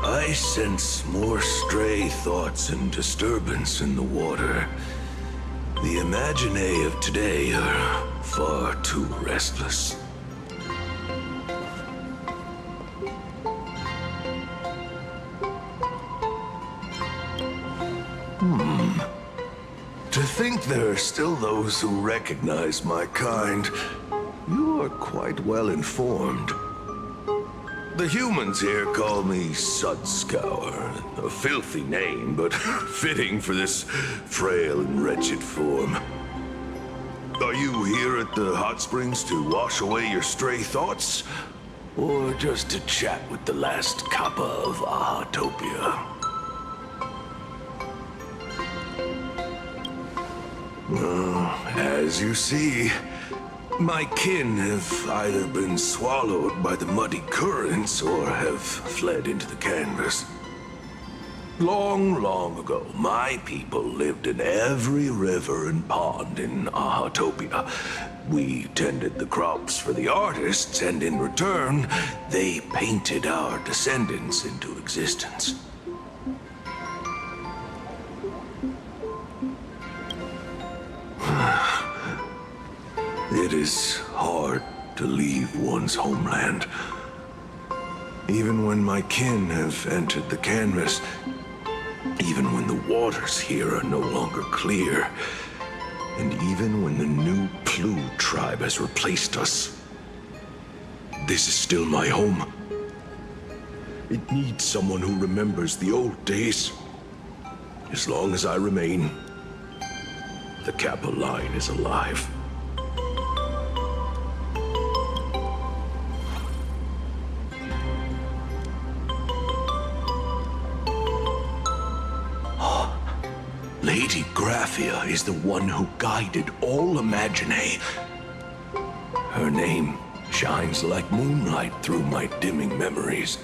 I sense more stray thoughts and disturbance in the water. The imaginae of today are far too restless. To think there are still those who recognize my kind. You are quite well informed. The humans here call me Sudscour, a filthy name, but fitting for this frail and wretched form. Are you here at the hot springs to wash away your stray thoughts? Or just to chat with the last kappa of Ahatopia? As you see, my kin have either been swallowed by the muddy currents or have fled into the canvas. Long, long ago, my people lived in every river and pond in Ahatopia. We tended the crops for the artists, and in return, they painted our descendants into existence. It is hard to leave one's homeland. Even when my kin have entered the canvas, even when the waters here are no longer clear, and even when the new Plu tribe has replaced us, this is still my home. It needs someone who remembers the old days. As long as I remain, the Kappa line is alive. Lady Graphia is the one who guided all Imaginae. Her name shines like moonlight through my dimming memories.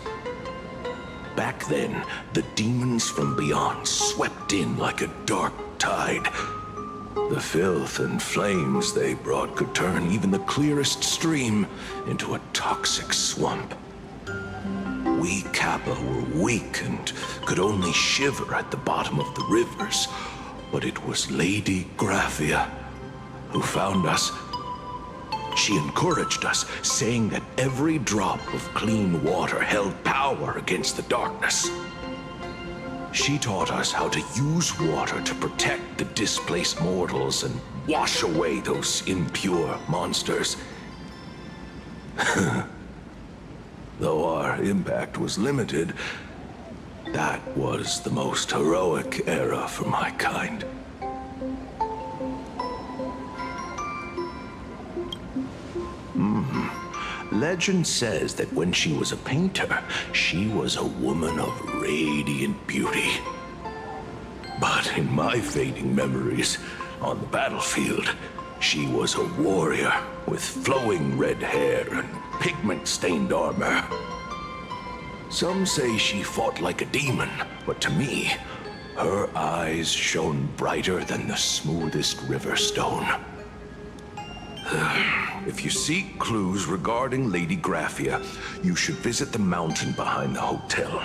Back then, the demons from beyond swept in like a dark tide. The filth and flames they brought could turn even the clearest stream into a toxic swamp. We Kappa were weak and could only shiver at the bottom of the rivers. But it was Lady Graphia who found us. She encouraged us, saying that every drop of clean water held power against the darkness. She taught us how to use water to protect the displaced mortals and wash away those impure monsters. Though our impact was limited, that was the most heroic era for my kind. Legend says that when she was a painter, she was a woman of radiant beauty. But in my fading memories, on the battlefield, she was a warrior with flowing red hair and pigment-stained armor. Some say she fought like a demon, but to me, her eyes shone brighter than the smoothest river stone. If you seek clues regarding Lady Graphia, you should visit the mountain behind the hotel.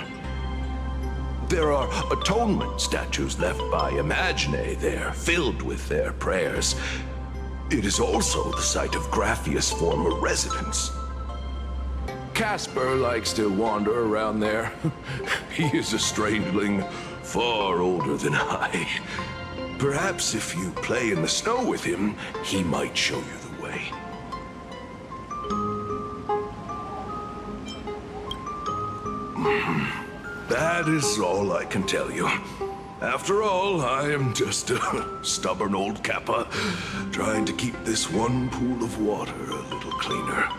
There are atonement statues left by Imaginae there, filled with their prayers. It is also the site of Graphia's former residence. Casper likes to wander around there. He is a strangeling far older than I. Perhaps if you play in the snow with him, he might show you the way. That is all I can tell you. After all, I am just a stubborn old Kappa, trying to keep this one pool of water a little cleaner.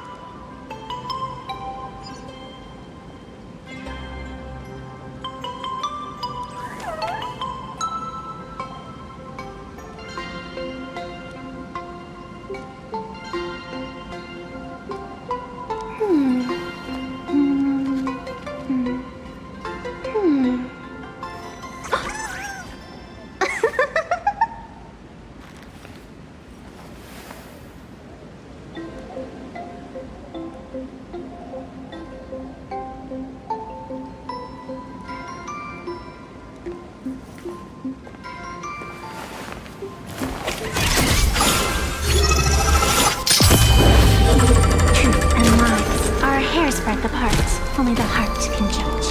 Break apart. Only the heart can judge.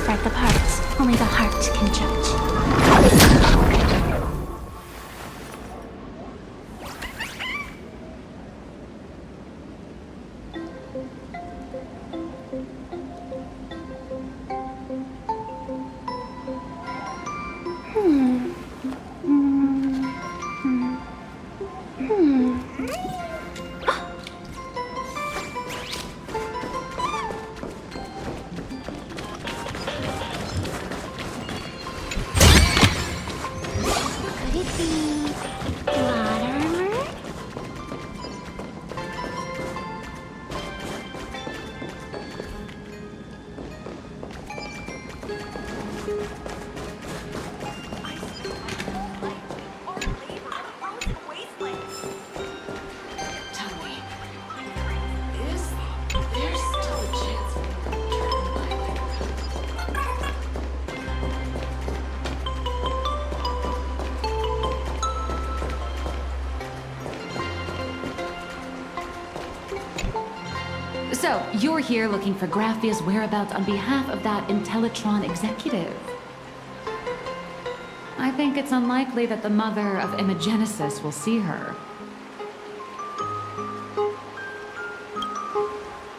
Break apart. Only the heart can judge. So, you're here looking for Graphia's whereabouts on behalf of that Intellitron executive. I think it's unlikely that the mother of Imogenesis will see her.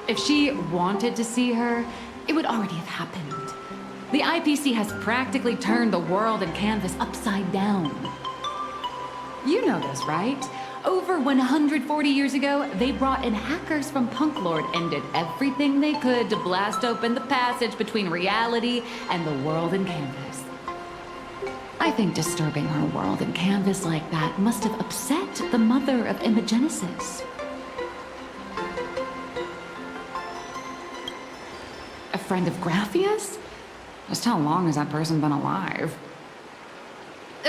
If she wanted to see her, it would already have happened. The IPC has practically turned the world and canvas upside down. You know this, right? Over 140 years ago, they brought in hackers from Punklord and did everything they could to blast open the passage between reality and the world in canvas. I think disturbing her world in canvas like that must have upset the mother of Imogenesis. A friend of Graphia's? Just how long has that person been alive?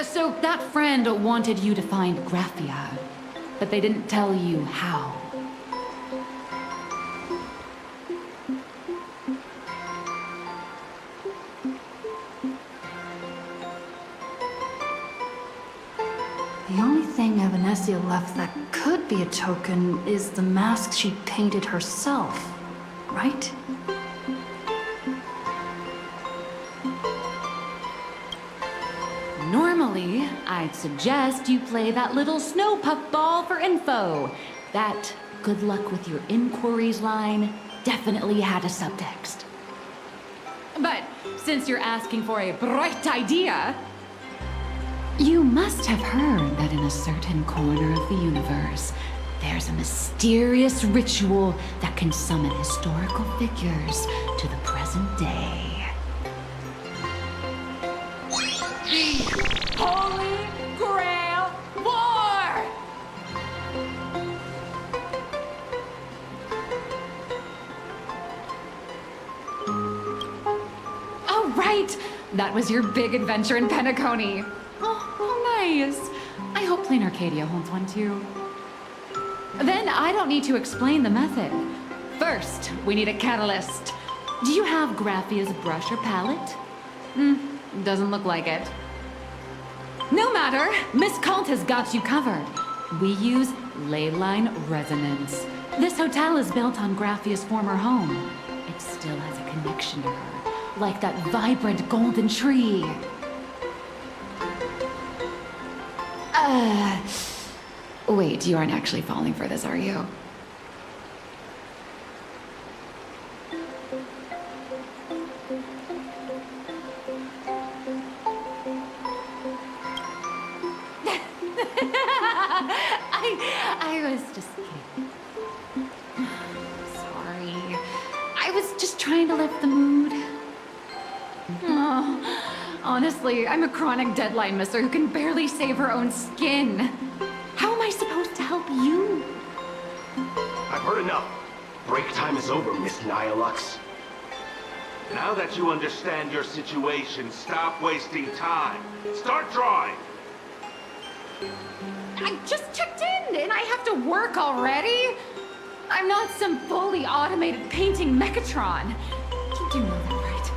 So that friend wanted you to find Graphia, but they didn't tell you how. that could be a token is the mask she painted herself, right? Normally, I'd suggest you play that little snow puff ball for info. That good luck with your inquiries line definitely had a subtext. But since you're asking for a bright idea, you must have heard that in a certain corner of the universe, there's a mysterious ritual that can summon historical figures to the present day. The Holy Grail War! Oh, right! That was your big adventure in Penacony. Oh, nice. I hope Plain Arcadia holds one too. Then I don't need to explain the method. First, we need a catalyst. Do you have Graphia's brush or palette? Doesn't look like it. No matter, Miss Kalt has got you covered. We use leyline resonance. This hotel is built on Graphia's former home. It still has a connection to her, like that vibrant golden tree. Wait, you aren't actually falling for this, are you? I was just kidding. Sorry. I was just trying to lift the mood. Oh, honestly, I'm a chronic deadline misser who can barely save her own skin. How am I supposed to help you? I've heard enough. Break time is over, Miss Nihilux. Now that you understand your situation, stop wasting time. Start drawing! I just checked in and I have to work already? I'm not some fully automated painting Mechatron. You do know that, right?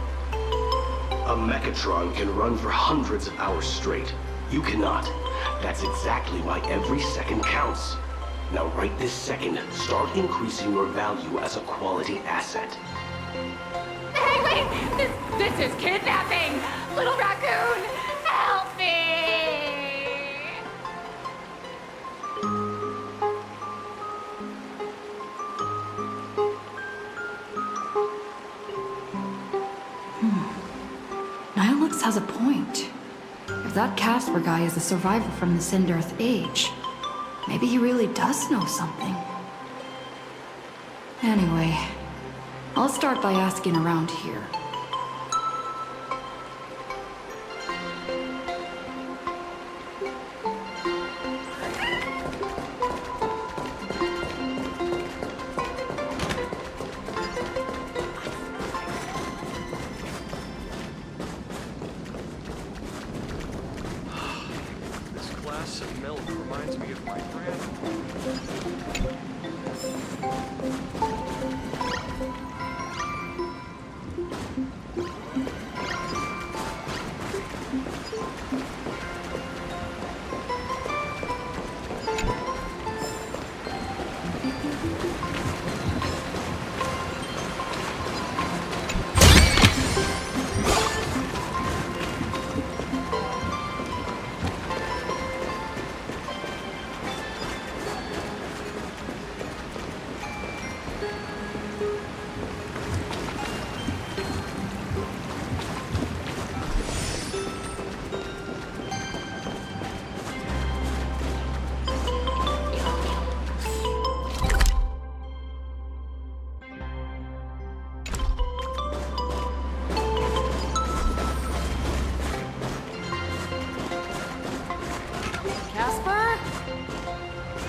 A Mechatron can run for hundreds of hours straight. You cannot. That's exactly why every second counts. Now right this second, start increasing your value as a quality asset. Hey, wait! This is kidnapping! Little raccoon, help me! Nihilux has a point. If that Casper guy is a survivor from the Sindarth age, maybe he really does know something. Anyway, I'll start by asking around here.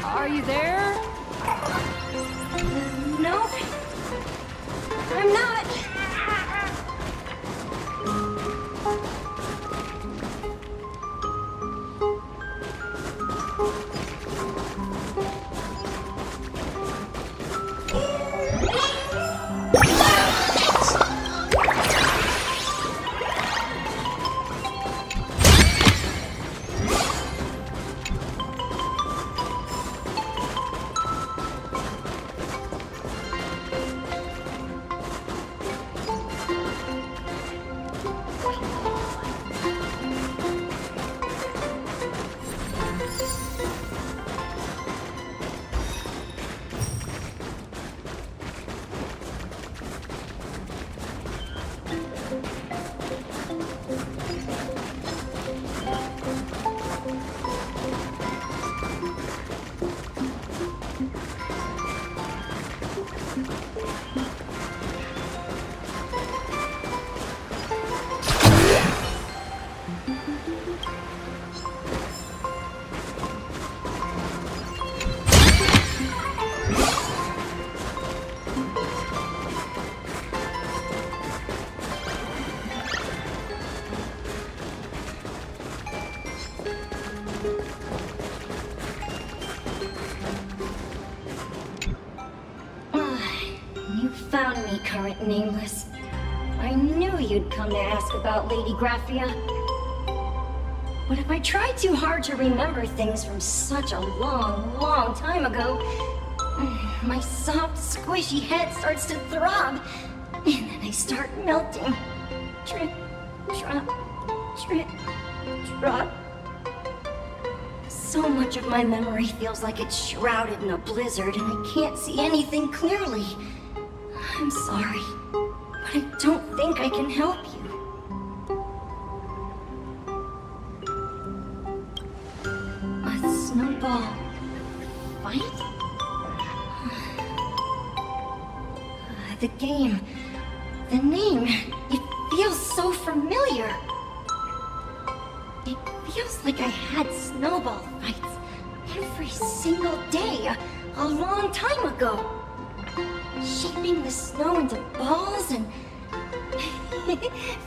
Are you there? No. I'm not. You found me, current nameless. I knew you'd come to ask about Lady Graphia. But if I try too hard to remember things from such a long, long time ago, my soft, squishy head starts to throb, and then I start melting. Drip, drop, drip, drop. So much of my memory feels like it's shrouded in a blizzard, and I can't see anything clearly. I'm sorry, but I don't think I can help you. A snowball fight? The game, the name, it feels so familiar. It feels like I had snowball fights every single day a long time ago. Shaping the snow into balls and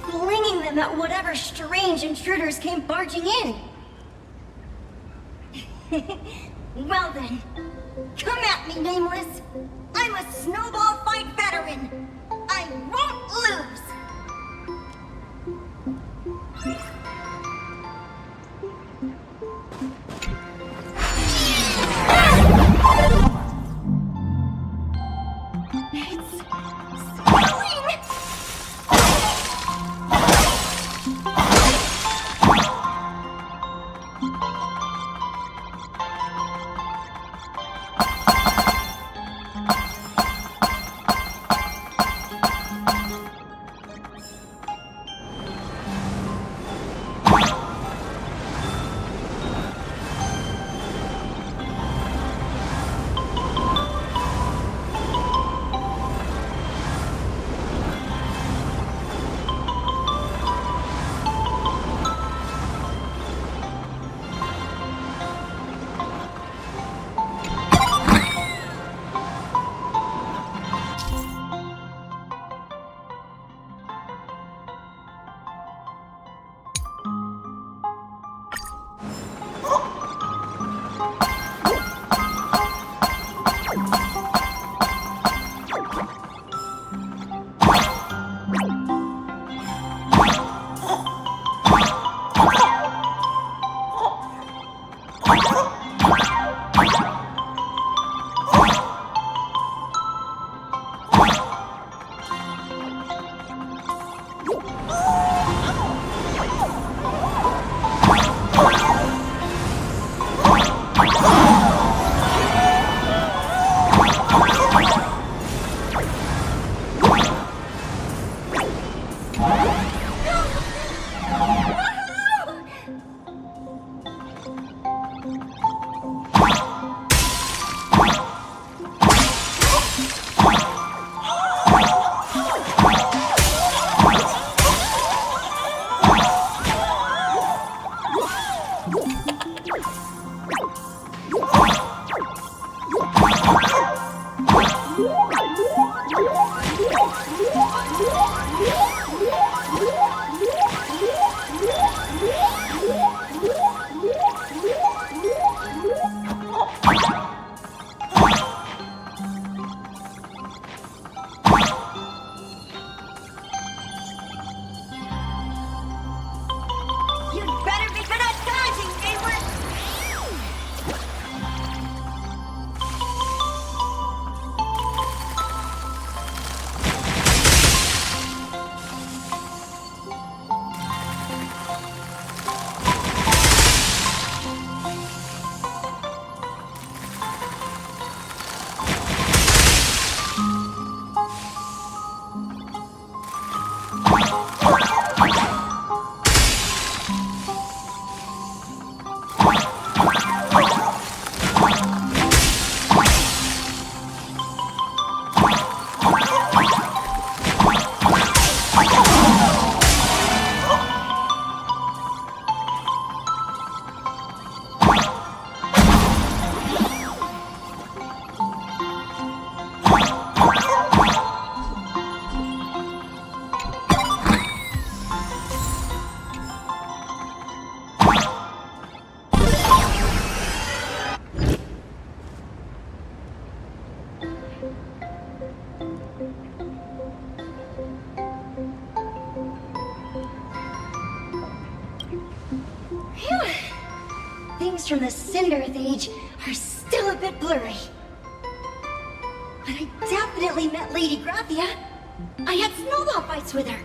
flinging them at whatever strange intruders came barging in. Well then, come at me, Nameless. I'm a snowball fight veteran. I won't lose. Phew. Things from the Cinderth Age are still a bit blurry. But I definitely met Lady Graphia. I had snowball fights with her.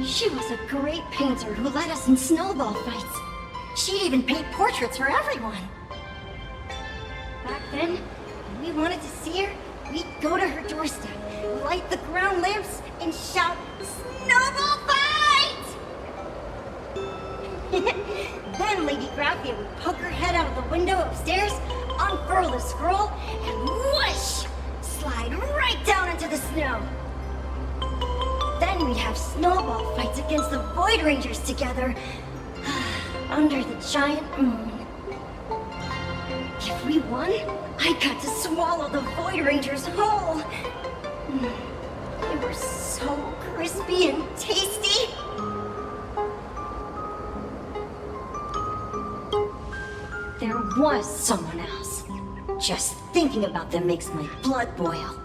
She was a great painter who led us in snowball fights. She'd even paint portraits for everyone. Back then, when we wanted to see her, we'd go to her doorstep, light the ground lamps, and shout, "Snowball fight!" Then Lady Graphia would poke her head out of the window upstairs, unfurl the scroll, and whoosh! Slide right down into the snow. Then we'd have snowball fights against the Void Rangers together, under the giant moon. If we won, I got to swallow the Void Rangers whole. They were so crispy and tasty. There was someone else. Just thinking about them makes my blood boil.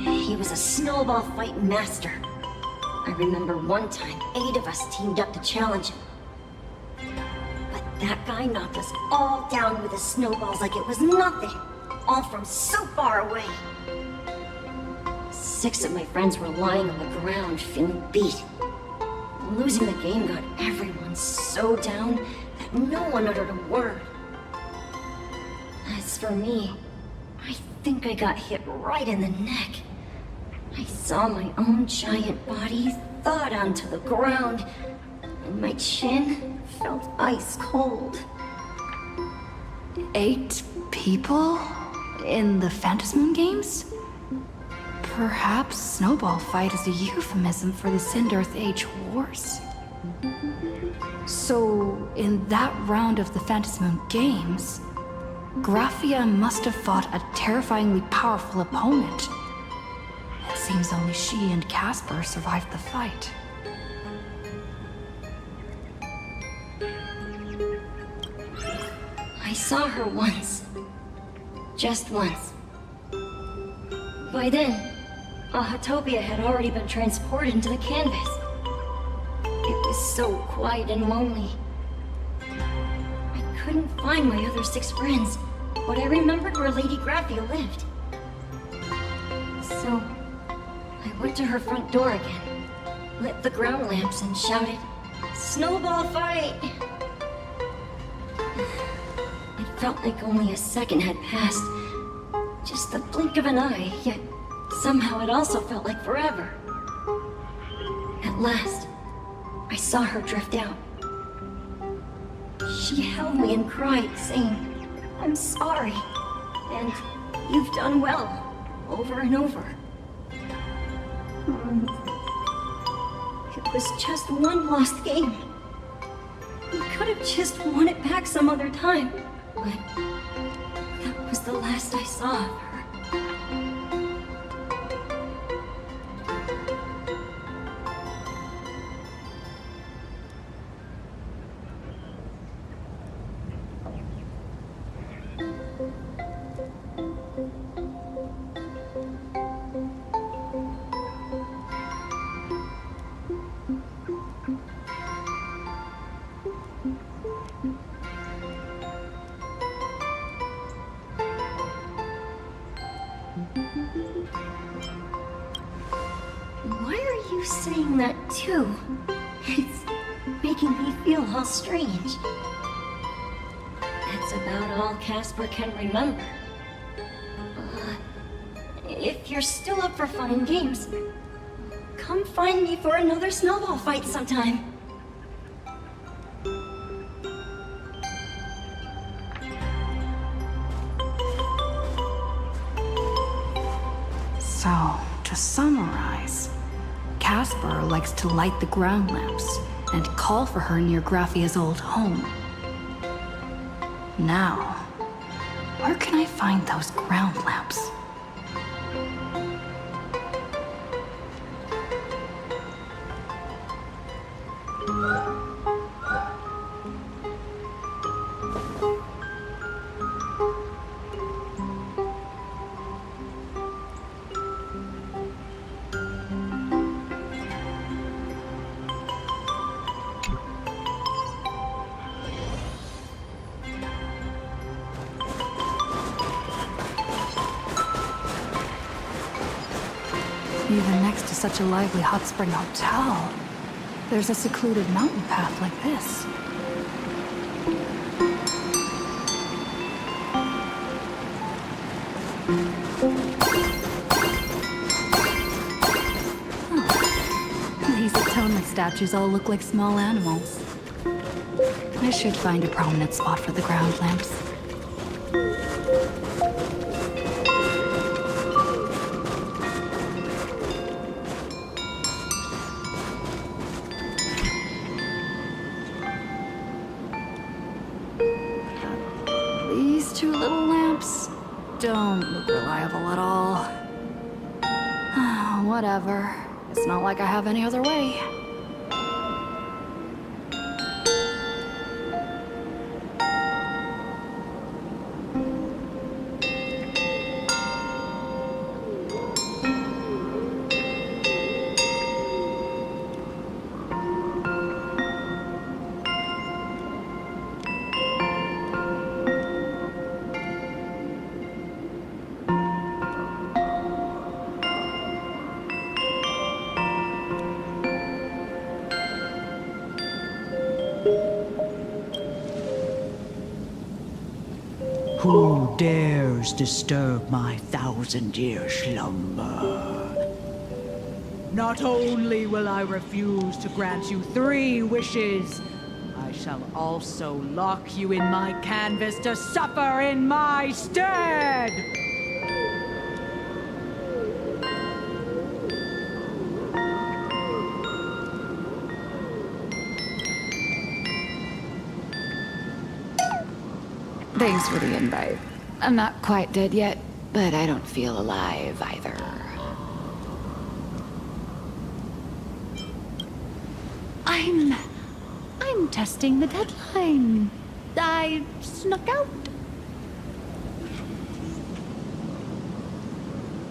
He was a snowball fight master. I remember one time 8 of us teamed up to challenge him. But that guy knocked us all down with his snowballs like it was nothing. All from so far away. 6 of my friends were lying on the ground feeling beat. Losing the game got everyone so down that no one uttered a word. As for me, I think I got hit right in the neck. I saw my own giant body thud onto the ground, and my chin felt ice cold. 8 people? In the Phantasmoon games? Perhaps Snowball Fight is a euphemism for the Cinderth Age Wars? So, in that round of the Phantasmoon games, Graphia must have fought a terrifyingly powerful opponent. It seems only she and Casper survived the fight. I saw her once. Just once. By then, Ahatopia had already been transported into the canvas. It was so quiet and lonely. I couldn't find my other 6 friends, but I remembered where Lady Graphia lived. So, I went to her front door again, lit the ground lamps and shouted, "Snowball fight!" It felt like only a second had passed. Just the blink of an eye, yet somehow it also felt like forever. At last, I saw her drift out. She held me and cried, saying, "I'm sorry, and you've done well," over and over. It was just one lost game. We could have just won it back some other time, but that was the last I saw of her. Why are you saying that too? It's making me feel all strange. That's about all Casper can remember. If you're still up for fun and games, come find me for another snowball fight sometime. So, to summarize, Casper likes to light the ground lamps and call for her near Graphia's old home. Now, where can I find those ground lamps? even next to such a lively hot spring hotel, there's a secluded mountain path like this. These atonement statues all look like small animals. I should find a prominent spot for the ground lamps. These two little lamps don't look reliable at all. Whatever. It's not like I have any other way. Who dares disturb my 1,000-year slumber? Not only will I refuse to grant you 3 wishes, I shall also lock you in my canvas to suffer in my stead! Thanks for the invite. I'm not quite dead yet, but I don't feel alive either. I'm testing the deadline. I snuck out.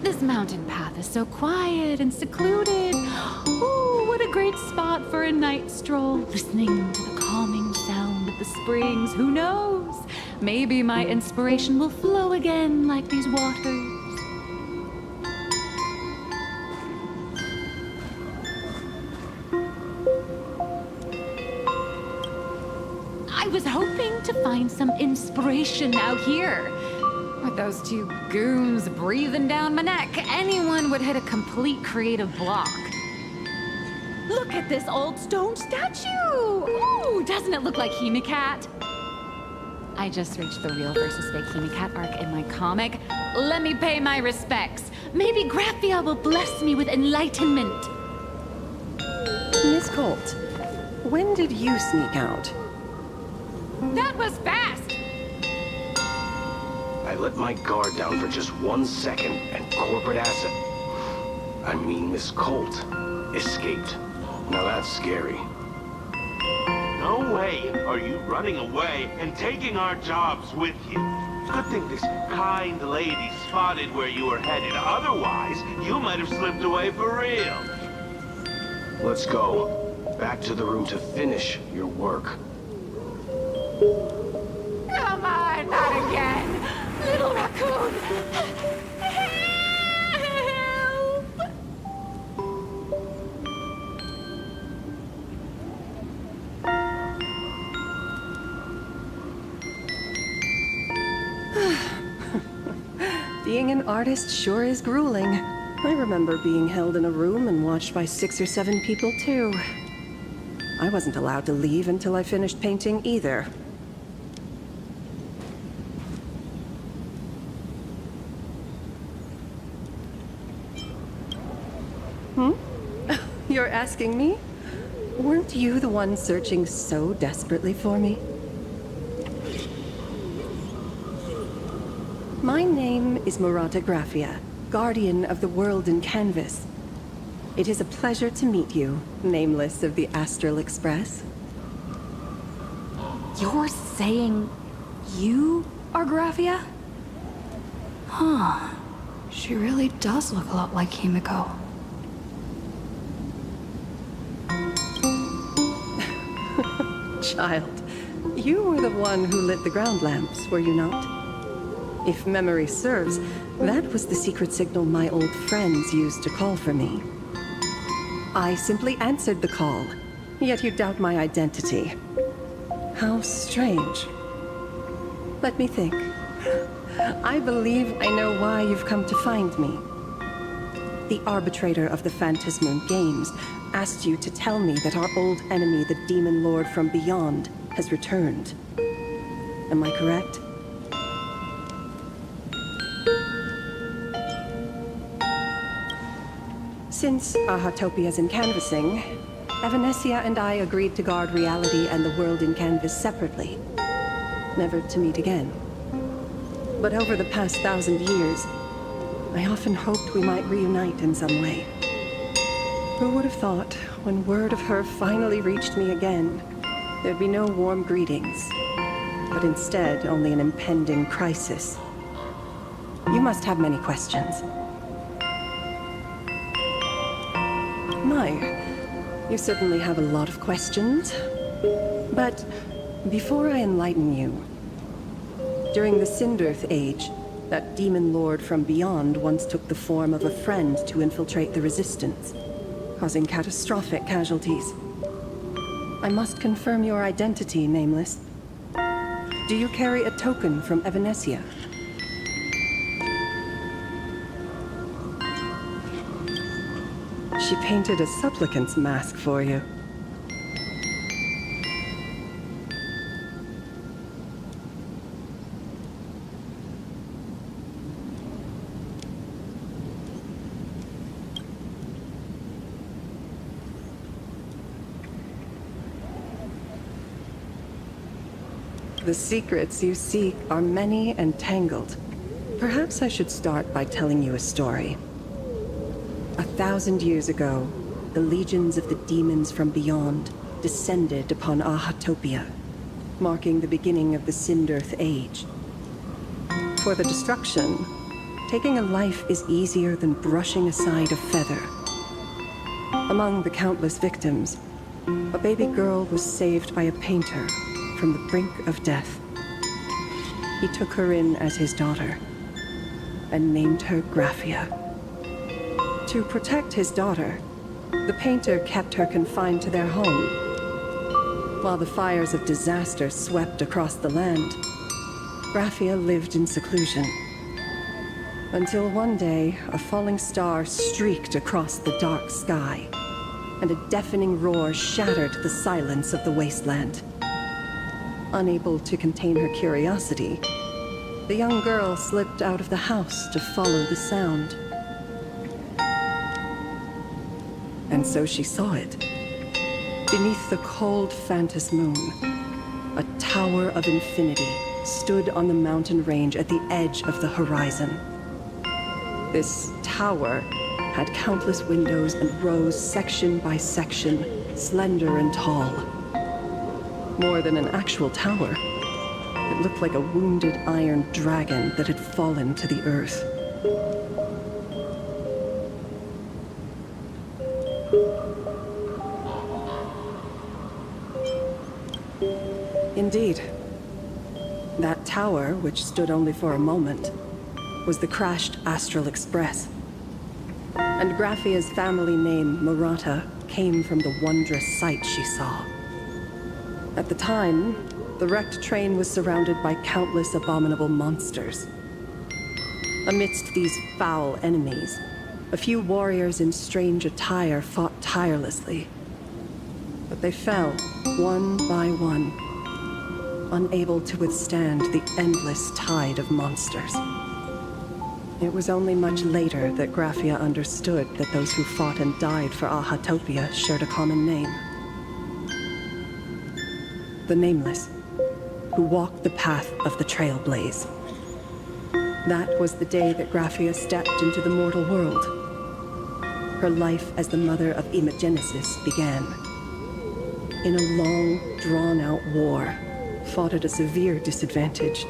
This mountain path is so quiet and secluded. Ooh, what a great spot for a night stroll, listening to the calming sound of the springs. Who knows? Maybe my inspiration will flow again like these waters. I was hoping to find some inspiration out here. With those 2 goons breathing down my neck, anyone would hit a complete creative block. Look at this old stone statue! Ooh, doesn't it look like Himicat? I just reached the real versus fake Himicat arc in my comic. Let me pay my respects. Maybe Graphia will bless me with enlightenment. Miss Colt, when did you sneak out? That was fast! I let my guard down for just 1 second, and corporate asset, I mean Miss Colt, escaped. Now that's scary. No way are you running away and taking our jobs with you. Good thing this kind lady spotted where you were headed. Otherwise, you might have slipped away for real. Let's go. Back to the room to finish your work. Come on, not again! Little raccoon! Help! Being an artist sure is grueling. I remember being held in a room and watched by 6 or 7 people, too. I wasn't allowed to leave until I finished painting either. You're asking me? Weren't you the one searching so desperately for me? My name is Murata Graphia, guardian of the world in canvas. It is a pleasure to meet you, nameless of the Astral Express. You're saying you are Graphia? Huh. She really does look a lot like Himiko. Child, you were the one who lit the ground lamps, were you not? If memory serves, that was the secret signal my old friends used to call for me. I simply answered the call, yet you doubt my identity. How strange. Let me think. I believe I know why you've come to find me. The arbitrator of the Phantasmoon Games asked you to tell me that our old enemy, the Demon Lord from Beyond, has returned. Am I correct? Since Ahatopia's in canvassing, Evanescia and I agreed to guard reality and the world in canvas separately, never to meet again. But over the past 1,000 years, I often hoped we might reunite in some way. Who would have thought, when word of her finally reached me again, there'd be no warm greetings, but instead only an impending crisis. You must have many questions. My, you certainly have a lot of questions. But before I enlighten you, during the Cinderth Age, that demon lord from beyond once took the form of a friend to infiltrate the Resistance, causing catastrophic casualties. I must confirm your identity, Nameless. Do you carry a token from Evanescia? She painted a supplicant's mask for you. The secrets you seek are many and tangled. Perhaps I should start by telling you a story. 1,000 years ago, the legions of the demons from beyond descended upon Ahatopia, marking the beginning of the Cinderth Age. For the destruction, taking a life is easier than brushing aside a feather. Among the countless victims, a baby girl was saved by a painter from the brink of death. He took her in as his daughter and named her Graphia. To protect his daughter, the painter kept her confined to their home. While the fires of disaster swept across the land, Graphia lived in seclusion. Until one day, a falling star streaked across the dark sky, and a deafening roar shattered the silence of the wasteland. Unable to contain her curiosity, the young girl slipped out of the house to follow the sound. And so she saw it. Beneath the cold Phantasmoon, a tower of infinity stood on the mountain range at the edge of the horizon. This tower had countless windows and rose section by section, slender and tall. More than an actual tower, it looked like a wounded iron dragon that had fallen to the earth. Indeed. That tower, which stood only for a moment, was the crashed Astral Express. And Graphia's family name, Murata, came from the wondrous sight she saw. At the time, the wrecked train was surrounded by countless abominable monsters. Amidst these foul enemies, a few warriors in strange attire fought tirelessly. But they fell, one by one, unable to withstand the endless tide of monsters. It was only much later that Graphia understood that those who fought and died for Ahatopia shared a common name. The Nameless, who walked the path of the Trailblaze. That was the day that Graphia stepped into the mortal world. Her life as the mother of Imogenesis began. In a long, drawn-out war, fought at a severe disadvantage.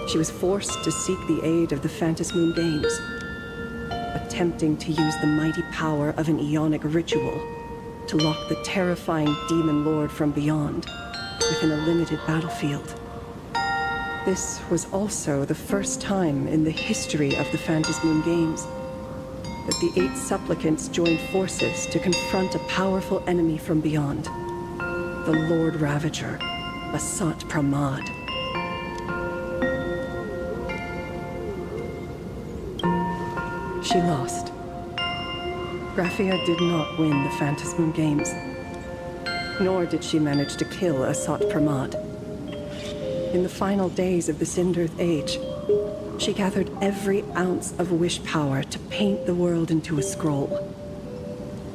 She was forced to seek the aid of the Phantasmoon Games, attempting to use the mighty power of an Ionic ritual to lock the terrifying demon lord from beyond within a limited battlefield. This was also the first time in the history of the Phantasmoon Games that the 8 supplicants joined forces to confront a powerful enemy from beyond, the Lord Ravager, Asat Pramad. She lost. Graphia did not win the Phantasmoon Games, nor did she manage to kill Asat Pramad. In the final days of the Sindirth Age, she gathered every ounce of wish power to paint the world into a scroll.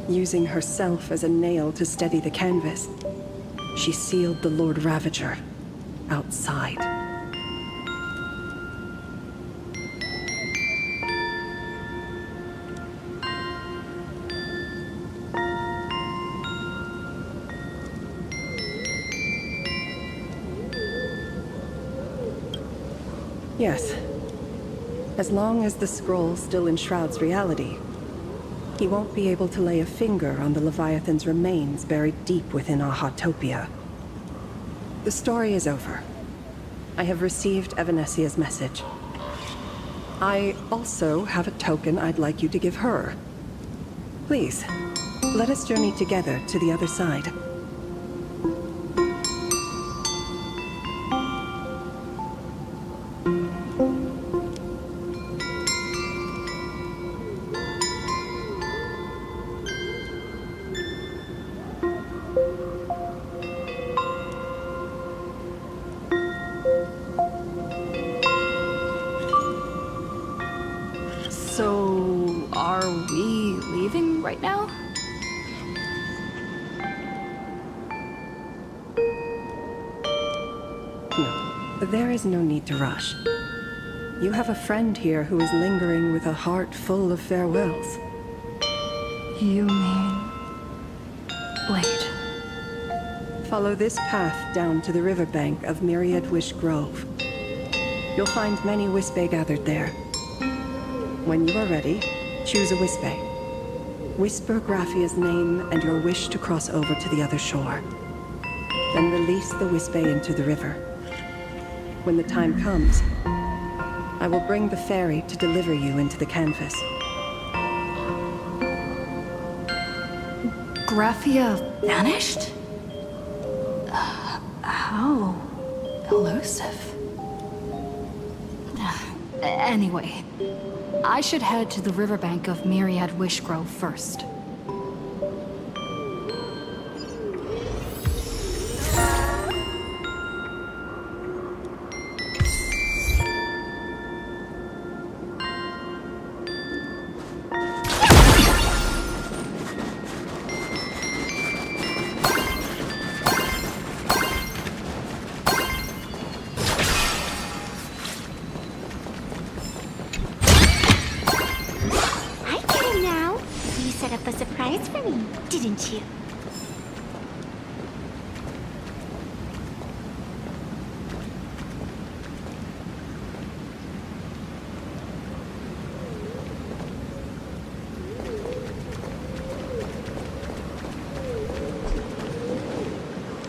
Using herself as a nail to steady the canvas, she sealed the Lord Ravager outside. Yes. As long as the scroll still enshrouds reality, he won't be able to lay a finger on the Leviathan's remains buried deep within Ahatopia. The story is over. I have received Evanesia's message. I also have a token I'd like you to give her. Please, let us journey together to the other side. So, are we leaving right now? No, there is no need to rush. You have a friend here who is lingering with a heart full of farewells. You mean... Wait. Follow this path down to the riverbank of Myriad Wish Grove. You'll find many Wispe gathered there. When you are ready, choose a Wispe. Whisper Graphia's name and your wish to cross over to the other shore. Then release the Wispe into the river. When the time comes, I will bring the ferry to deliver you into the canvas. Graphia vanished? How elusive. Anyway, I should head to the riverbank of Myriad Wishgrove first. A surprise for me, didn't you?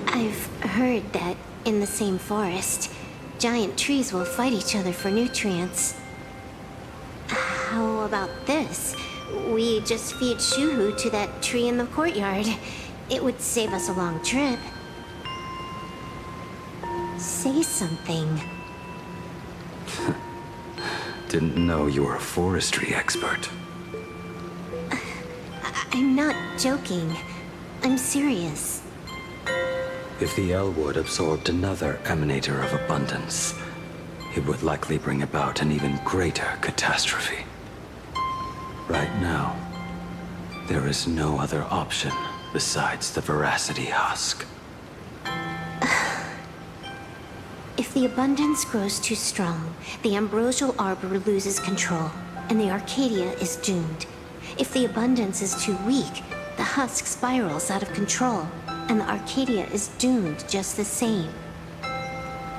I've heard that in the same forest, giant trees will fight each other for nutrients. How about this? We just feed Shuhu to that tree in the courtyard. It would save us a long trip. Say something. Didn't know you were a forestry expert. I'm not joking. I'm serious. If the Elwood absorbed another emanator of abundance, it would likely bring about an even greater catastrophe. Right now, there is no other option besides the Veracity Husk. If the abundance grows too strong, the Ambrosial Arbor loses control, and the Arcadia is doomed. If the abundance is too weak, the husk spirals out of control, and the Arcadia is doomed just the same.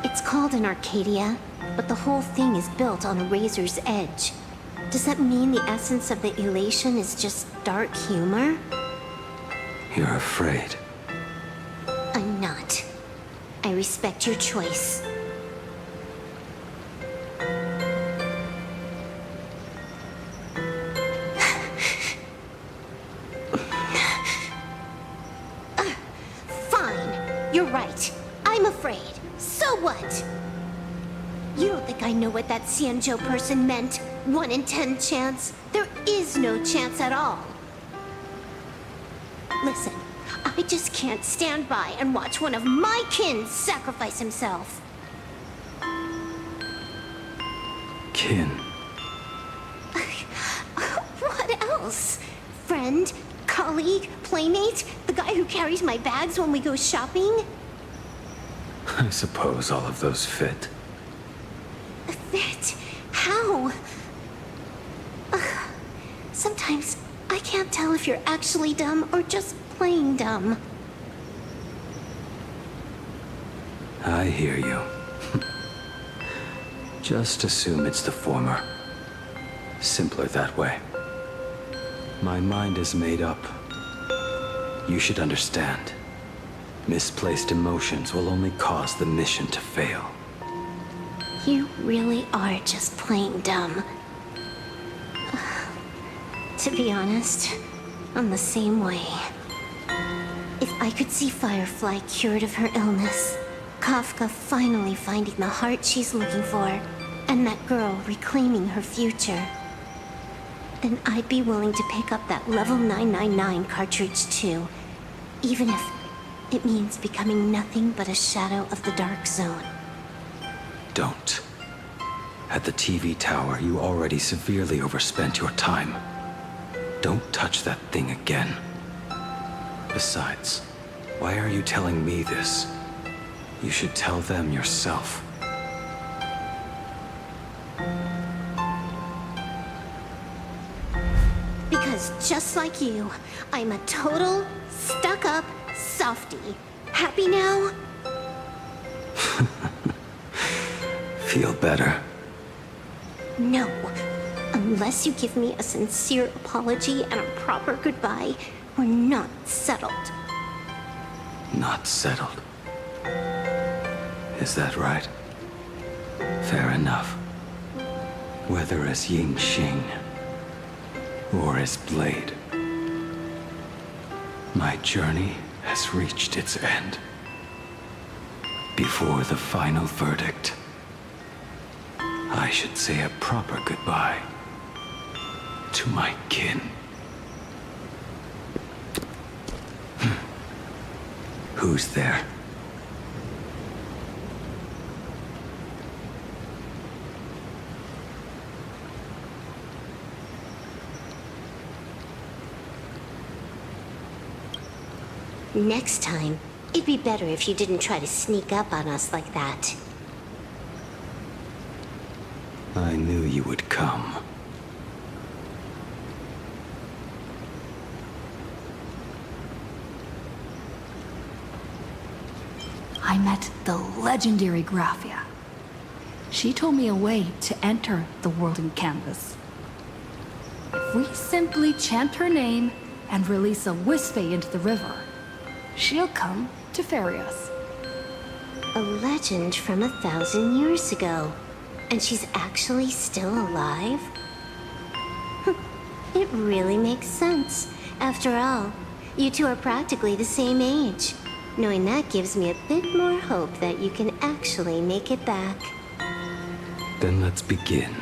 It's called an Arcadia, but the whole thing is built on a razor's edge. Does that mean the essence of the elation is just dark humor? You're afraid. I'm not. I respect your choice. What? You don't think I know what that Xianzhou person meant? 1 in 10 chance? There is no chance at all. Listen, I just can't stand by and watch one of my kin sacrifice himself. Kin. What else? Friend? Colleague? Playmate? The guy who carries my bags when we go shopping? I suppose all of those fit. Fit? How? Sometimes I can't tell if you're actually dumb or just plain dumb. I hear you. Just assume it's the former. Simpler that way. My mind is made up. You should understand. Misplaced emotions will only cause the mission to fail. You really are just plain dumb. To be honest, I'm the same way. If I could see Firefly cured of her illness, Kafka finally finding the heart she's looking for, and that girl reclaiming her future, then I'd be willing to pick up that level 999 cartridge too, even if it means becoming nothing but a shadow of the Dark Zone. Don't. At the TV tower, you already severely overspent your time. Don't touch that thing again. Besides, why are you telling me this? You should tell them yourself. Because just like you, I'm a total, stuck-up softie. Happy now? Feel better? No. Unless you give me a sincere apology and a proper goodbye, we're not settled. Not settled. Is that right? Fair enough. Whether as Ying Xing or as Blade, my journey has reached its end. Before the final verdict, I should say a proper goodbye to my kin. Who's there? Next time, it'd be better if you didn't try to sneak up on us like that. I knew you would come. I met the legendary Graphia. She told me a way to enter the world in canvas. If we simply chant her name and release a Wispe into the river, she'll come to ferry us. A legend from 1,000 years ago. And she's actually still alive? It really makes sense. After all, you two are practically the same age. Knowing that gives me a bit more hope that you can actually make it back. Then let's begin.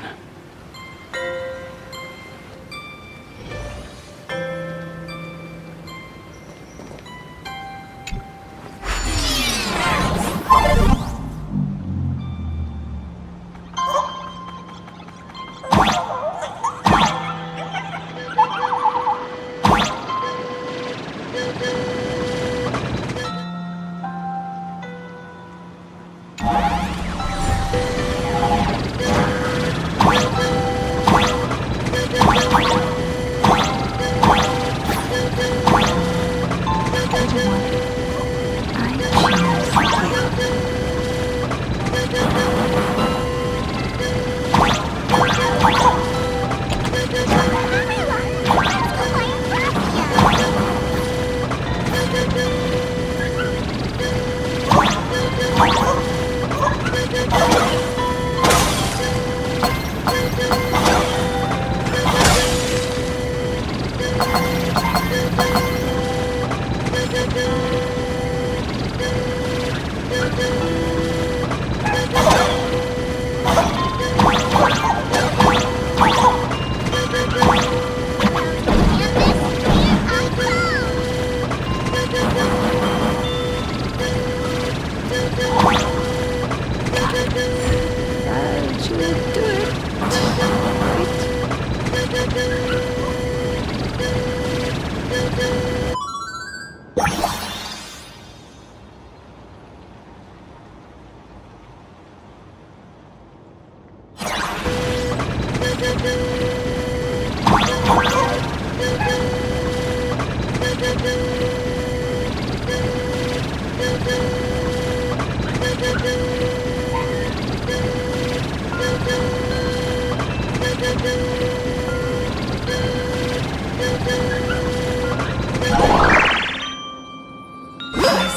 That should do it. I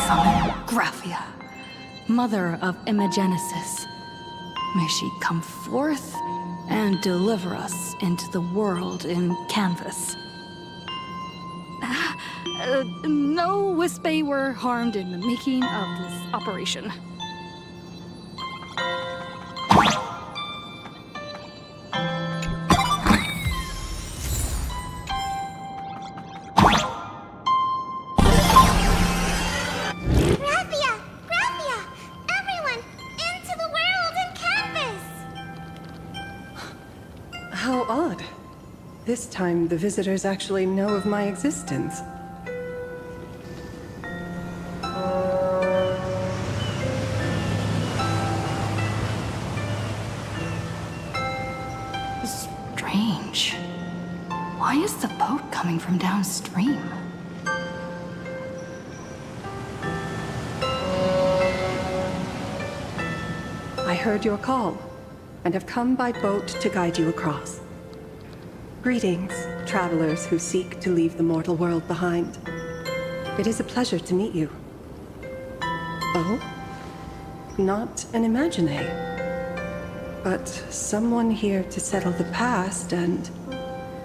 summon Graphia, mother of Imogenesis. May she come forth and deliver us into the world in canvas. No Wispe were harmed in the making of this operation. Graphia! Graphia! Everyone, into the world in canvas! How odd. This time, the visitors actually know of my existence. Strange. Why is the boat coming from downstream? I heard your call, and have come by boat to guide you across. Greetings, travelers who seek to leave the mortal world behind. It is a pleasure to meet you. Oh? Not an imagine, but someone here to settle the past and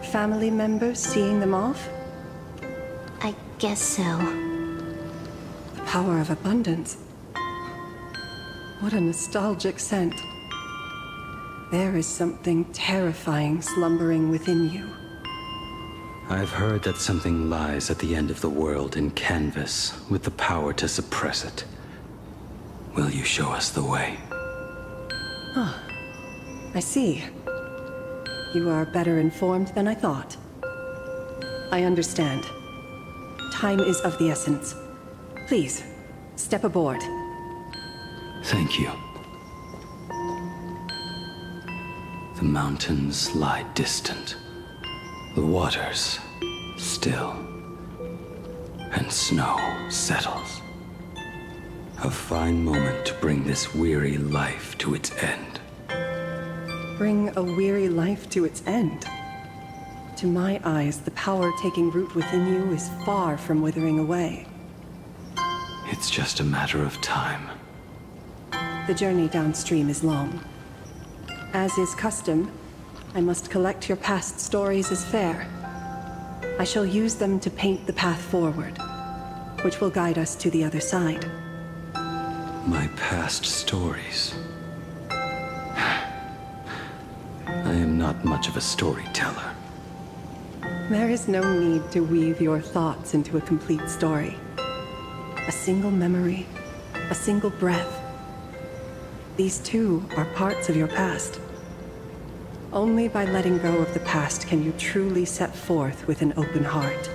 family members seeing them off? I guess so. The power of abundance. What a nostalgic scent. There is something terrifying slumbering within you. I've heard that something lies at the end of the world in canvas with the power to suppress it. Will you show us the way? Ah, I see. You are better informed than I thought. I understand. Time is of the essence. Please, step aboard. Thank you. The mountains lie distant. The waters still. And snow settles. A fine moment to bring this weary life to its end. Bring a weary life to its end. To my eyes, the power taking root within you is far from withering away. It's just a matter of time. The journey downstream is long. As is custom, I must collect your past stories as fair. I shall use them to paint the path forward, which will guide us to the other side. My past stories. I am not much of a storyteller. There is no need to weave your thoughts into a complete story. A single memory, a single breath. These too are parts of your past. Only by letting go of the past can you truly set forth with an open heart.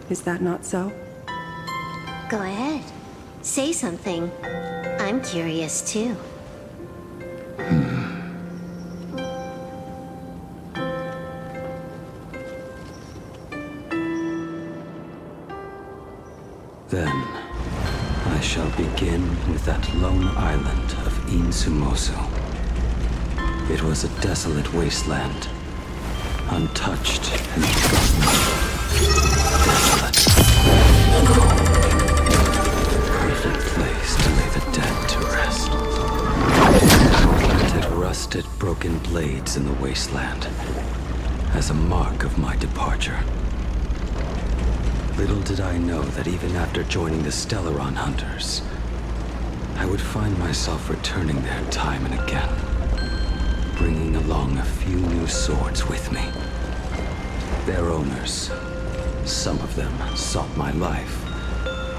Is that not so? Go ahead. Say something. I'm curious too. Then, I shall begin with that lone island of Insumosu. It was a desolate wasteland, untouched and forgotten. Desolate. Perfect place to lay the dead to rest. Planted rusted, broken blades in the wasteland as a mark of my departure. Little did I know that even after joining the Stellaron Hunters, I would find myself returning there time and again, bringing along a few new swords with me. Their owners, some of them sought my life,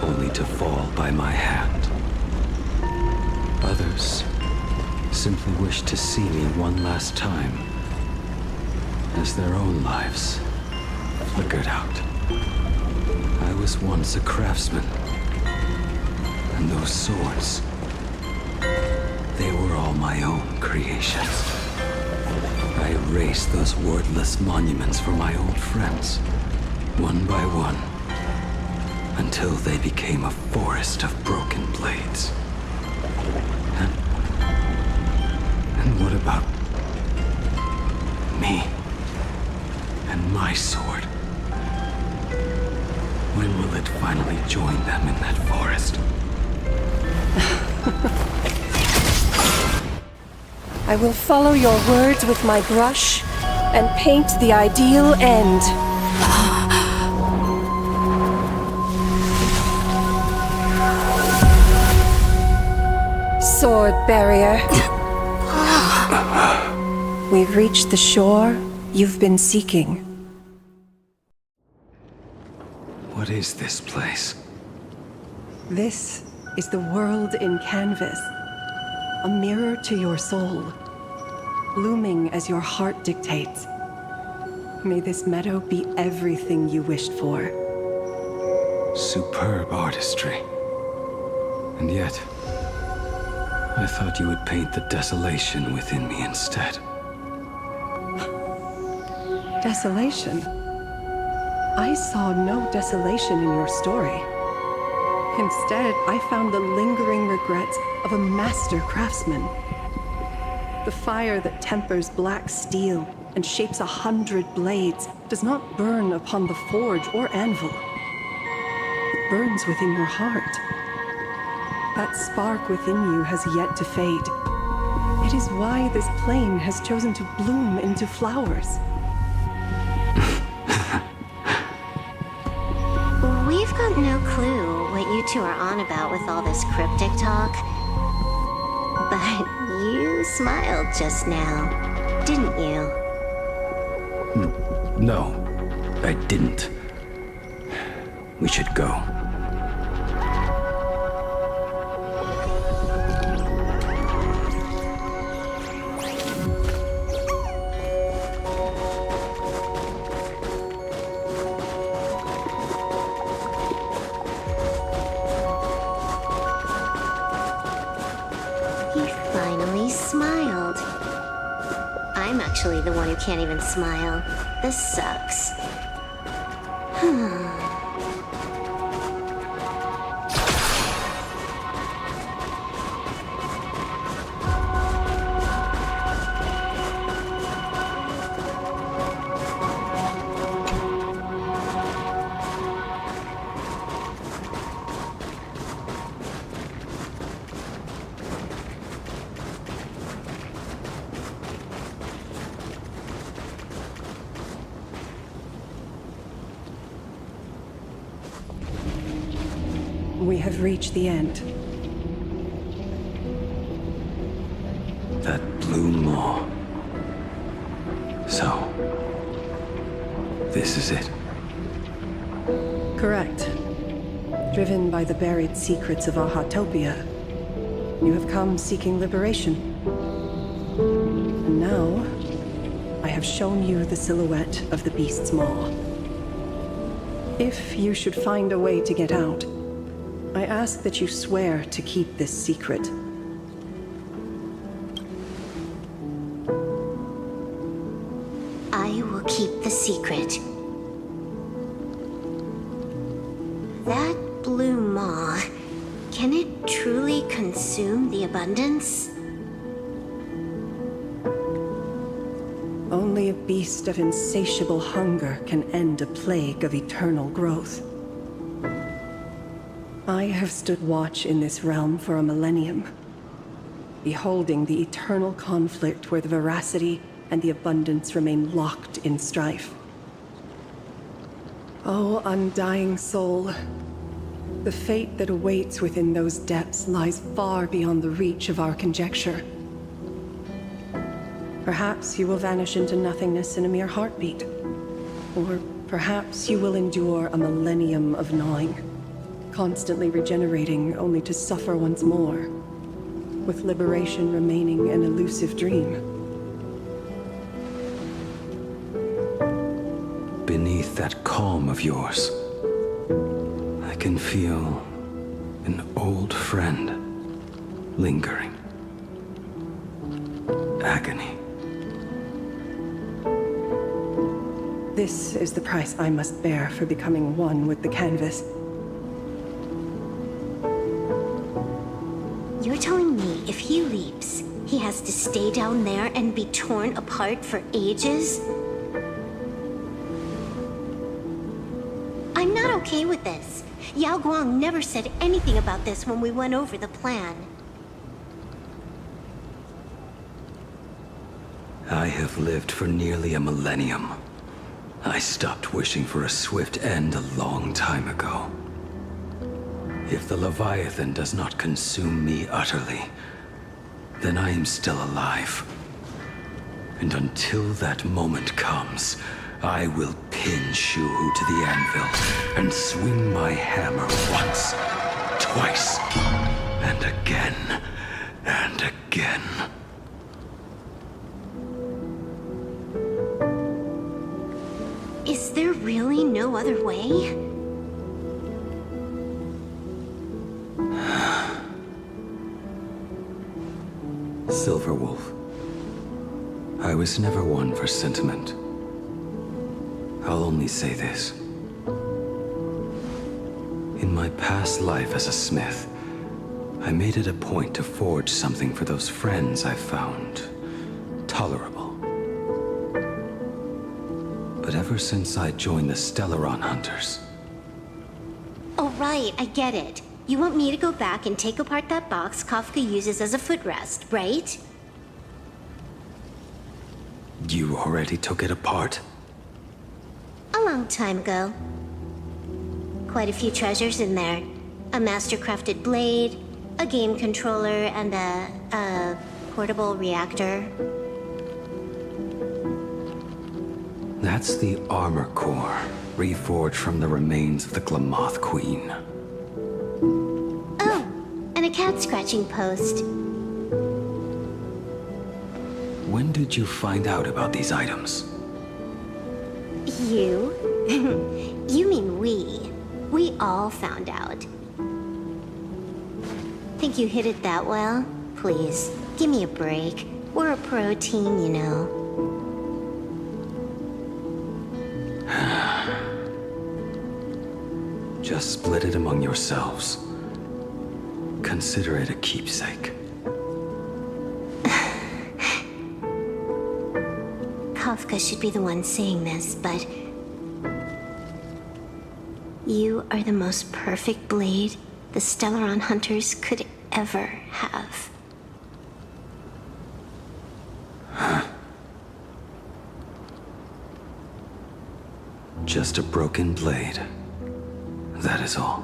only to fall by my hand. Others simply wish to see me one last time as their own lives flickered out. I was once a craftsman, and those swords, they were all my own creations. I erased those wordless monuments for my old friends, one by one, until they became a forest of broken blades. And what about me and my sword? When will it finally join them in that forest? I will follow your words with my brush and paint the ideal end. Sword barrier. We've reached the shore you've been seeking. What is this place? This is the world in canvas. A mirror to your soul, blooming as your heart dictates. May this meadow be everything you wished for. Superb artistry. And yet, I thought you would paint the desolation within me instead. Desolation? I saw no desolation in your story. Instead, I found the lingering regrets of a master craftsman. The fire that tempers black steel and shapes 100 blades does not burn upon the forge or anvil. It burns within your heart. That spark within you has yet to fade. It is why this plane has chosen to bloom into flowers. We've got no clue what you two are on about with all this cryptic talk. But you smiled just now, didn't you? No, I didn't. We should go. Actually the one who can't even smile. This sucks. We have reached the end. That blue maw. So, this is it. Correct. Driven by the buried secrets of Ahatopia, you have come seeking liberation. And now, I have shown you the silhouette of the beast's maw. If you should find a way to get out, I ask that you swear to keep this secret. I will keep the secret. That blue maw, can it truly consume the abundance? Only a beast of insatiable hunger can end a plague of eternal growth. I have stood watch in this realm for a millennium, beholding the eternal conflict where the veracity and the abundance remain locked in strife. Oh, undying soul, the fate that awaits within those depths lies far beyond the reach of our conjecture. Perhaps you will vanish into nothingness in a mere heartbeat, or perhaps you will endure a millennium of gnawing, constantly regenerating only to suffer once more. with liberation remaining an elusive dream. Beneath that calm of yours, I can feel an old friend lingering. Agony. This is the price I must bear for becoming one with the canvas. You're telling me if he leaps, he has to stay down there and be torn apart for ages? I'm not okay with this. Yao Guang never said anything about this when we went over the plan. I have lived for nearly a millennium. I stopped wishing for a swift end a long time ago. If the Leviathan does not consume me utterly, then I am still alive. And until that moment comes, I will pin Shu-Hu to the anvil and swing my hammer once, twice, and again, and again. Is there really no other way? Silver Wolf, I was never one for sentiment. I'll only say this. In my past life as a smith, I made it a point to forge something for those friends I found tolerable. But ever since I joined the Stellaron Hunters... Oh, right, I get it. You want me to go back and take apart that box Kafka uses as a footrest, right? You already took it apart? A long time ago. Quite a few treasures in there. A master-crafted blade, a game controller, and a portable reactor. That's the armor core, reforged from the remains of the Glamoth Queen. Oh, and a cat-scratching post. When did you find out about these items? You? You mean we. We all found out. Think you hid it that well? Please, give me a break. We're a pro team, you know. Just split it among yourselves. Consider it a keepsake. Kafka should be the one saying this, but... You are the most perfect blade the Stellaron Hunters could ever have. Just a broken blade. That is all.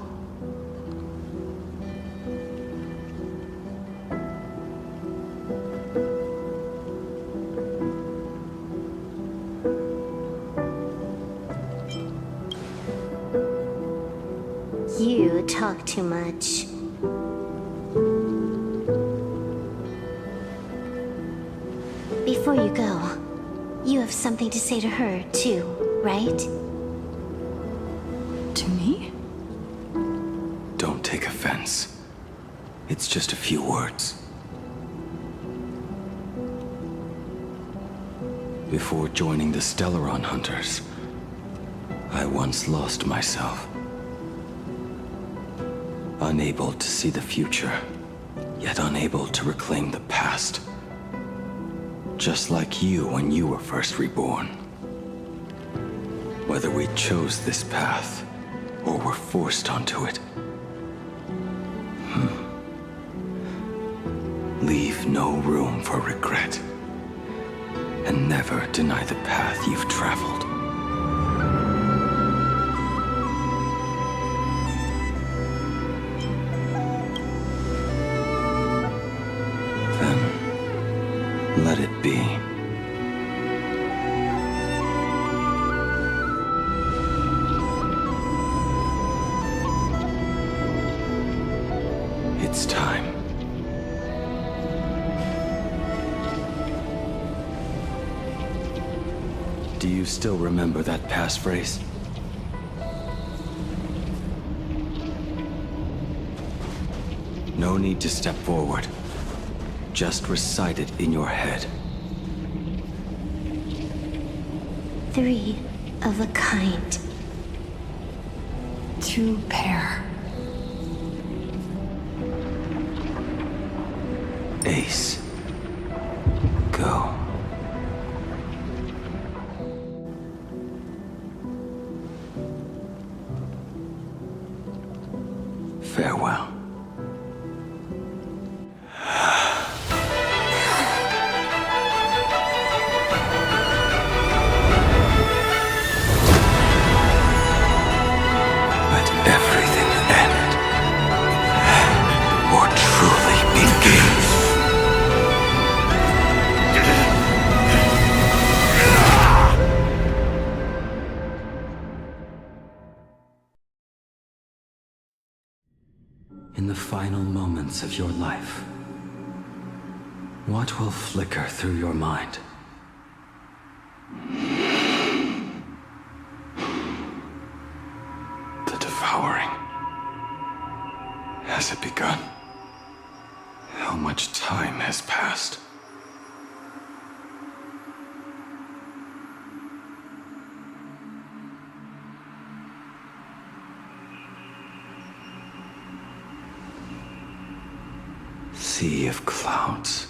You talk too much. Before you go, you have something to say to her, too, right? To me? Don't take offense. It's just a few words. Before joining the Stellaron Hunters, I once lost myself. Unable to see the future, yet unable to reclaim the past. Just like you when you were first reborn. Whether we chose this path, or were forced onto it. Leave no room for regret. And never deny the path you've traveled. Then, let it be. It's time. Do you still remember that passphrase? No need to step forward. Just recite it in your head. 3 of a kind. 2 pair. Ace. Go. Farewell. Let everything end, or truly begin. In the final moments of your life, what will flicker through your mind? The devouring. Has it begun? How much time has passed? Sea of clouds.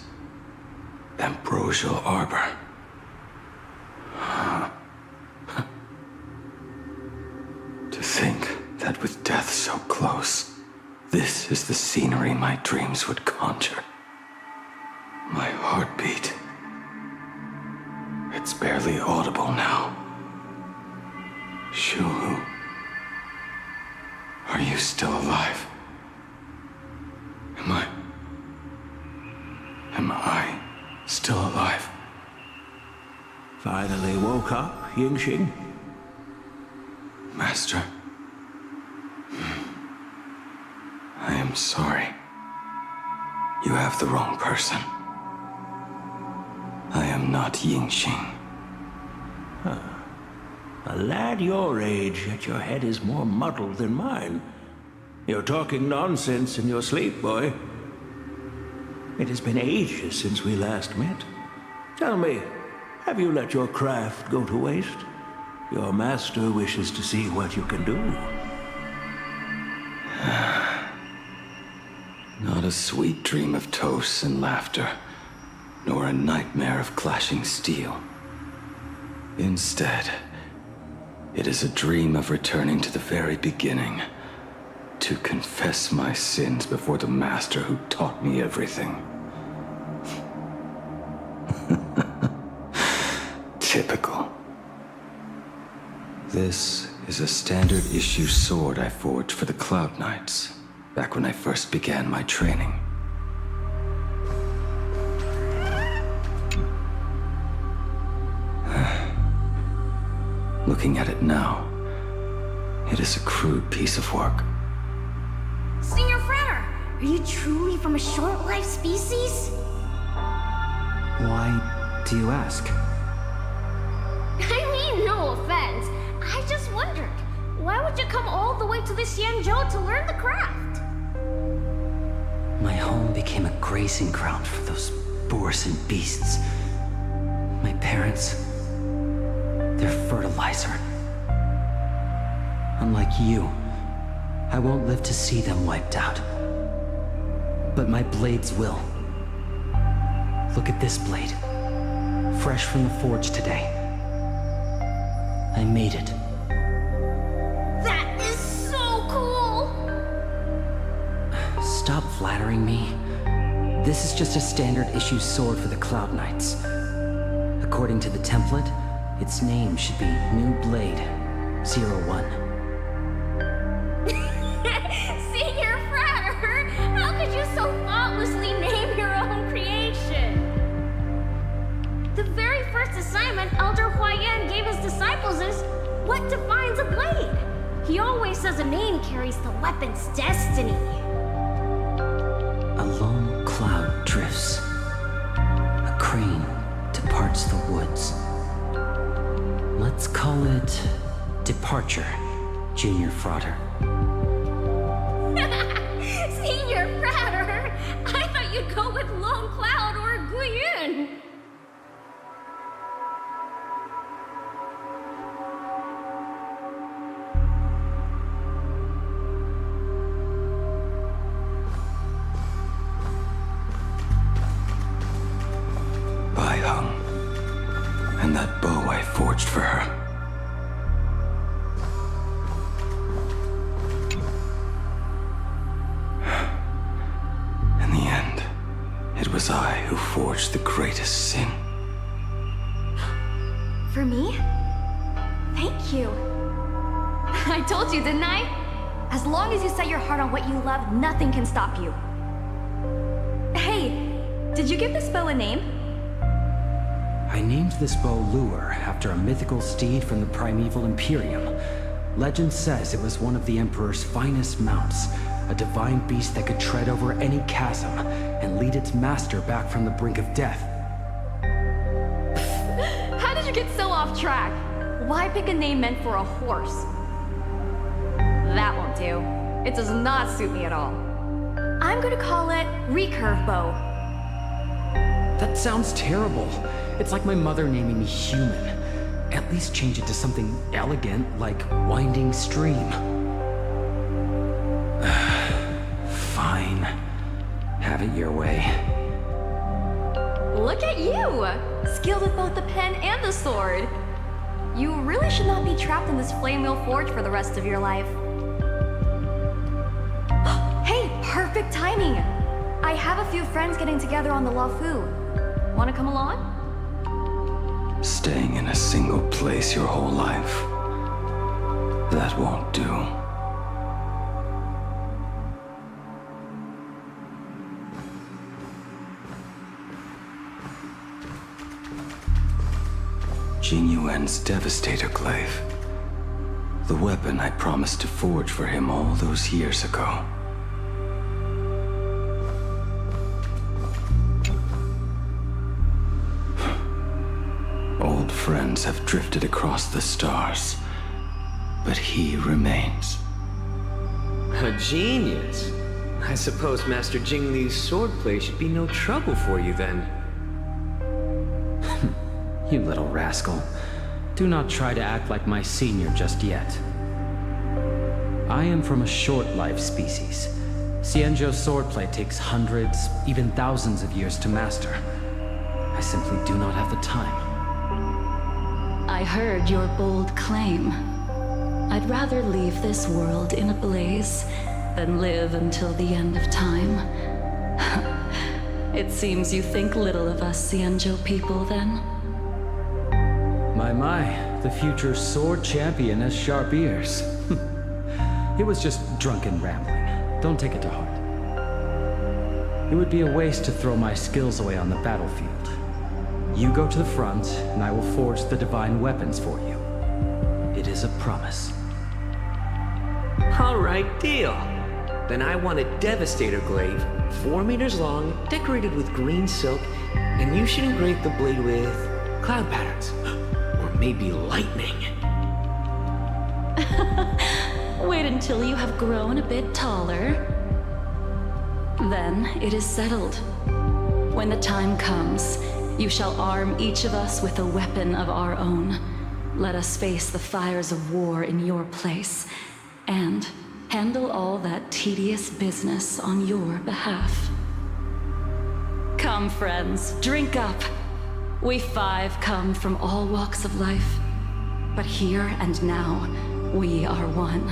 Ambrosial arbor. To think that with death so close, this is the scenery my dreams would conjure. My heartbeat. It's barely audible now. Shuhu. Are you still alive? Am I still alive? Finally woke up, Yingxing? Master. I am sorry. You have the wrong person. I am not Yingxing. Huh. A lad your age, yet your head is more muddled than mine. You're talking nonsense in your sleep, boy. It has been ages since we last met. Tell me, have you let your craft go to waste? Your master wishes to see what you can do. Not a sweet dream of toasts and laughter, nor a nightmare of clashing steel. Instead, it is a dream of returning to the very beginning, to confess my sins before the master who taught me everything. Typical. This is a standard issue sword I forged for the Cloud Knights, back when I first began my training. Looking at it now, it is a crude piece of work. Senior Frater, are you truly from a short-lived species? Why do you ask? I mean, no offense. I just wondered, why would you come all the way to this Yanzhou to learn the craft? My home became a grazing ground for those boars and beasts. My parents, they're fertilizer. Unlike you, I won't live to see them wiped out. But my blades will. Look at this blade. Fresh from the forge today. I made it. That is so cool! Stop flattering me. This is just a standard issue sword for the Cloud Knights. According to the template, its name should be New Blade 01. Senior Frater, how could you so thoughtlessly name your own creation? The very first assignment Elder Huayan gave his disciples is, what defines a blade? He always says a name carries the weapon's destiny. A lone cloud drifts. A crane departs the woods. Let's call it Departure, Junior Frater. Senior Frater! I thought you'd go with Long Cloud or Guiyun! Bai Hung, and that bow I forged for her. In the end, it was I who forged the greatest sin. For me? Thank you. I told you, didn't I? As long as you set your heart on what you love, nothing can stop you. Hey, did you give this bow a name? I named this bow Lure after a mythical steed from the primeval Imperium. Legend says it was one of the Emperor's finest mounts, a divine beast that could tread over any chasm and lead its master back from the brink of death. How did you get so off track? Why pick a name meant for a horse? That won't do. It does not suit me at all. I'm gonna call it Recurve Bow. That sounds terrible. It's like my mother naming me Human. At least change it to something elegant, like Winding Stream. Fine. Have it your way. Look at you! Skilled with both the pen and the sword. You really should not be trapped in this flame wheel forge for the rest of your life. Hey, perfect timing! I have a few friends getting together on the Lafu. Wanna come along? Staying in a single place your whole life. That won't do. Jing Yuan's Devastator Glaive. The weapon I promised to forge for him all those years ago. Old friends have drifted across the stars, but he remains. A genius. I suppose Master Jing Li's swordplay should be no trouble for you then. You little rascal. Do not try to act like my senior just yet. I am from a short-life species. Xianzhou's swordplay takes hundreds, even thousands of years to master. I simply do not have the time. I heard your bold claim. I'd rather leave this world in a blaze than live until the end of time. It seems you think little of us Xianzhou people, then? My, the future sword champion has sharp ears. It was just drunken rambling. Don't take it to heart. It would be a waste to throw my skills away on the battlefield. You go to the front, and I will forge the divine weapons for you. It is a promise. All right, deal. Then I want a Devastator Glaive, 4 meters long, decorated with green silk, and you should engrave the blade with cloud patterns. Or maybe lightning. Wait until you have grown a bit taller. Then it is settled. When the time comes, you shall arm each of us with a weapon of our own. Let us face the fires of war in your place, and handle all that tedious business on your behalf. Come, friends, drink up. We 5 come from all walks of life, but here and now, we are one.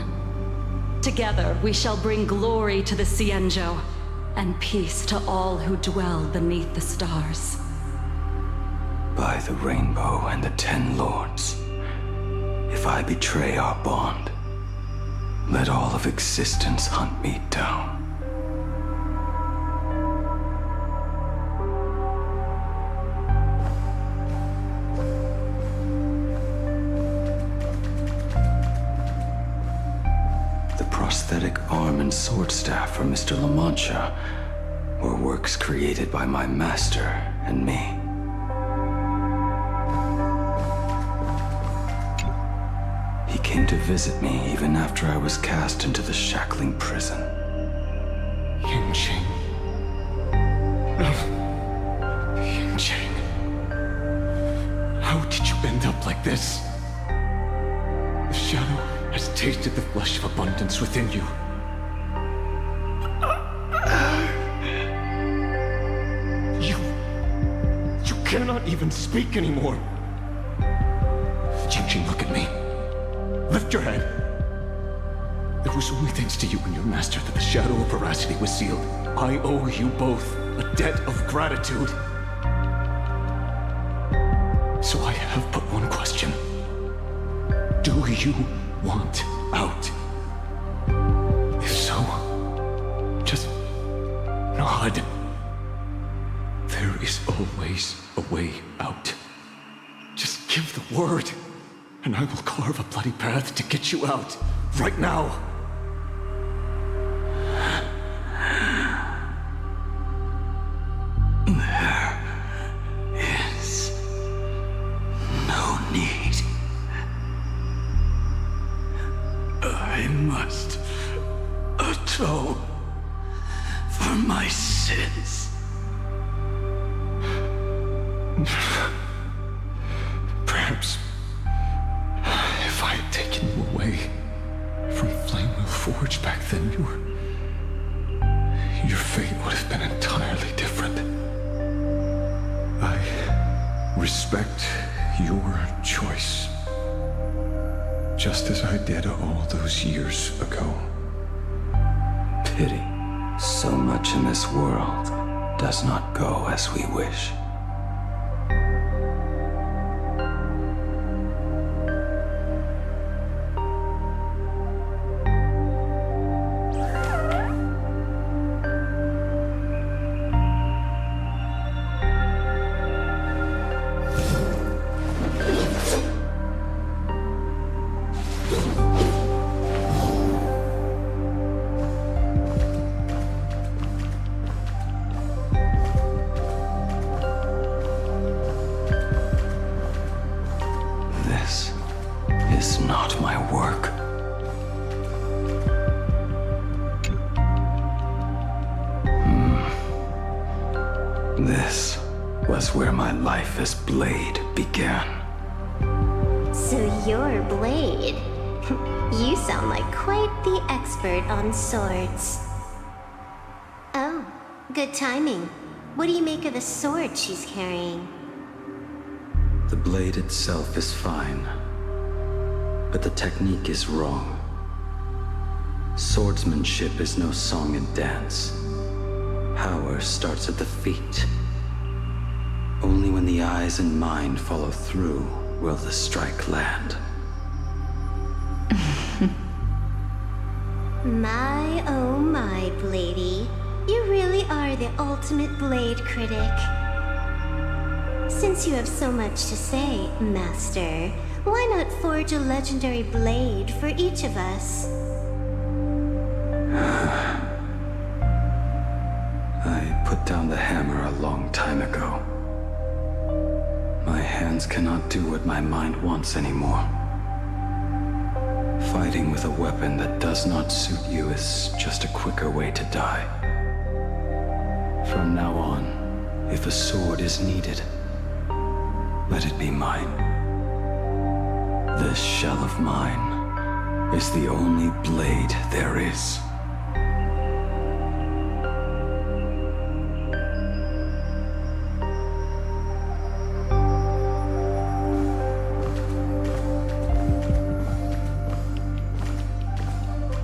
Together, we shall bring glory to the Xianzhou, and peace to all who dwell beneath the stars. By the rainbow and the 10 lords, if I betray our bond, let all of existence hunt me down. The prosthetic arm and sword staff from Mr. La Mancha were works created by my master and me. to visit me even after I was cast into the shackling prison. Ying-Ching. Ying-Ching. How did you end up like this? The shadow has tasted the flesh of abundance within you. You cannot even speak anymore. Ying-Ching, look at me. Lift your head. It was only thanks to you and your master that the shadow of veracity was sealed. I owe you both a debt of gratitude. So I have but one question. Do you want out? If so, just nod. There is always a way out. Just give the word, and I will carve a bloody path to get you out, right now. There is no need. I must atone for my sins. Perhaps if I had taken you away from Flamewheel Forge back then, your fate would have been entirely different. I respect your choice, just as I did all those years ago. Pity. So much in this world does not go as we wish. This was where my life as Blade began. So you're Blade. You sound like quite the expert on swords. Oh, good timing. What do you make of the sword she's carrying? The blade itself is fine, but the technique is wrong. Swordsmanship is no song and dance. Power starts at the feet. Only when the eyes and mind follow through will the strike land. My, oh my, Bladey. You really are the ultimate blade critic. Since you have so much to say, Master, why not forge a legendary blade for each of us? I put down the hammer a long time ago. My hands cannot do what my mind wants anymore. Fighting with a weapon that does not suit you is just a quicker way to die. From now on, if a sword is needed, let it be mine. This shell of mine is the only blade there is.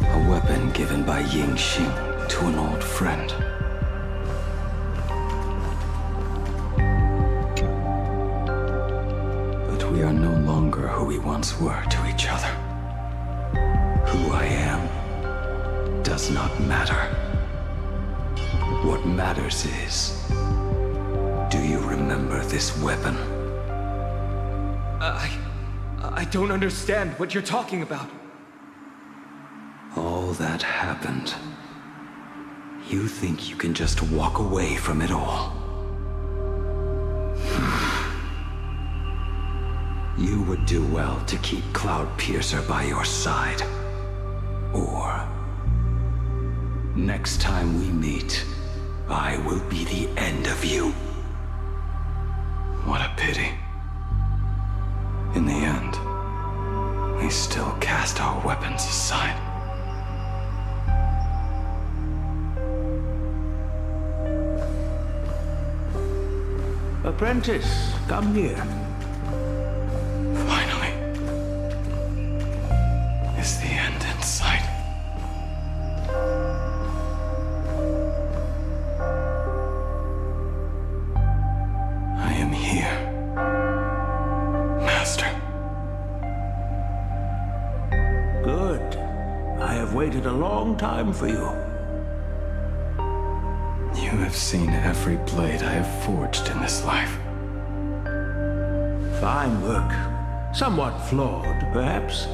A weapon given by Ying-Ching to an old friend. We are no longer who we once were to each other. Who I am does not matter. What matters is, do you remember this weapon? I don't understand what you're talking about. All that happened. You think you can just walk away from it all? you would do well to keep Cloudpiercer by your side. Or, next time we meet, I will be the end of you. What a pity. In the end, we still cast our weapons aside. Apprentice, come here. Finally. Is the end in sight? I am here, Master. Good. I have waited a long time for you. You have seen every blade I have forged in this life. Fine work. Somewhat flawed, perhaps,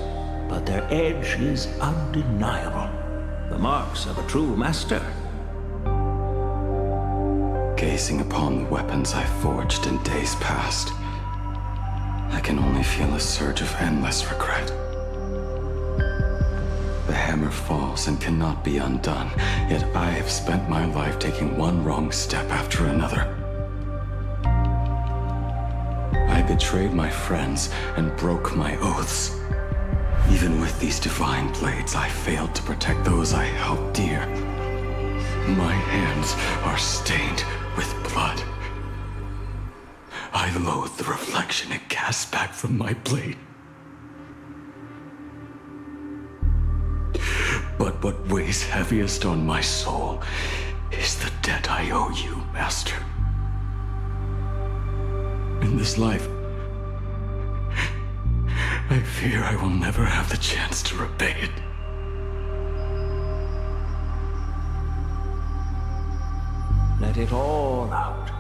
but their edge is undeniable. The marks of a true master. Gazing upon the weapons I forged in days past, I can only feel a surge of endless regret. The hammer falls and cannot be undone, yet I have spent my life taking one wrong step after another. I betrayed my friends and broke my oaths. Even with these divine blades, I failed to protect those I held dear. My hands are stained with blood. I loathe the reflection it casts back from my blade. But what weighs heaviest on my soul is the debt I owe you, Master. In this life, I fear I will never have the chance to repay it. Let it all out.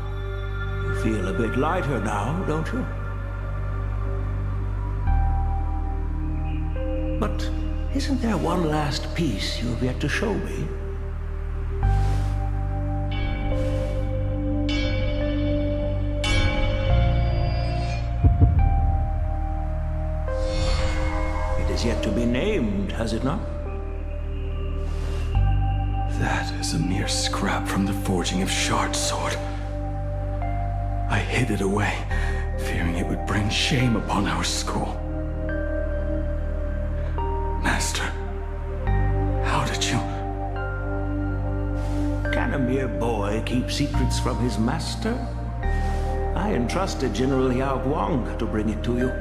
You feel a bit lighter now, don't you? But isn't there one last piece you have yet to show me? It is yet to be named, has it not? That is a mere scrap from the forging of Shard's sword. I hid it away, fearing it would bring shame upon our school. Master, how did you... Can a mere boy keep secrets from his master? I entrusted General Liao Guang to bring it to you.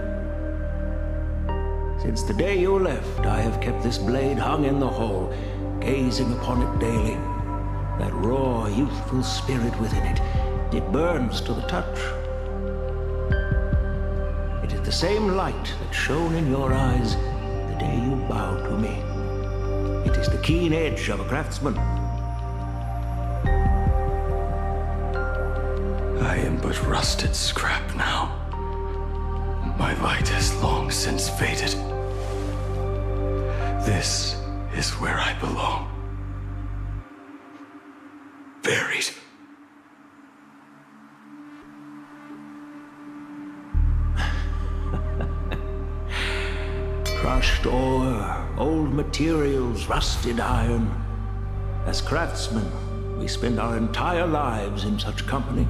Since the day you left, I have kept this blade hung in the hall, gazing upon it daily. That raw, youthful spirit within it, it burns to the touch. It is the same light that shone in your eyes the day you bowed to me. It is the keen edge of a craftsman. I am but rusted scrap now. My light has long since faded. This is where I belong. Buried. Crushed ore, old materials, rusted iron. As craftsmen, we spend our entire lives in such company.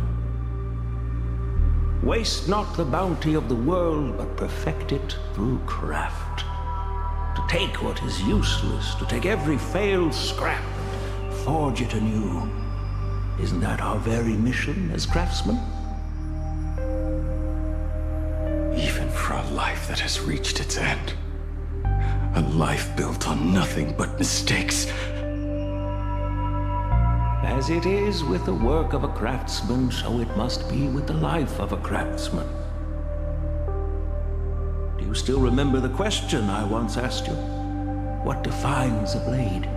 Waste not the bounty of the world, but perfect it through craft. To take what is useless, to take every failed scrap and forge it anew. Isn't that our very mission as craftsmen? Even for a life that has reached its end. A life built on nothing but mistakes. As it is with the work of a craftsman, so it must be with the life of a craftsman. Do you still remember the question I once asked you? What defines a blade?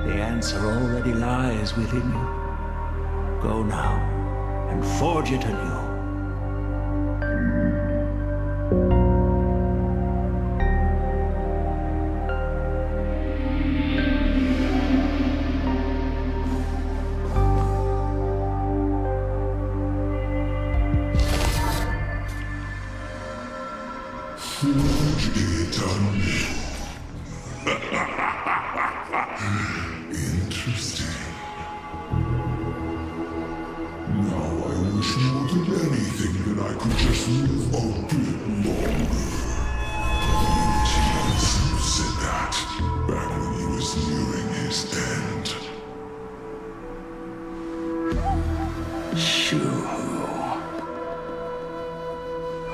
The answer already lies within you. Go now and forge it anew. Forge it anew. Interesting. Now I wish more than anything that I could just live a bit longer. Beauty himself said that back when he was nearing his end. Shoo.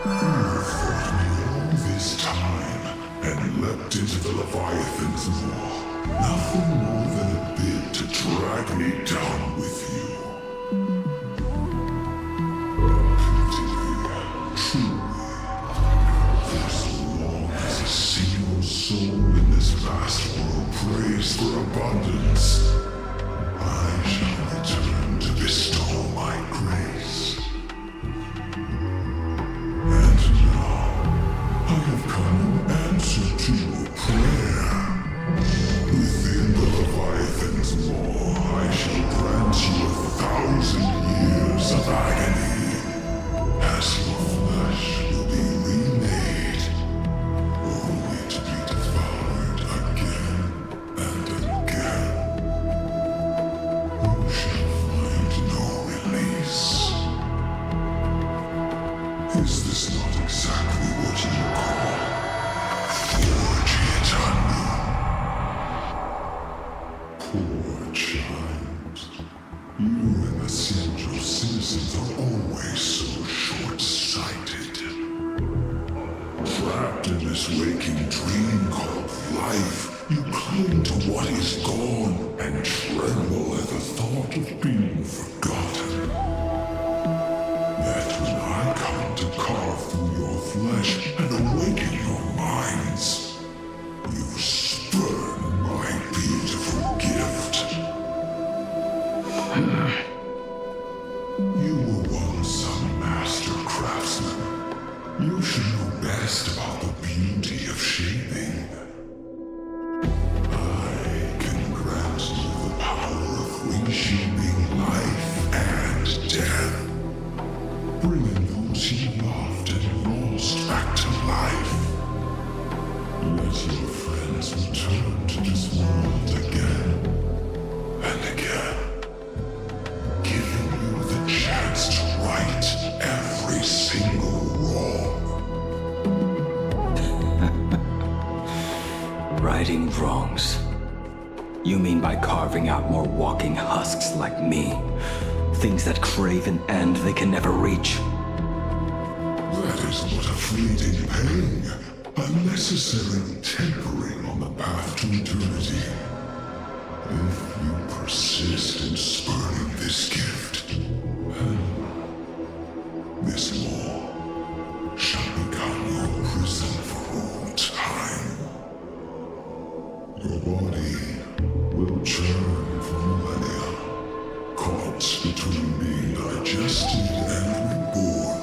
You fought me all this time and leapt into the Leviathan's maw. Nothing more than a bit to drag me down with you. For so long as a single soul in this vast world prays for abundance, I shall return to bestow my grace. And now, I have come in answer to your prayer. Within the Leviathan's maw, I shall grant you 1,000 years of agony, as your flesh will be remade, only to be devoured again and again. You shall find no release. Is this not exactly what you call forge it anew? Poor child. You and the Central citizens are always so short-sighted. Trapped in this waking dream called life, you cling to what is gone and tremble at the thought of being forgotten. Yet when I come to carve through your flesh and awaken your minds, you spurn my beautiful gift. You were once a master craftsman. You should know best about the beauty of shaping. I can grant you the power of reshaping life and death, bringing those you loved and lost back to life. Let your friends return to this world again and again, giving you the chance to right every single wrong. Righting wrongs. You mean by carving out more walking husks like me? Things that crave an end they can never reach? That is but a fleeting pang, a necessary tempering on the path to eternity. If you persist in spurning this gift, this law shall become your prison for all time. Your body will churn for millennia, caught between being digested and reborn.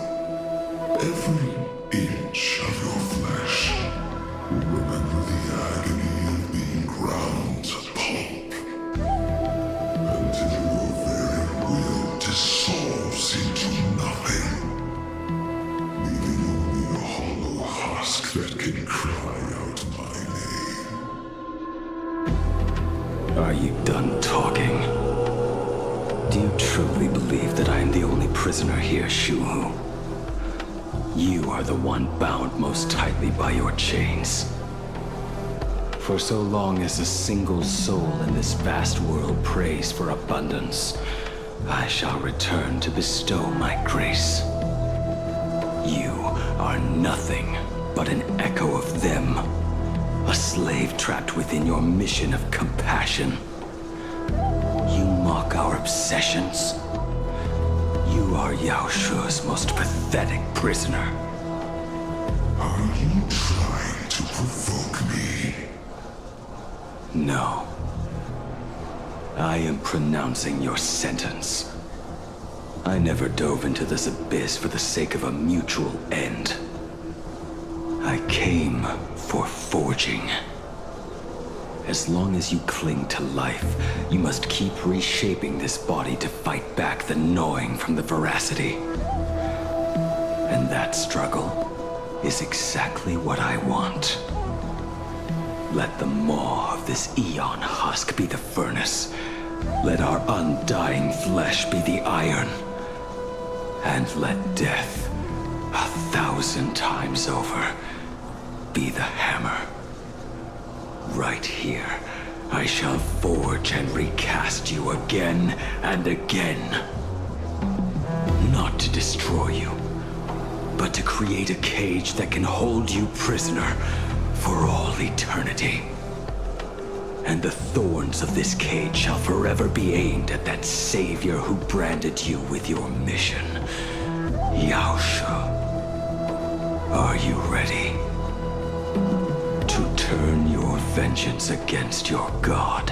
Every inch of your flesh will remember the agony of being ground to pulp, until your very will dissolves into nothing, leaving only a hollow husk that can cry out my name. Are you done talking? Do you truly believe that I am the only prisoner here, Shuhu? You are the one bound most tightly by your chains. For so long as a single soul in this vast world prays for abundance, I shall return to bestow my grace. You are nothing but an echo of them, a slave trapped within your mission of compassion. You mock our obsessions. You are Yao Shu's most pathetic prisoner. Are you trying to provoke me? No. I am pronouncing your sentence. I never dove into this abyss for the sake of a mutual end. I came for forging. As long as you cling to life, you must keep reshaping this body to fight back the gnawing from the veracity. And that struggle is exactly what I want. Let the maw of this Eon husk be the furnace. Let our undying flesh be the iron. And let death, 1,000 times over, be the hammer. Right here, I shall forge and recast you again and again. Not to destroy you, but to create a cage that can hold you prisoner for all eternity. And the thorns of this cage shall forever be aimed at that savior who branded you with your mission. Yaosha, are you ready to turn your vengeance against your god?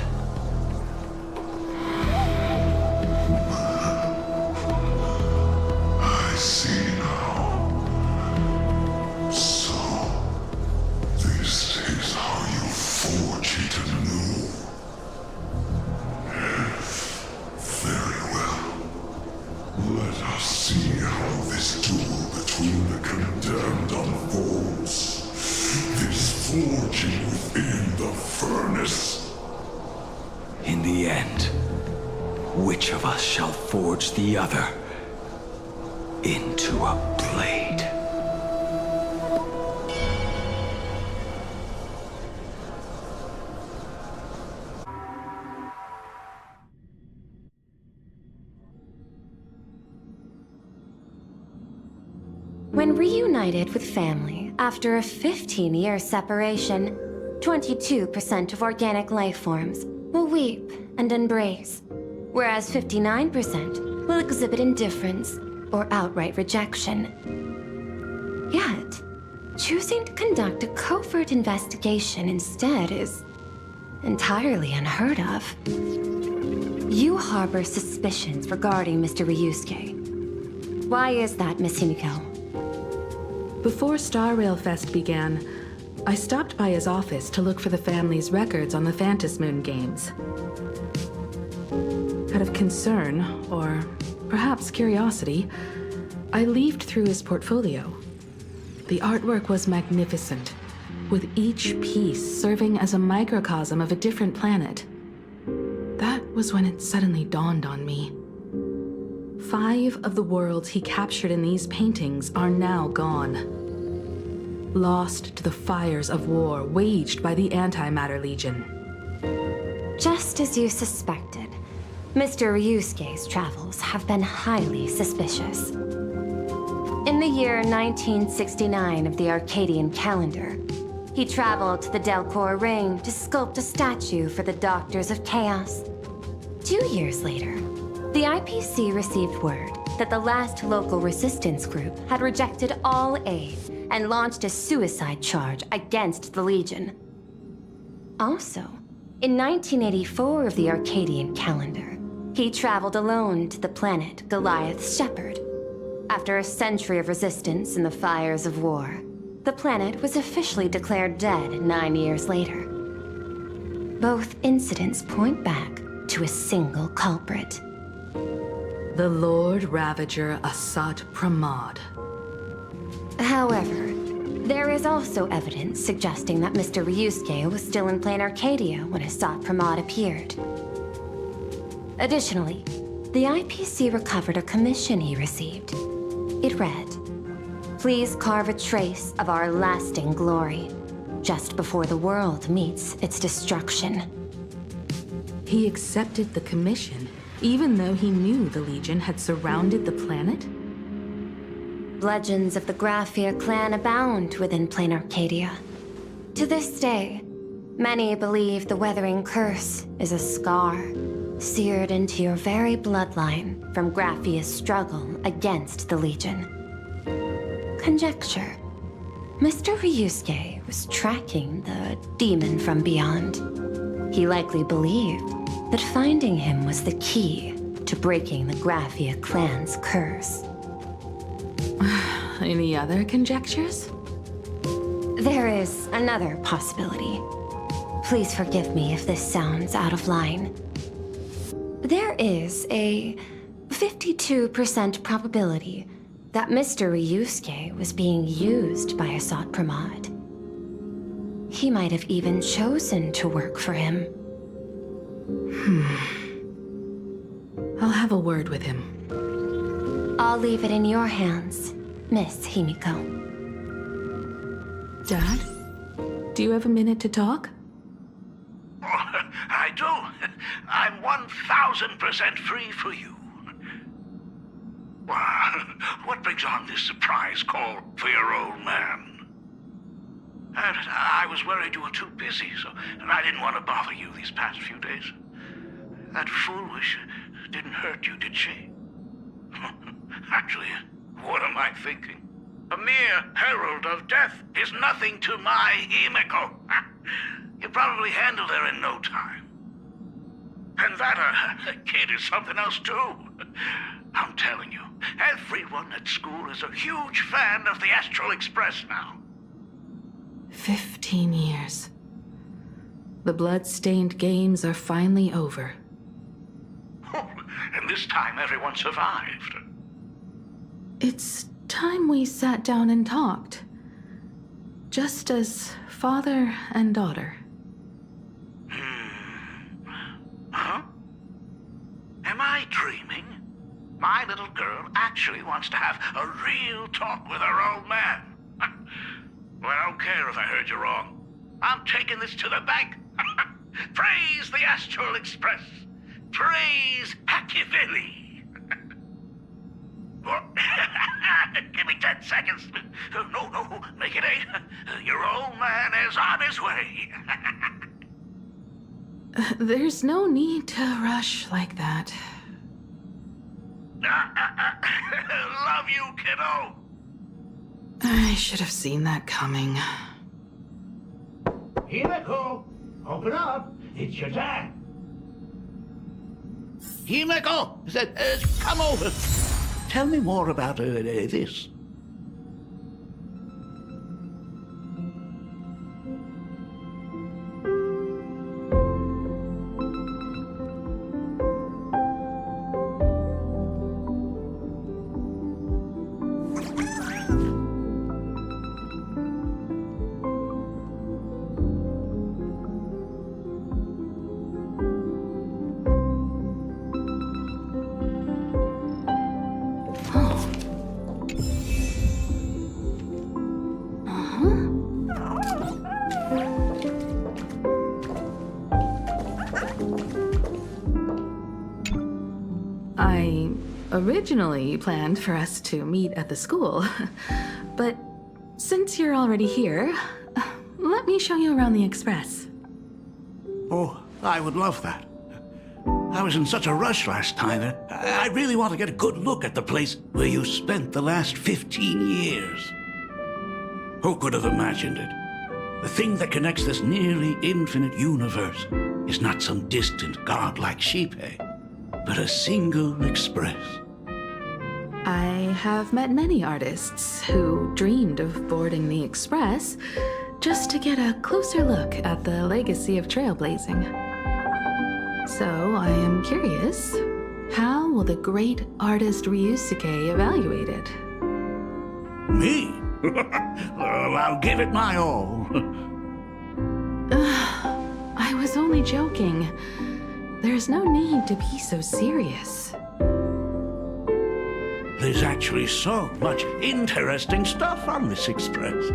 I see now. So, this is how you forge it anew. Very well. Let us see how this duel between the condemned unfolds. This forging within the furnace. In the end, which of us shall forge the other into a blade? When reunited with family after a 15-year separation, 22% of organic life forms will weep and embrace, whereas 59% will exhibit indifference or outright rejection. Yet, choosing to conduct a covert investigation instead is entirely unheard of. You harbor suspicions regarding Mr. Ryusuke. Why is that, Miss Himiko? Before Star Rail Fest began, I stopped by his office to look for the family's records on the Phantom Moon games. Out of concern, or perhaps curiosity, I leafed through his portfolio. The artwork was magnificent, with each piece serving as a microcosm of a different planet. That was when it suddenly dawned on me. 5 of the worlds he captured in these paintings are now gone. Lost to the fires of war waged by the Antimatter Legion. Just as you suspected, Mr. Ryusuke's travels have been highly suspicious. In the year 1969 of the Arcadian calendar, he traveled to the Delcor Ring to sculpt a statue for the Doctors of Chaos. 2 years later, the IPC received word that the last local resistance group had rejected all aid and launched a suicide charge against the Legion. Also, in 1984 of the Arcadian calendar, he traveled alone to the planet Goliath's Shepherd. After a century of resistance in the fires of war, the planet was officially declared dead 9 years later. Both incidents point back to a single culprit. The Lord Ravager Asat Pramod. However, there is also evidence suggesting that Mr. Ryusuke was still in Plain Arcadia when Asat Pramod appeared. Additionally, the IPC recovered a commission he received. It read, "Please carve a trace of our lasting glory, just before the world meets its destruction." He accepted the commission, even though he knew the Legion had surrounded the planet? Legends of the Graphia clan abound within Plain Arcadia. To this day, many believe the Weathering Curse is a scar seared into your very bloodline from Graphia's struggle against the Legion. Conjecture. Mr. Ryusuke was tracking the demon from beyond. He likely believed that finding him was the key to breaking the Graphia clan's curse. Any other conjectures? There is another possibility. Please forgive me if this sounds out of line. There is a 52% probability That Mr. Ryusuke was being used by Asat Pramad. He might have even chosen to work for him. I'll have a word with him. I'll leave it in your hands, Miss Himiko. Dad? Do you have a minute to talk? I do. I'm 1000% free for you. What brings on this surprise call for your old man? I was worried you were too busy, and I didn't want to bother you these past few days. That foolish didn't hurt you, did she? Actually, what am I thinking? A mere herald of death is nothing to my Himiko. You probably handled her in no time. And that kid is something else too. I'm telling you, everyone at school is a huge fan of the Astral Express now. 15 years. The blood-stained games are finally over. And this time everyone survived. It's time we sat down and talked. Just as father and daughter. Huh? Am I dreaming? My little girl actually wants to have a real talk with her old man. Well, I don't care if I heard you wrong. I'm taking this to the bank. Praise the Astral Express. Praise AshValen. Give me 10 seconds. No, make it 8. Your old man is on his way. There's no need to rush like that. Love you, kiddo. I should have seen that coming. Himiko, open up. It's your dad. Himiko, come over. Tell me more about this. I originally planned for us to meet at the school, but since you're already here, let me show you around the Express. Oh, I would love that. I was in such a rush last time that I really want to get a good look at the place where you spent the last 15 years. Who could have imagined it? The thing that connects this nearly infinite universe is not some distant godlike sheephead, but a single express. I have met many artists who dreamed of boarding the Express just to get a closer look at the legacy of trailblazing. So I am curious, how will the great artist Ryusuke evaluate it? Me? Well, I'll give it my all. I was only joking. There's no need to be so serious. There's actually so much interesting stuff on this express.